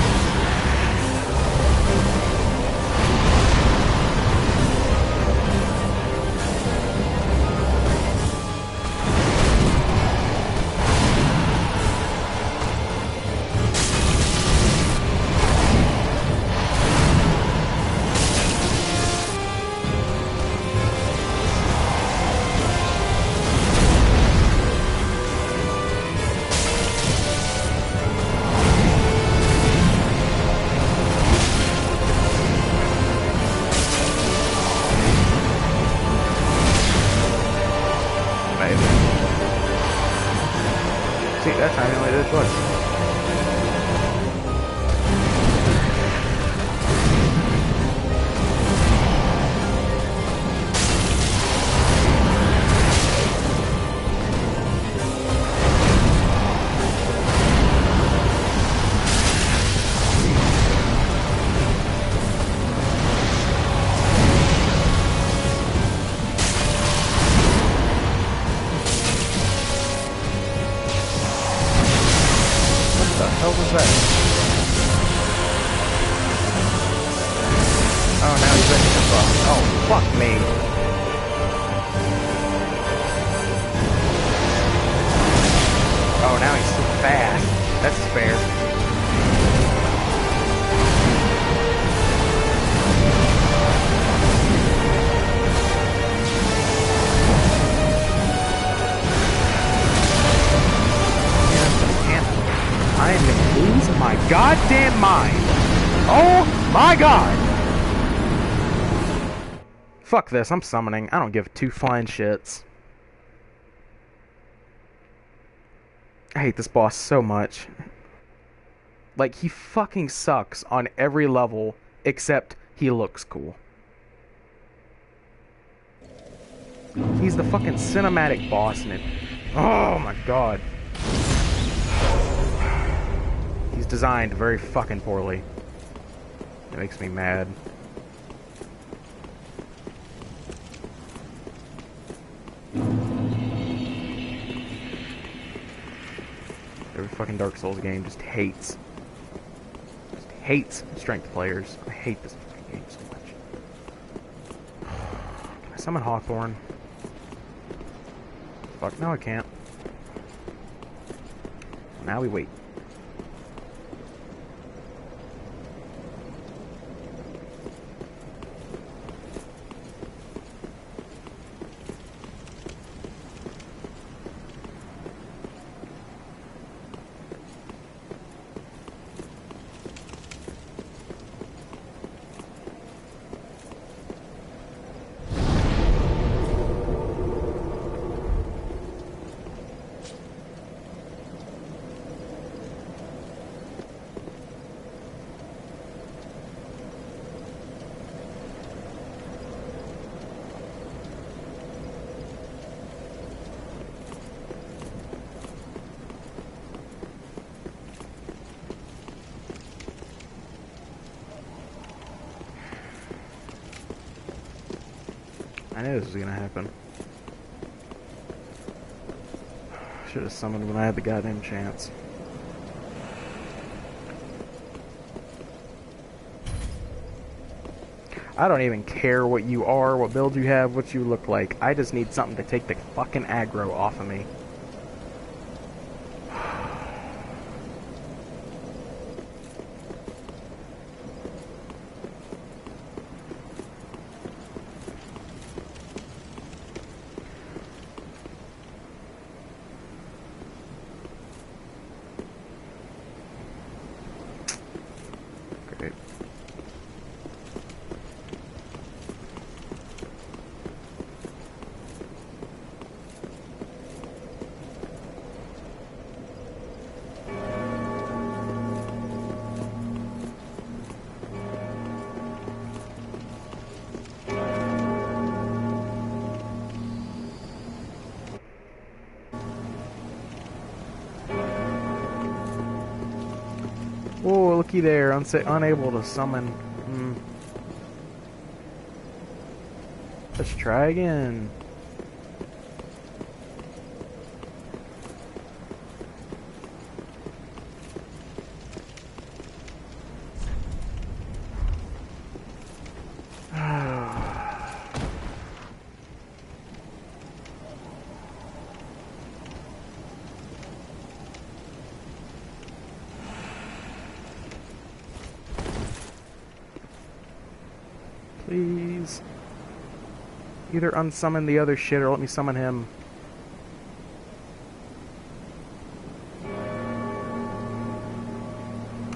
See, that's not even like this was. What was that? Oh, now he's ready to fuck. Oh, fuck me. Oh, now he's so fast. That's fair. I am gonna lose my goddamn mind. Oh my god! Fuck this, I'm summoning. I don't give two flying shits. I hate this boss so much. Like, he fucking sucks on every level, except he looks cool. He's the fucking cinematic boss in it. Oh my god. He's designed very fucking poorly. It makes me mad. Every fucking Dark Souls game just hates strength players. I hate this fucking game so much. Can I summon Hawthorne? Fuck, no I can't. Now we wait. I knew this was gonna happen. Should have summoned when I had the goddamn chance. I don't even care what you are, what build you have, what you look like. I just need something to take the fucking aggro off of me. Oh, looky there. Unable to summon. Let's try again. Please. Either unsummon the other shit or let me summon him.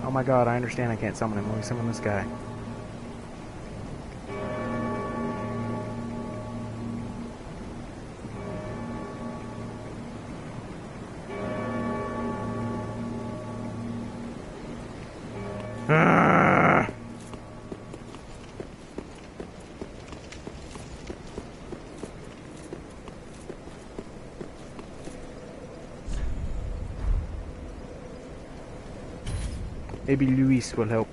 Oh my god, I understand I can't summon him. Let me summon this guy. Maybe Luis will help.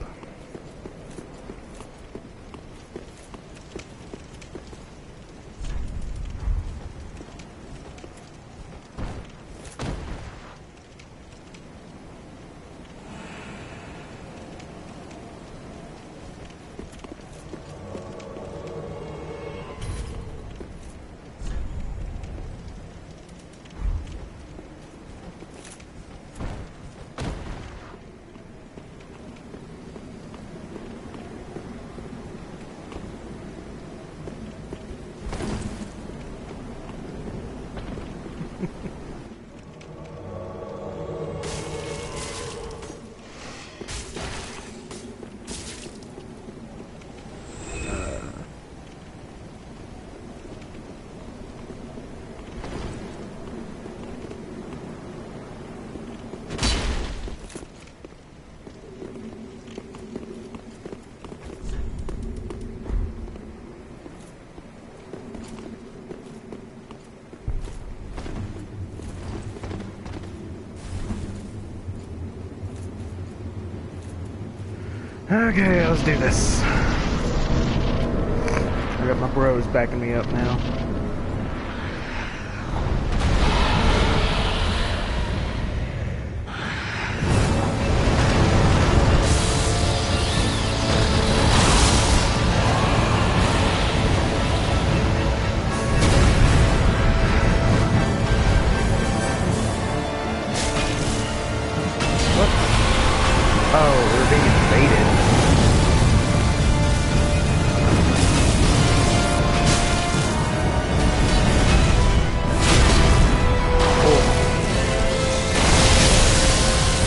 Okay, let's do this. I got my bros backing me up now. What? Oh, we're being invaded.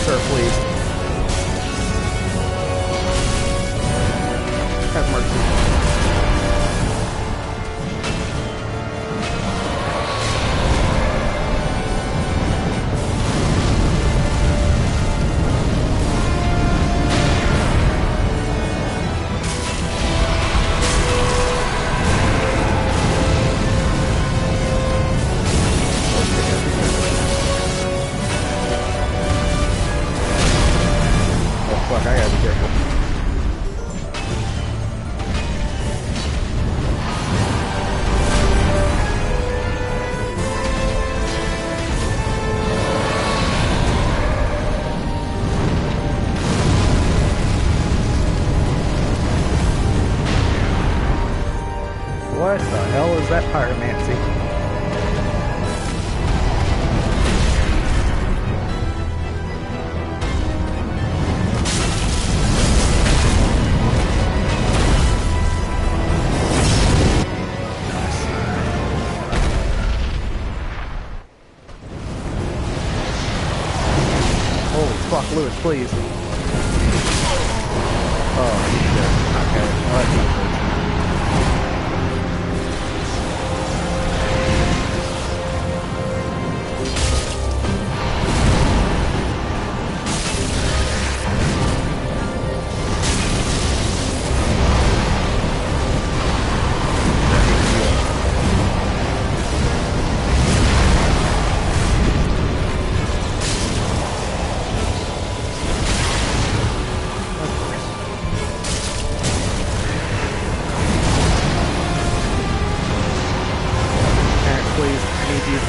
Sir, please. Have mercy. Oh fuck, I gotta be careful. What the hell is that pyromancy? Holy fuck, Lewis, please. Oh, shit. Okay, well, that's unfortunate. please. I need you.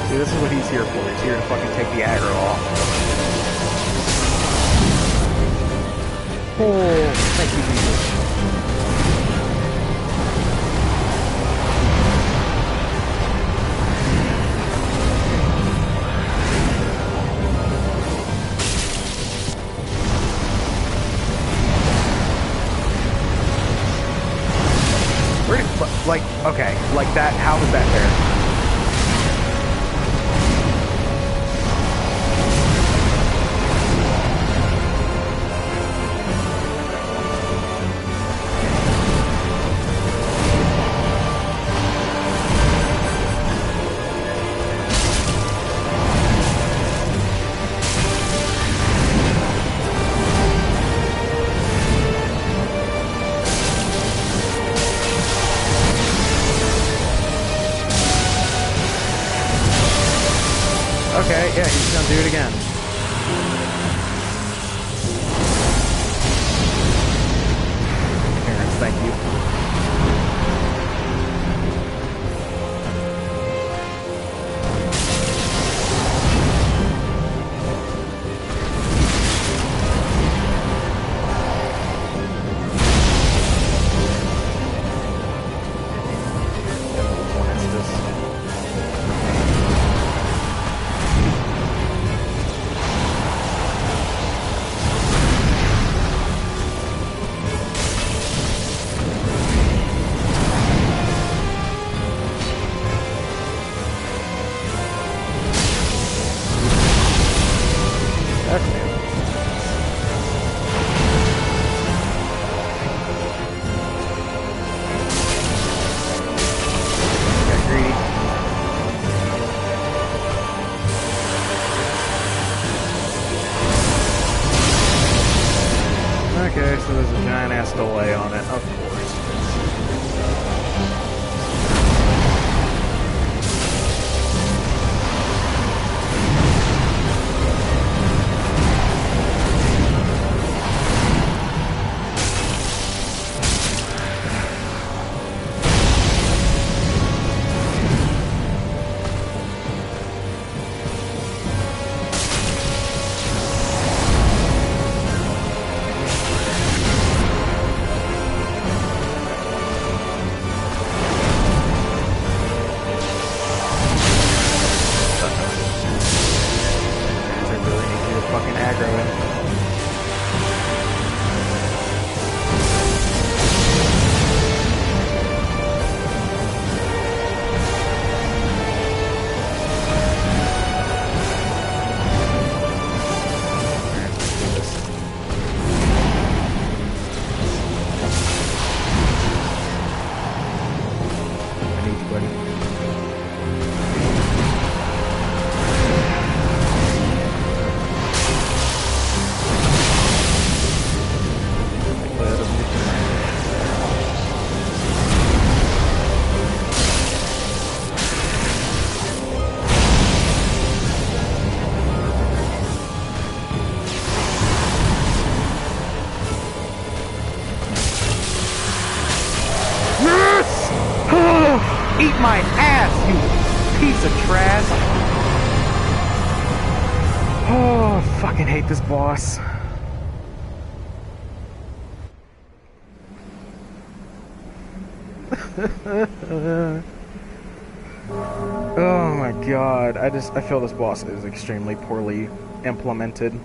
See, this is what he's here for. He's here to fucking take the aggro off. Oh, thank you, Jesus. Where did, like, okay, like that, how was that fair? Okay, yeah, he's gonna do it again. Parents, thank you. Okay, so there's a giant ass delay on it, of course. Fucking aggro him. I need you, buddy. Eat my ass, you piece of trash! Oh, I fucking hate this boss. Oh my god, I feel this boss is extremely poorly implemented.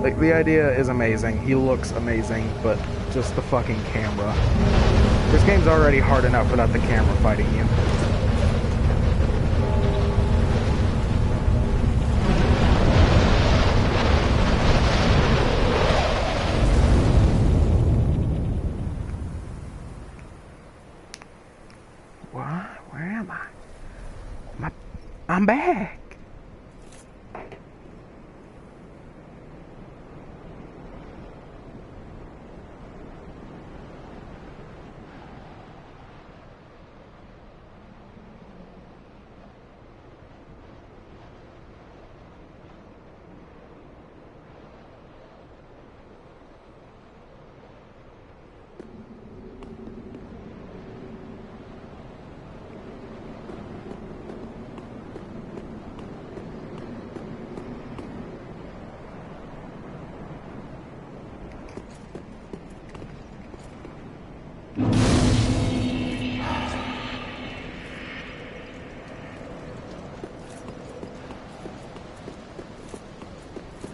Like, the idea is amazing, he looks amazing, but just the fucking camera. This game's already hard enough without the camera fighting you. What? Where am I? I'm back.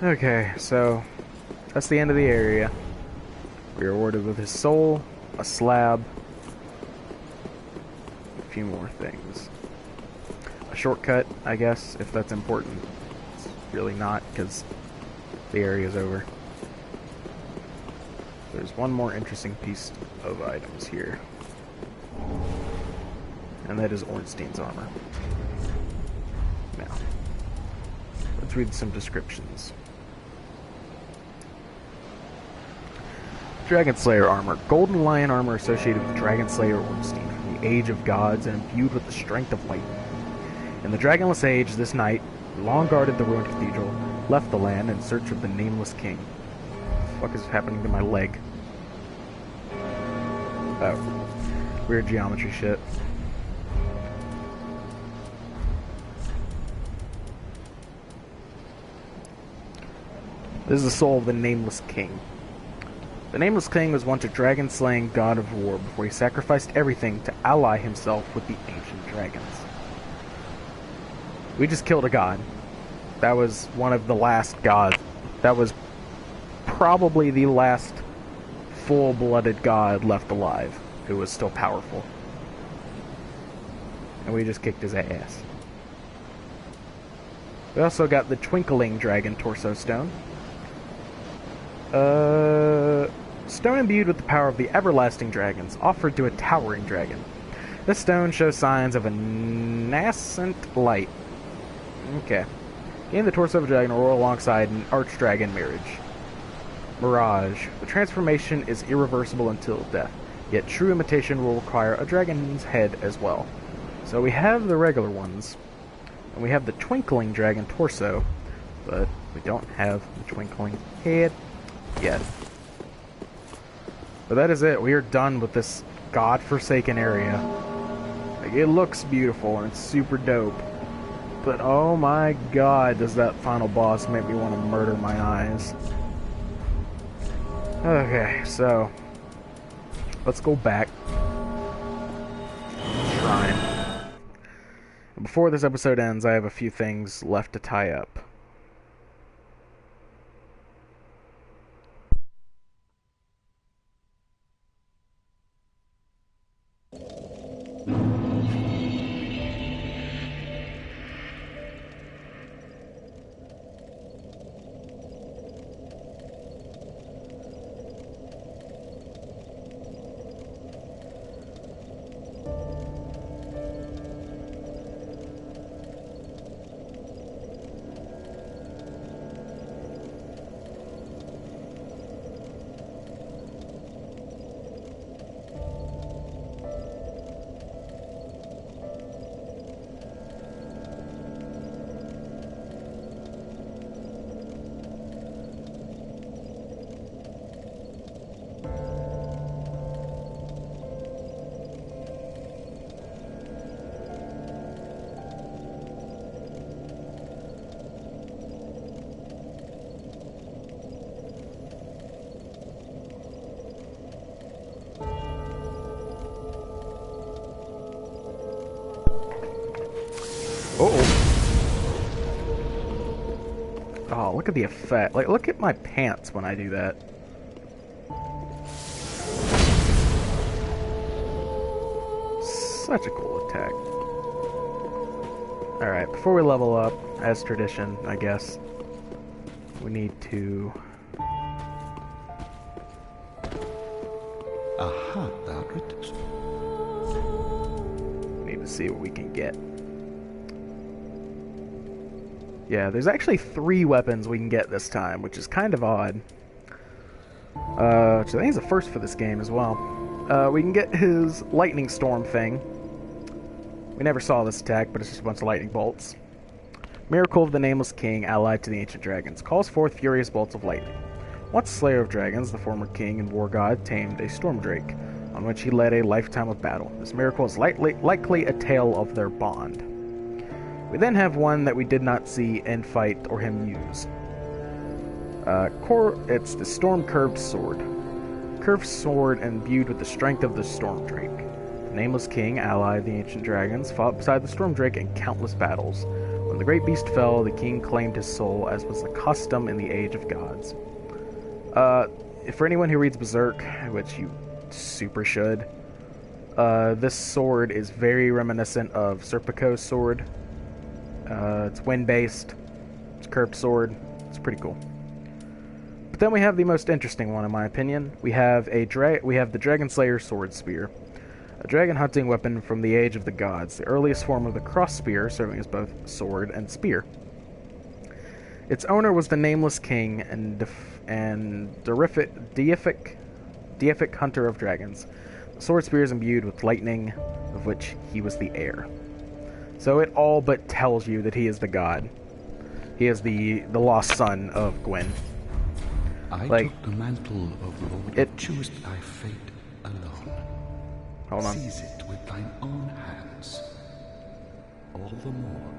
Okay, so that's the end of the area. We are rewarded with his soul, a slab, a few more things. A shortcut, I guess, if that's important. It's really not, because the area is over. There's one more interesting piece of items here. And that is Ornstein's armor. Now, let's read some descriptions. Dragon Slayer armor. Golden lion armor associated with Dragon Slayer Ornstein from the Age of Gods and imbued with the strength of light. In the Dragonless Age, this knight, who long guarded the ruined cathedral, left the land in search of the Nameless King. What the fuck is happening to my leg? Oh. Weird geometry shit. This is the soul of the Nameless King. The Nameless King was once a dragon-slaying god of war before he sacrificed everything to ally himself with the ancient dragons. We just killed a god. That was one of the last gods. That was probably the last full-blooded god left alive who was still powerful. And we just kicked his ass. We also got the Twinkling Dragon Torso Stone. Stone imbued with the power of the everlasting dragons, offered to a towering dragon. This stone shows signs of a nascent light. Okay. Gain the torso of a dragon or alongside an archdragon Mirage. The transformation is irreversible until death, yet true imitation will require a dragon's head as well. So we have the regular ones, and we have the Twinkling Dragon Torso, but we don't have the Twinkling Head yet. But that is it. We are done with this godforsaken area. Like, it looks beautiful and it's super dope. But oh my god, does that final boss make me want to murder my eyes. Okay, so let's go back. Shrine. Before this episode ends, I have a few things left to tie up. Oh, look at the effect. Like, look at my pants when I do that. Such a cool attack. Alright, before we level up, as tradition, I guess, we need to... Aha, thou art. Need to see what we can get. Yeah, there's actually 3 weapons we can get this time, which is kind of odd. Which I think is a first for this game as well. We can get his lightning storm thing. We never saw this attack, but it's just a bunch of lightning bolts. Miracle of the Nameless King, allied to the ancient dragons, calls forth furious bolts of lightning. Once Slayer of Dragons, the former king and war god tamed a storm drake, on which he led a lifetime of battle. This miracle is likely a tale of their bond. We then have one that we did not see in fight or him use. It's the Storm Curved Sword. Curved sword imbued with the strength of the Storm Drake. The Nameless King, allied the ancient dragons, fought beside the Storm Drake in countless battles. When When the great beast fell, the king claimed his soul, as was the custom in the Age of Gods. For anyone who reads Berserk, which you super should, this sword is very reminiscent of Serpico's sword. It's wind-based. It's a curved sword. It's pretty cool. But then we have the most interesting one, in my opinion. We have the Dragon Slayer Sword Spear, a dragon hunting weapon from the Age of the Gods, the earliest form of the cross spear, serving as both sword and spear. Its owner was the Nameless King and deific hunter of dragons. The sword spear is imbued with lightning, of which he was the heir. So it all but tells you that he is the god. He is the lost son of Gwyn. I Like, took the mantle of Lord. Choose thy fate alone. Hold on. Seize it with thine own hands. All the more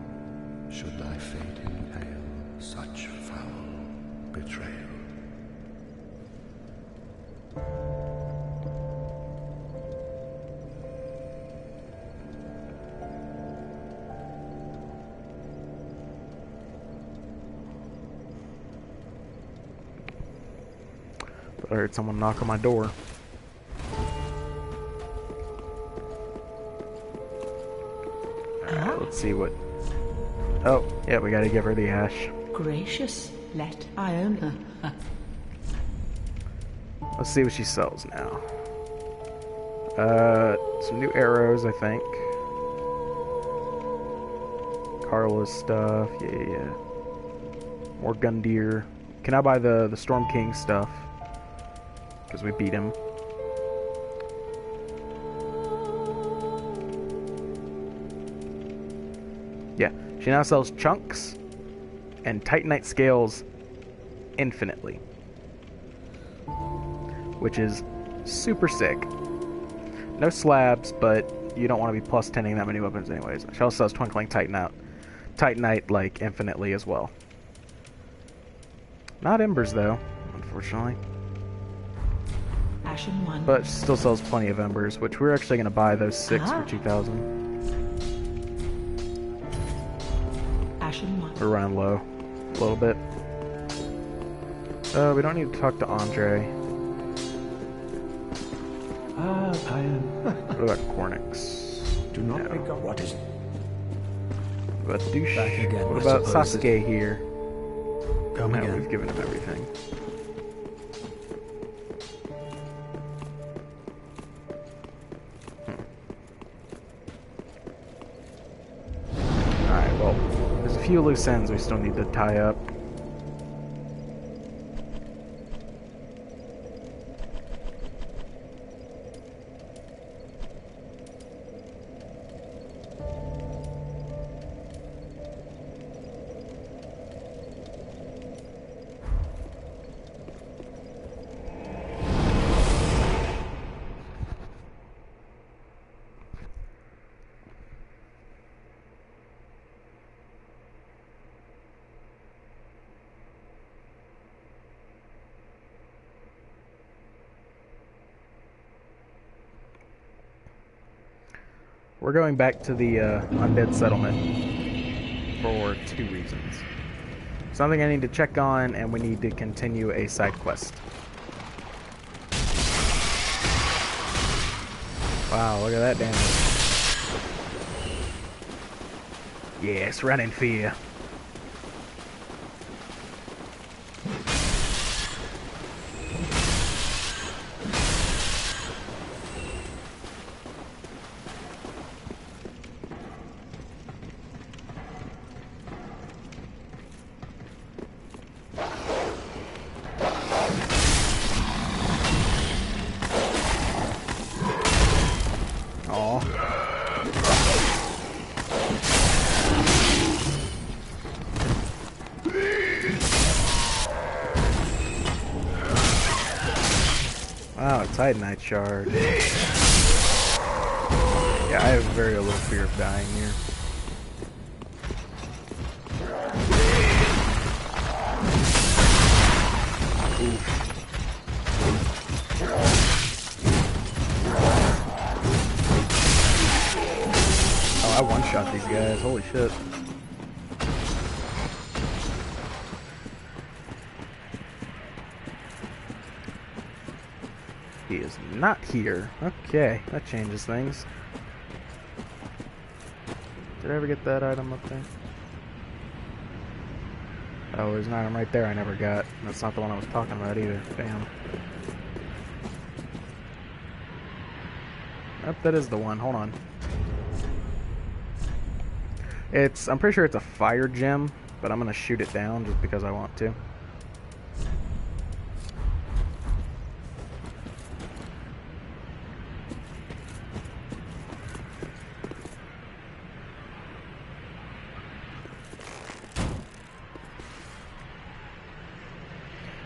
should thy fate impale such foul betrayal. I heard someone knock on my door. Alright, let's see what... Oh, yeah, we gotta give her the ash. Gracious, let Iona. Let's see what she sells now. Some new arrows, I think. Carla's stuff, yeah. More Gundyr. Can I buy the Storm King stuff? Because we beat him. Yeah, she now sells chunks and Titanite scales infinitely, which is super sick. No slabs, but you don't want to be plus 10ing that many weapons anyways. She also sells Twinkling Titanite like infinitely as well. Not embers though, unfortunately. Ashen one. But she still sells plenty of embers, which we're actually going to buy those 6 for 2,000. Ashen one. We're running low a little bit. We don't need to talk to Andre. I am. What about Cornix? Do not No. pick up what is. What about Douche? Back again, What I about suppose Sasuke here? Come No, again. we've given him everything. Alright, well, there's a few loose ends we still need to tie up. We're going back to the undead settlement for 2 reasons. Something I need to check on, and we need to continue a side quest. Wow, look at that damage. Yes, run in fear. Wow, a Titanite shard. Yeah, I have very little fear of dying here. Oh, I one-shot these guys. Holy shit. He is not here. Okay, that changes things. Did I ever get that item up there? Oh, there's an item right there I never got. That's not the one I was talking about either. Damn. Yep, that is the one. Hold on. I'm pretty sure it's a fire gem, but I'm gonna shoot it down just because I want to.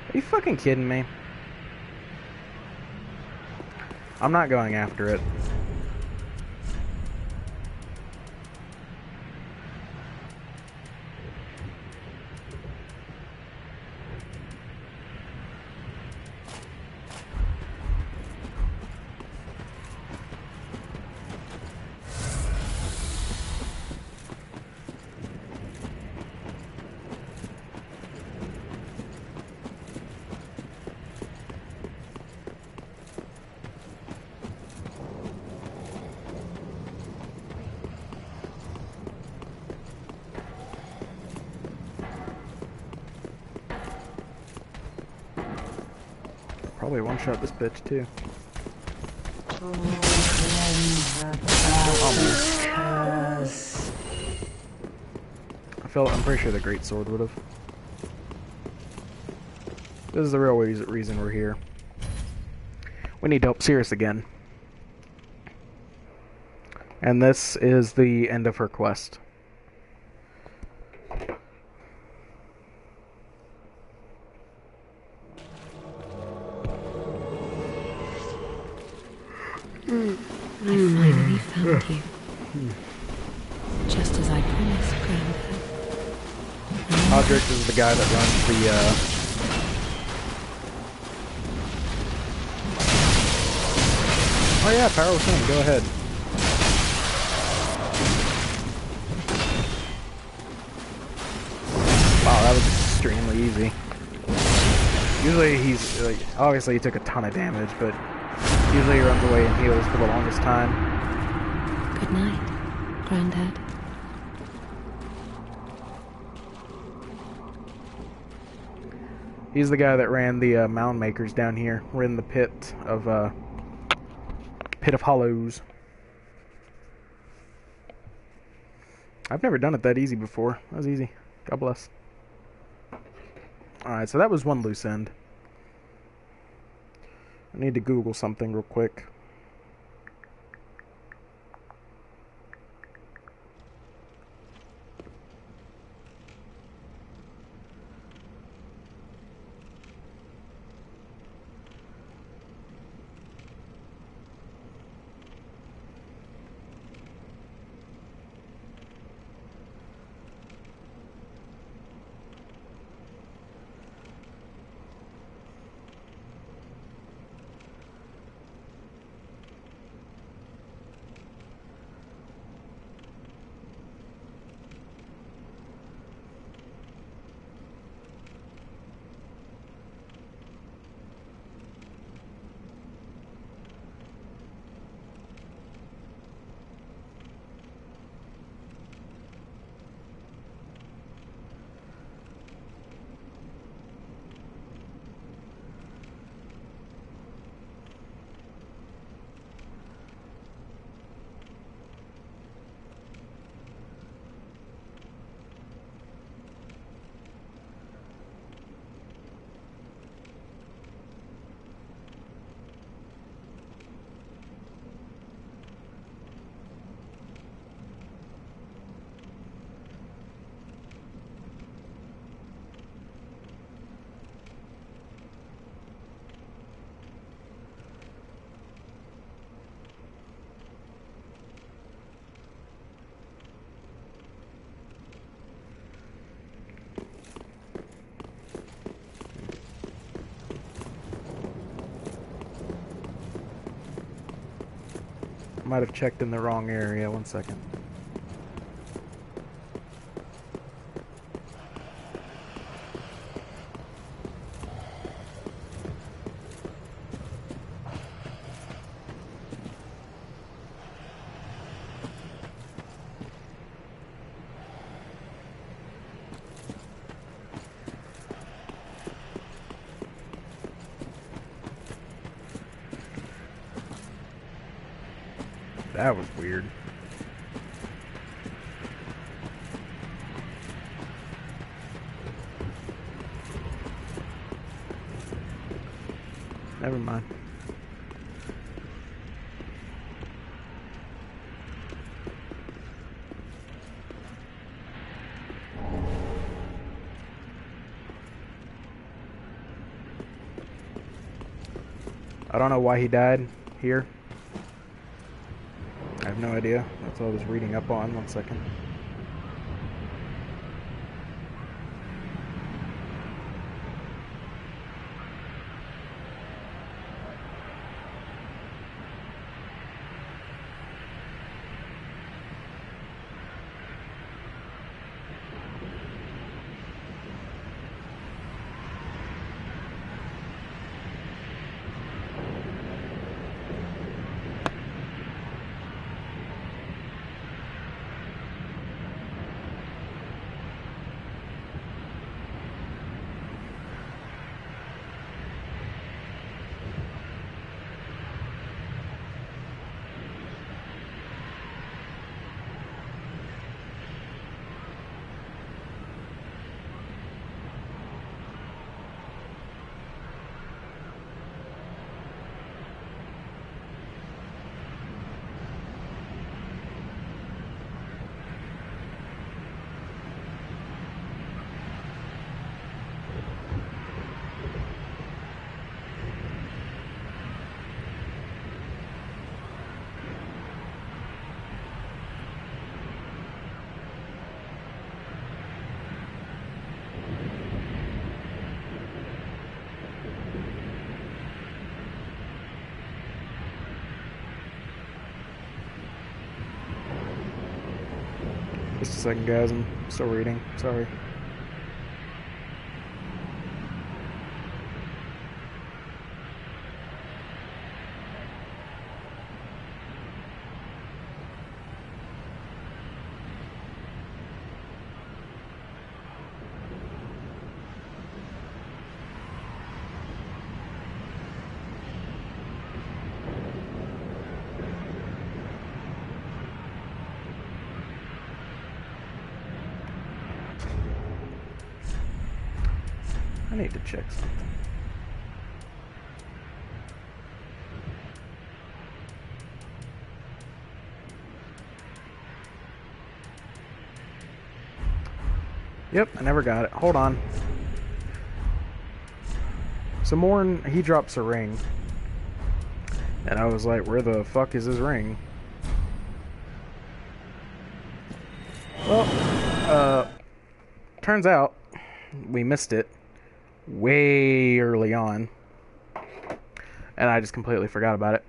Are you fucking kidding me? I'm not going after it. Probably one-shot this bitch, too. I'm pretty sure the Great Sword would have. This is the real reason we're here. We need to help Cirrus again. And this is the end of her quest. I finally found you. Just as I promised, Grandad. Odric is the guy that runs the, Oh yeah, Power Within, go ahead. Wow, that was extremely easy. Usually he's, like, obviously he took a ton of damage, but usually he runs away and heals for the longest time. Good night, Grandad. He's the guy that ran the mound makers down here. We're in the pit of Hollows. I've never done it that easy before. That was easy. God bless. Alright, so that was one loose end. I need to Google something real quick. Might have checked in the wrong area. 1 second. That was weird. Never mind. I don't know why he died here. I have no idea. That's what I was reading up on. 1 second. Just a second, guys. I'm still reading. Sorry. I need to check something. Yep, I never got it. Hold on. So Morn, he drops a ring. And I was like, where the fuck is his ring? Well, turns out we missed it way early on. And I just completely forgot about it.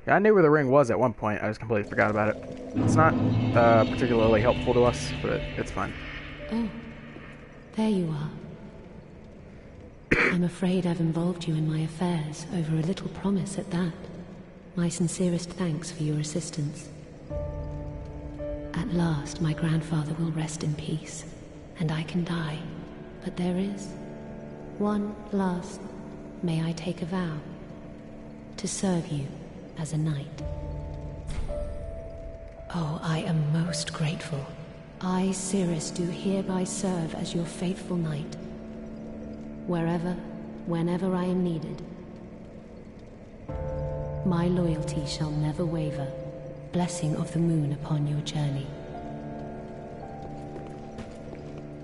Yeah, I knew where the ring was at one point. I just completely forgot about it. It's not particularly helpful to us, but it's fine. Oh, there you are. I'm afraid I've involved you in my affairs, over a little promise at that. My sincerest thanks for your assistance. At last, my grandfather will rest in peace, and I can die. But there is one last... May I take a vow? To serve you as a knight. Oh, I am most grateful. I, Cirrus, do hereby serve as your faithful knight. Wherever, whenever I am needed. My loyalty shall never waver. Blessing of the moon upon your journey.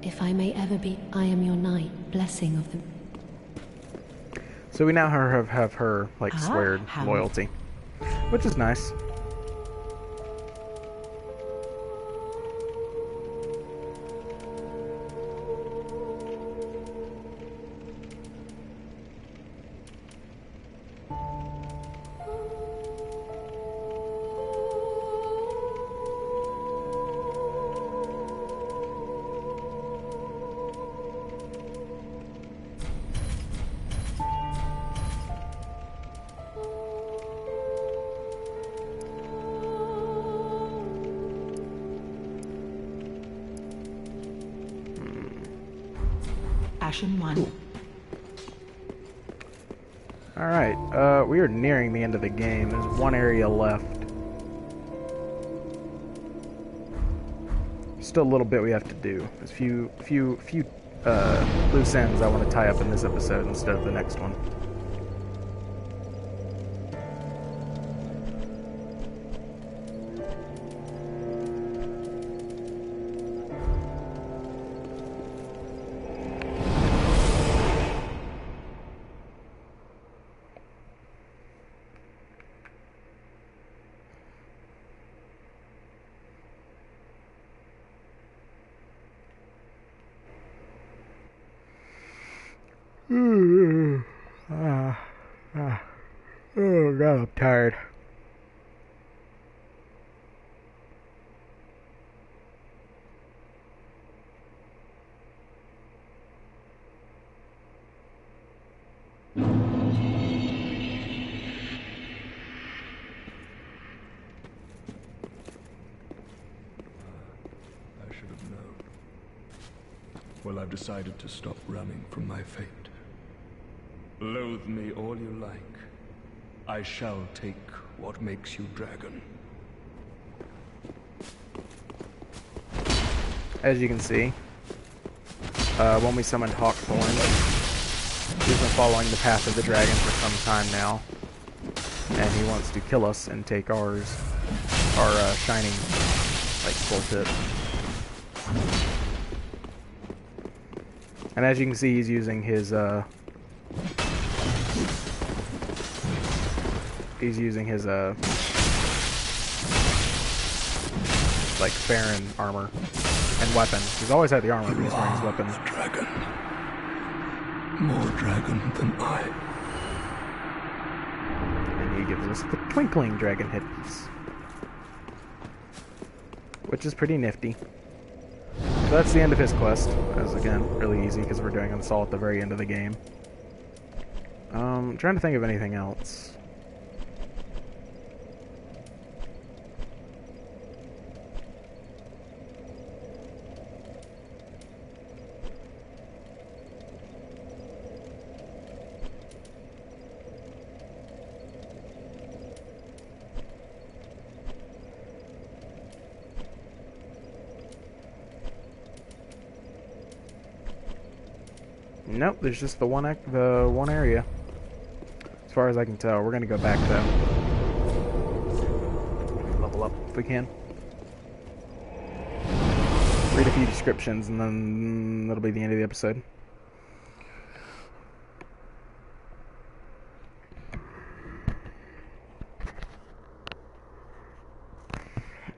If I may ever be, I am your knight. Blessing of the... So we now have her, like, sweared loyalty. Which is nice. Alright, we are nearing the end of the game. There's one area left. Still a little bit we have to do. There's a few loose ends I want to tie up in this episode instead of the next one. Oh god, I'm tired. I should have known. Well, I've decided to stop running from my fate. Loathe me all you like. I shall take what makes you dragon. As you can see, when we summoned Hawkthorn, he's been following the path of the dragon for some time now, and he wants to kill us and take our shining, like, bullshit. And as you can see, he's using his like Baron armor and weapon. He's always had the armor, but he's wearing his weapon. Dragon. More dragon than I. And he gives us the twinkling dragon hits, which is pretty nifty. So that's the end of his quest. That was, again, really easy because we're doing this all at the very end of the game. I'm trying to think of anything else. Nope, there's just the one area. As far as I can tell, we're gonna go back though. Level up if we can. Read a few descriptions, and then that'll be the end of the episode.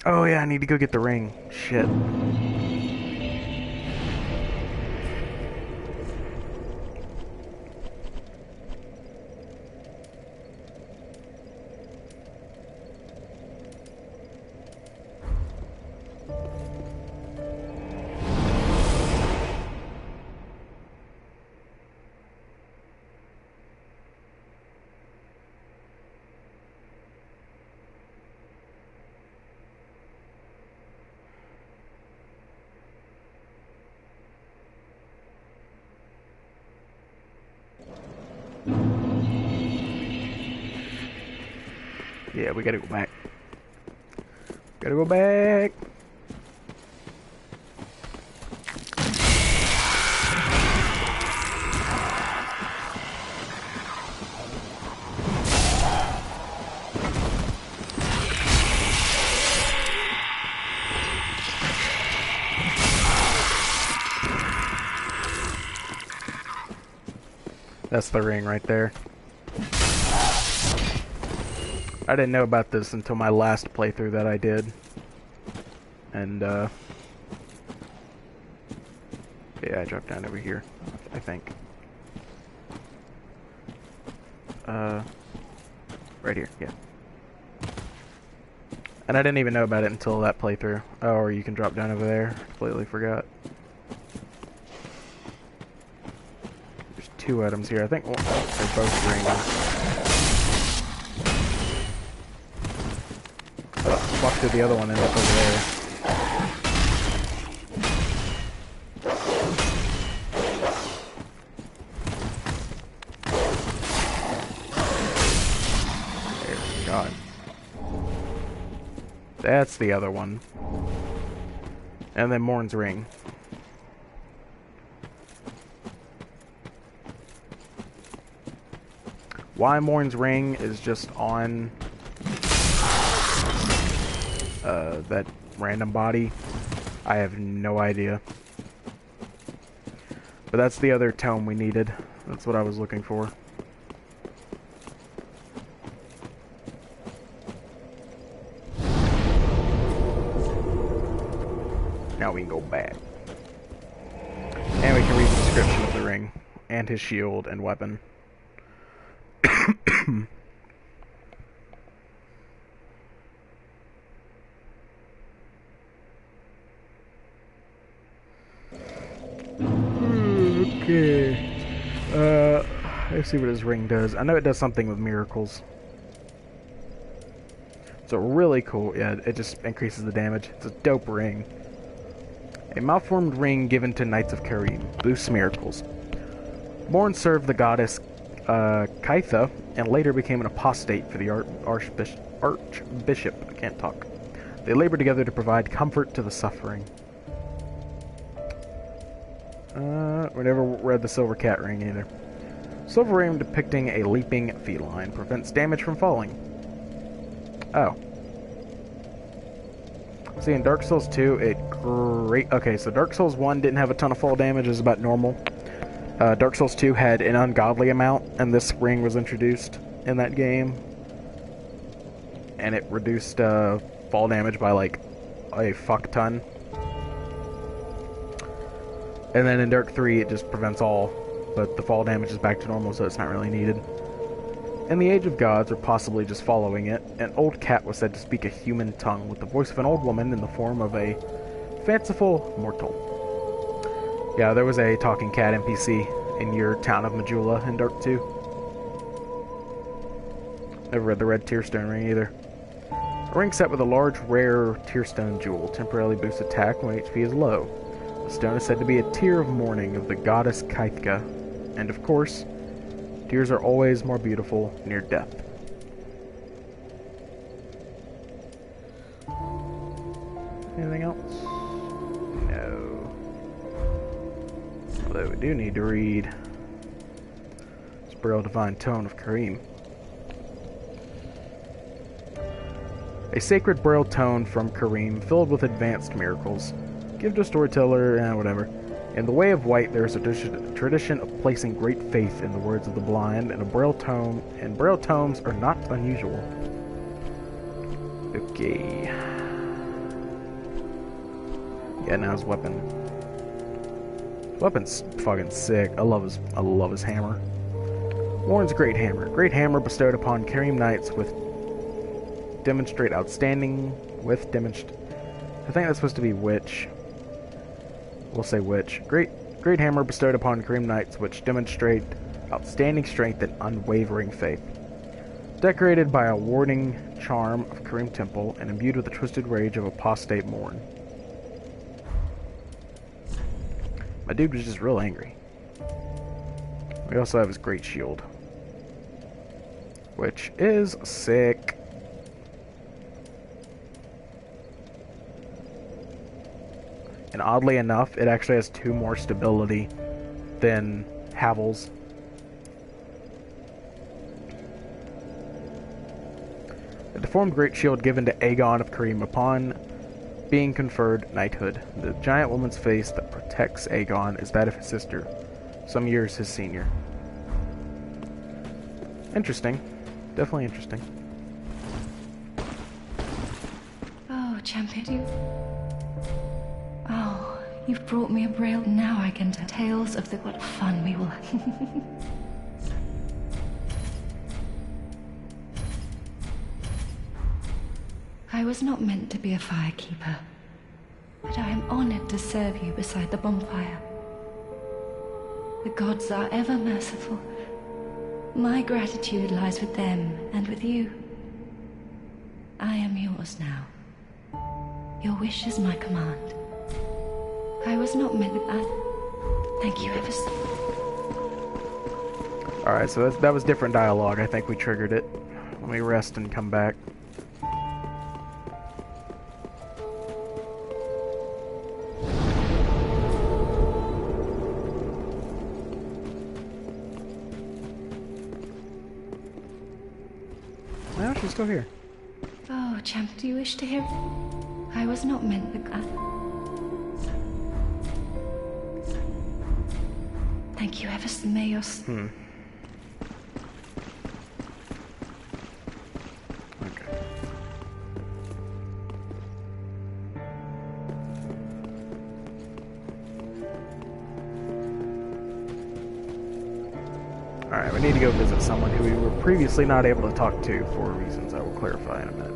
Oh yeah, I need to go get the ring. Shit. Yeah, we gotta go back. Gotta go back. That's the ring right there. I didn't know about this until my last playthrough that I did. And, yeah, I dropped down over here, I think. Right here, yeah. And I didn't even know about it until that playthrough. Oh, or you can drop down over there. Completely forgot. There's two items here. I think they're both rings. Walk through the other one and up over there. That's the other one. And then Morn's Ring. Why Morn's Ring is just on that random body, I have no idea. But that's the other tome we needed. That's what I was looking for. Now we can go back. And we can read the description of the ring, and his shield and weapon. Okay. Let's see what his ring does. I know it does something with miracles. So really cool. Yeah, it just increases the damage. It's a dope ring. A malformed ring given to Knights of Karim. Boosts miracles. Morn served the goddess Kaitha and later became an apostate for the Archbishop. I can't talk. They labored together to provide comfort to the suffering. We never read the Silver Cat Ring either. Silver Ring depicting a leaping feline. Prevents damage from falling. Oh. See, in Dark Souls 2, okay, so Dark Souls 1 didn't have a ton of fall damage. It was about normal. Dark Souls 2 had an ungodly amount, and this ring was introduced in that game. And it reduced fall damage by, like, a fuck ton. And then in Dark 3, it just prevents all, but the fall damage is back to normal, so it's not really needed. In the Age of Gods, or possibly just following it, an old cat was said to speak a human tongue with the voice of an old woman in the form of a fanciful mortal. Yeah, there was a talking cat NPC in your town of Majula in Dark 2. Never read the Red Tearstone Ring either. A ring set with a large, rare Tearstone jewel temporarily boosts attack when HP is low. The stone is said to be a tear of mourning of the goddess Kaithka, and of course, tears are always more beautiful near death. Anything else? No. Although we do need to read Braille Divine Tone of Karim. A sacred Braille tone from Karim filled with advanced miracles. Give to storyteller, whatever. In the Way of White, there is a tradition of placing great faith in the words of the blind, and Braille tomes are not unusual. Okay. Yeah, now his weapon. His weapon's fucking sick. I love his hammer. Warren's great hammer. Great hammer bestowed upon Karim Knights with demonstrate outstanding I think that's supposed to be witch. We'll say witch. Great hammer bestowed upon Karim Knights, which demonstrate outstanding strength and unwavering faith. Decorated by a warding charm of Karim Temple and imbued with the twisted rage of apostate Morn. My dude was just real angry. We also have his great shield, which is sick. And oddly enough, it actually has 2 more stability than Havel's. A deformed great shield given to Aegon of Karim upon being conferred knighthood. The giant woman's face that protects Aegon is that of his sister, some years his senior. Interesting. Definitely interesting. Oh, champion, you've brought me a braille. Now I can tell tales of what fun we will have. I was not meant to be a firekeeper, but I am honored to serve you beside the bonfire. The gods are ever merciful. My gratitude lies with them and with you. I am yours now. Your wish is my command. I was not meant to... Thank you ever so... Alright, so that was different dialogue. I think we triggered it. Let me rest and come back. she's still here. Oh, champ, do you wish to hear? I was not meant the Thank you ever so much. Okay. Alright, we need to go visit someone who we were previously not able to talk to for reasons I will clarify in a minute.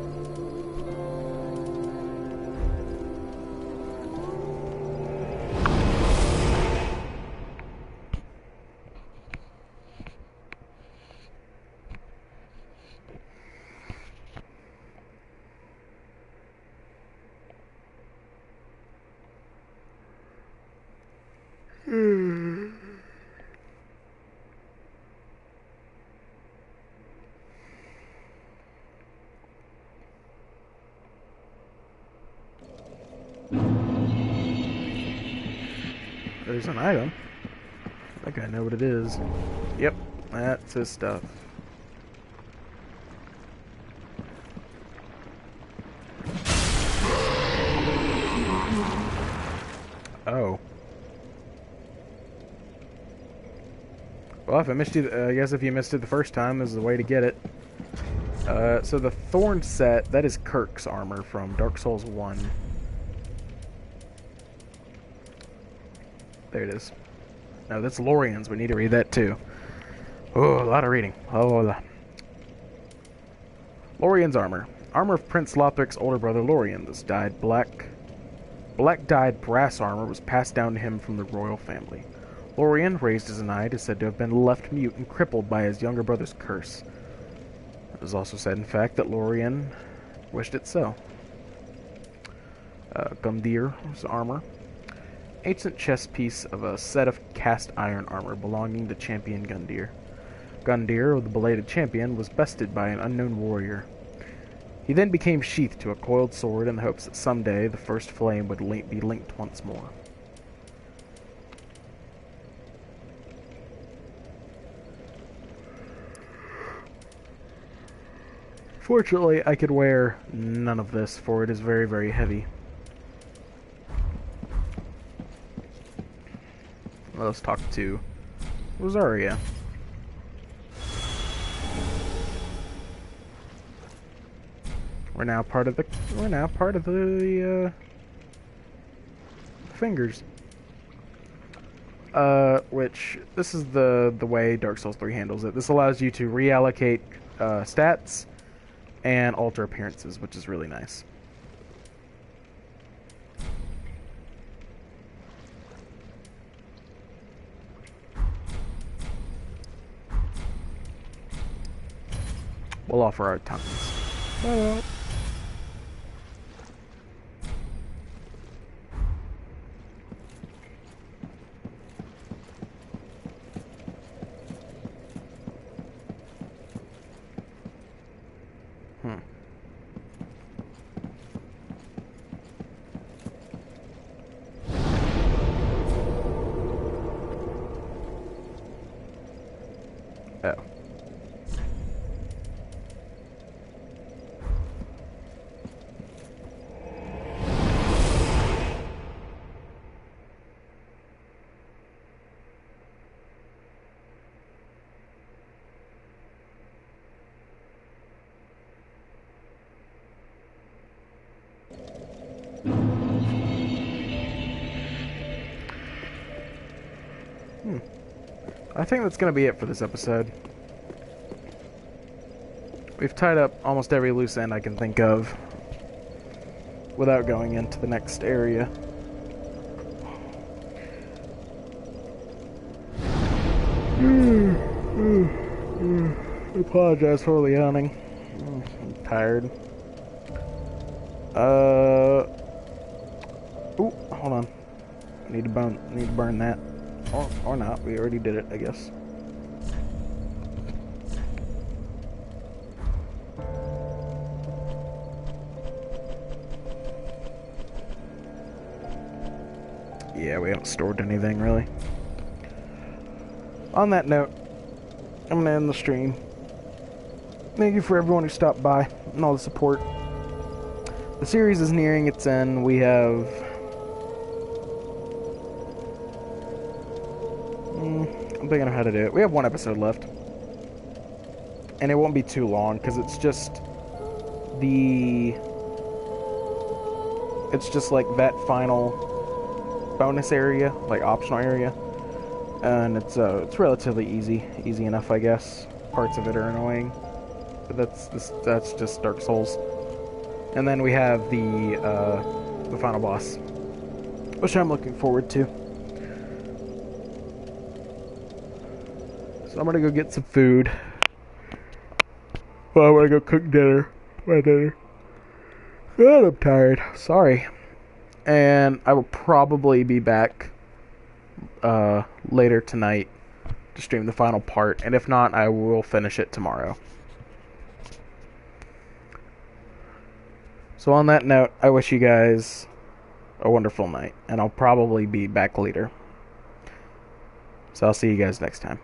There's an item. I think I know what it is. Yep, that's his stuff. Oh. Well, if I missed you, I guess if you missed it the first time, this is the way to get it. So the Thorn set, that is Kirk's armor from Dark Souls 1. There it is. No, that's Lorian's. We need to read that too. Oh, a lot of reading. Oh, Lorian's armor. Armor of Prince Lothric's older brother Lorien. This dyed black-dyed brass armor was passed down to him from the royal family. Lorien, raised as a knight, is said to have been left mute and crippled by his younger brother's curse. It is also said, in fact, that Lorien wished it so. Gundir's armor. Ancient chest piece of a set of cast iron armor belonging to champion Gundir. Gundir, or the belated champion, was bested by an unknown warrior. He then became sheathed to a coiled sword in the hopes that someday the first flame would be linked once more. Fortunately, I could wear none of this, for it is very, very heavy. Let's talk to Rosaria. We're now part of the fingers. Which this is the way Dark Souls 3 handles it. This allows you to reallocate stats and alter appearances, which is really nice. We'll offer our tongues. Oh. I think that's going to be it for this episode. We've tied up almost every loose end I can think of without going into the next area. I apologize for the yawning. I'm tired. Ooh, hold on. Need to burn that. Or not. We already did it, I guess. Yeah, we haven't stored anything, really. On that note, I'm gonna end the stream. thank you for everyone who stopped by and all the support. The series is nearing its end. We have... I'm thinking of how to do it. We have one episode left. And it won't be too long, because it's just the... It's just like that final bonus area, like optional area. And it's relatively easy enough, I guess. Parts of it are annoying. But that's just Dark Souls. And then we have the final boss, which I'm looking forward to. So I'm gonna go get some food. Well, I'm gonna go cook dinner. My dinner. God, I'm tired. Sorry. And I will probably be back later tonight to stream the final part. And if not, I will finish it tomorrow. So on that note, I wish you guys a wonderful night. And I'll probably be back later. So I'll see you guys next time.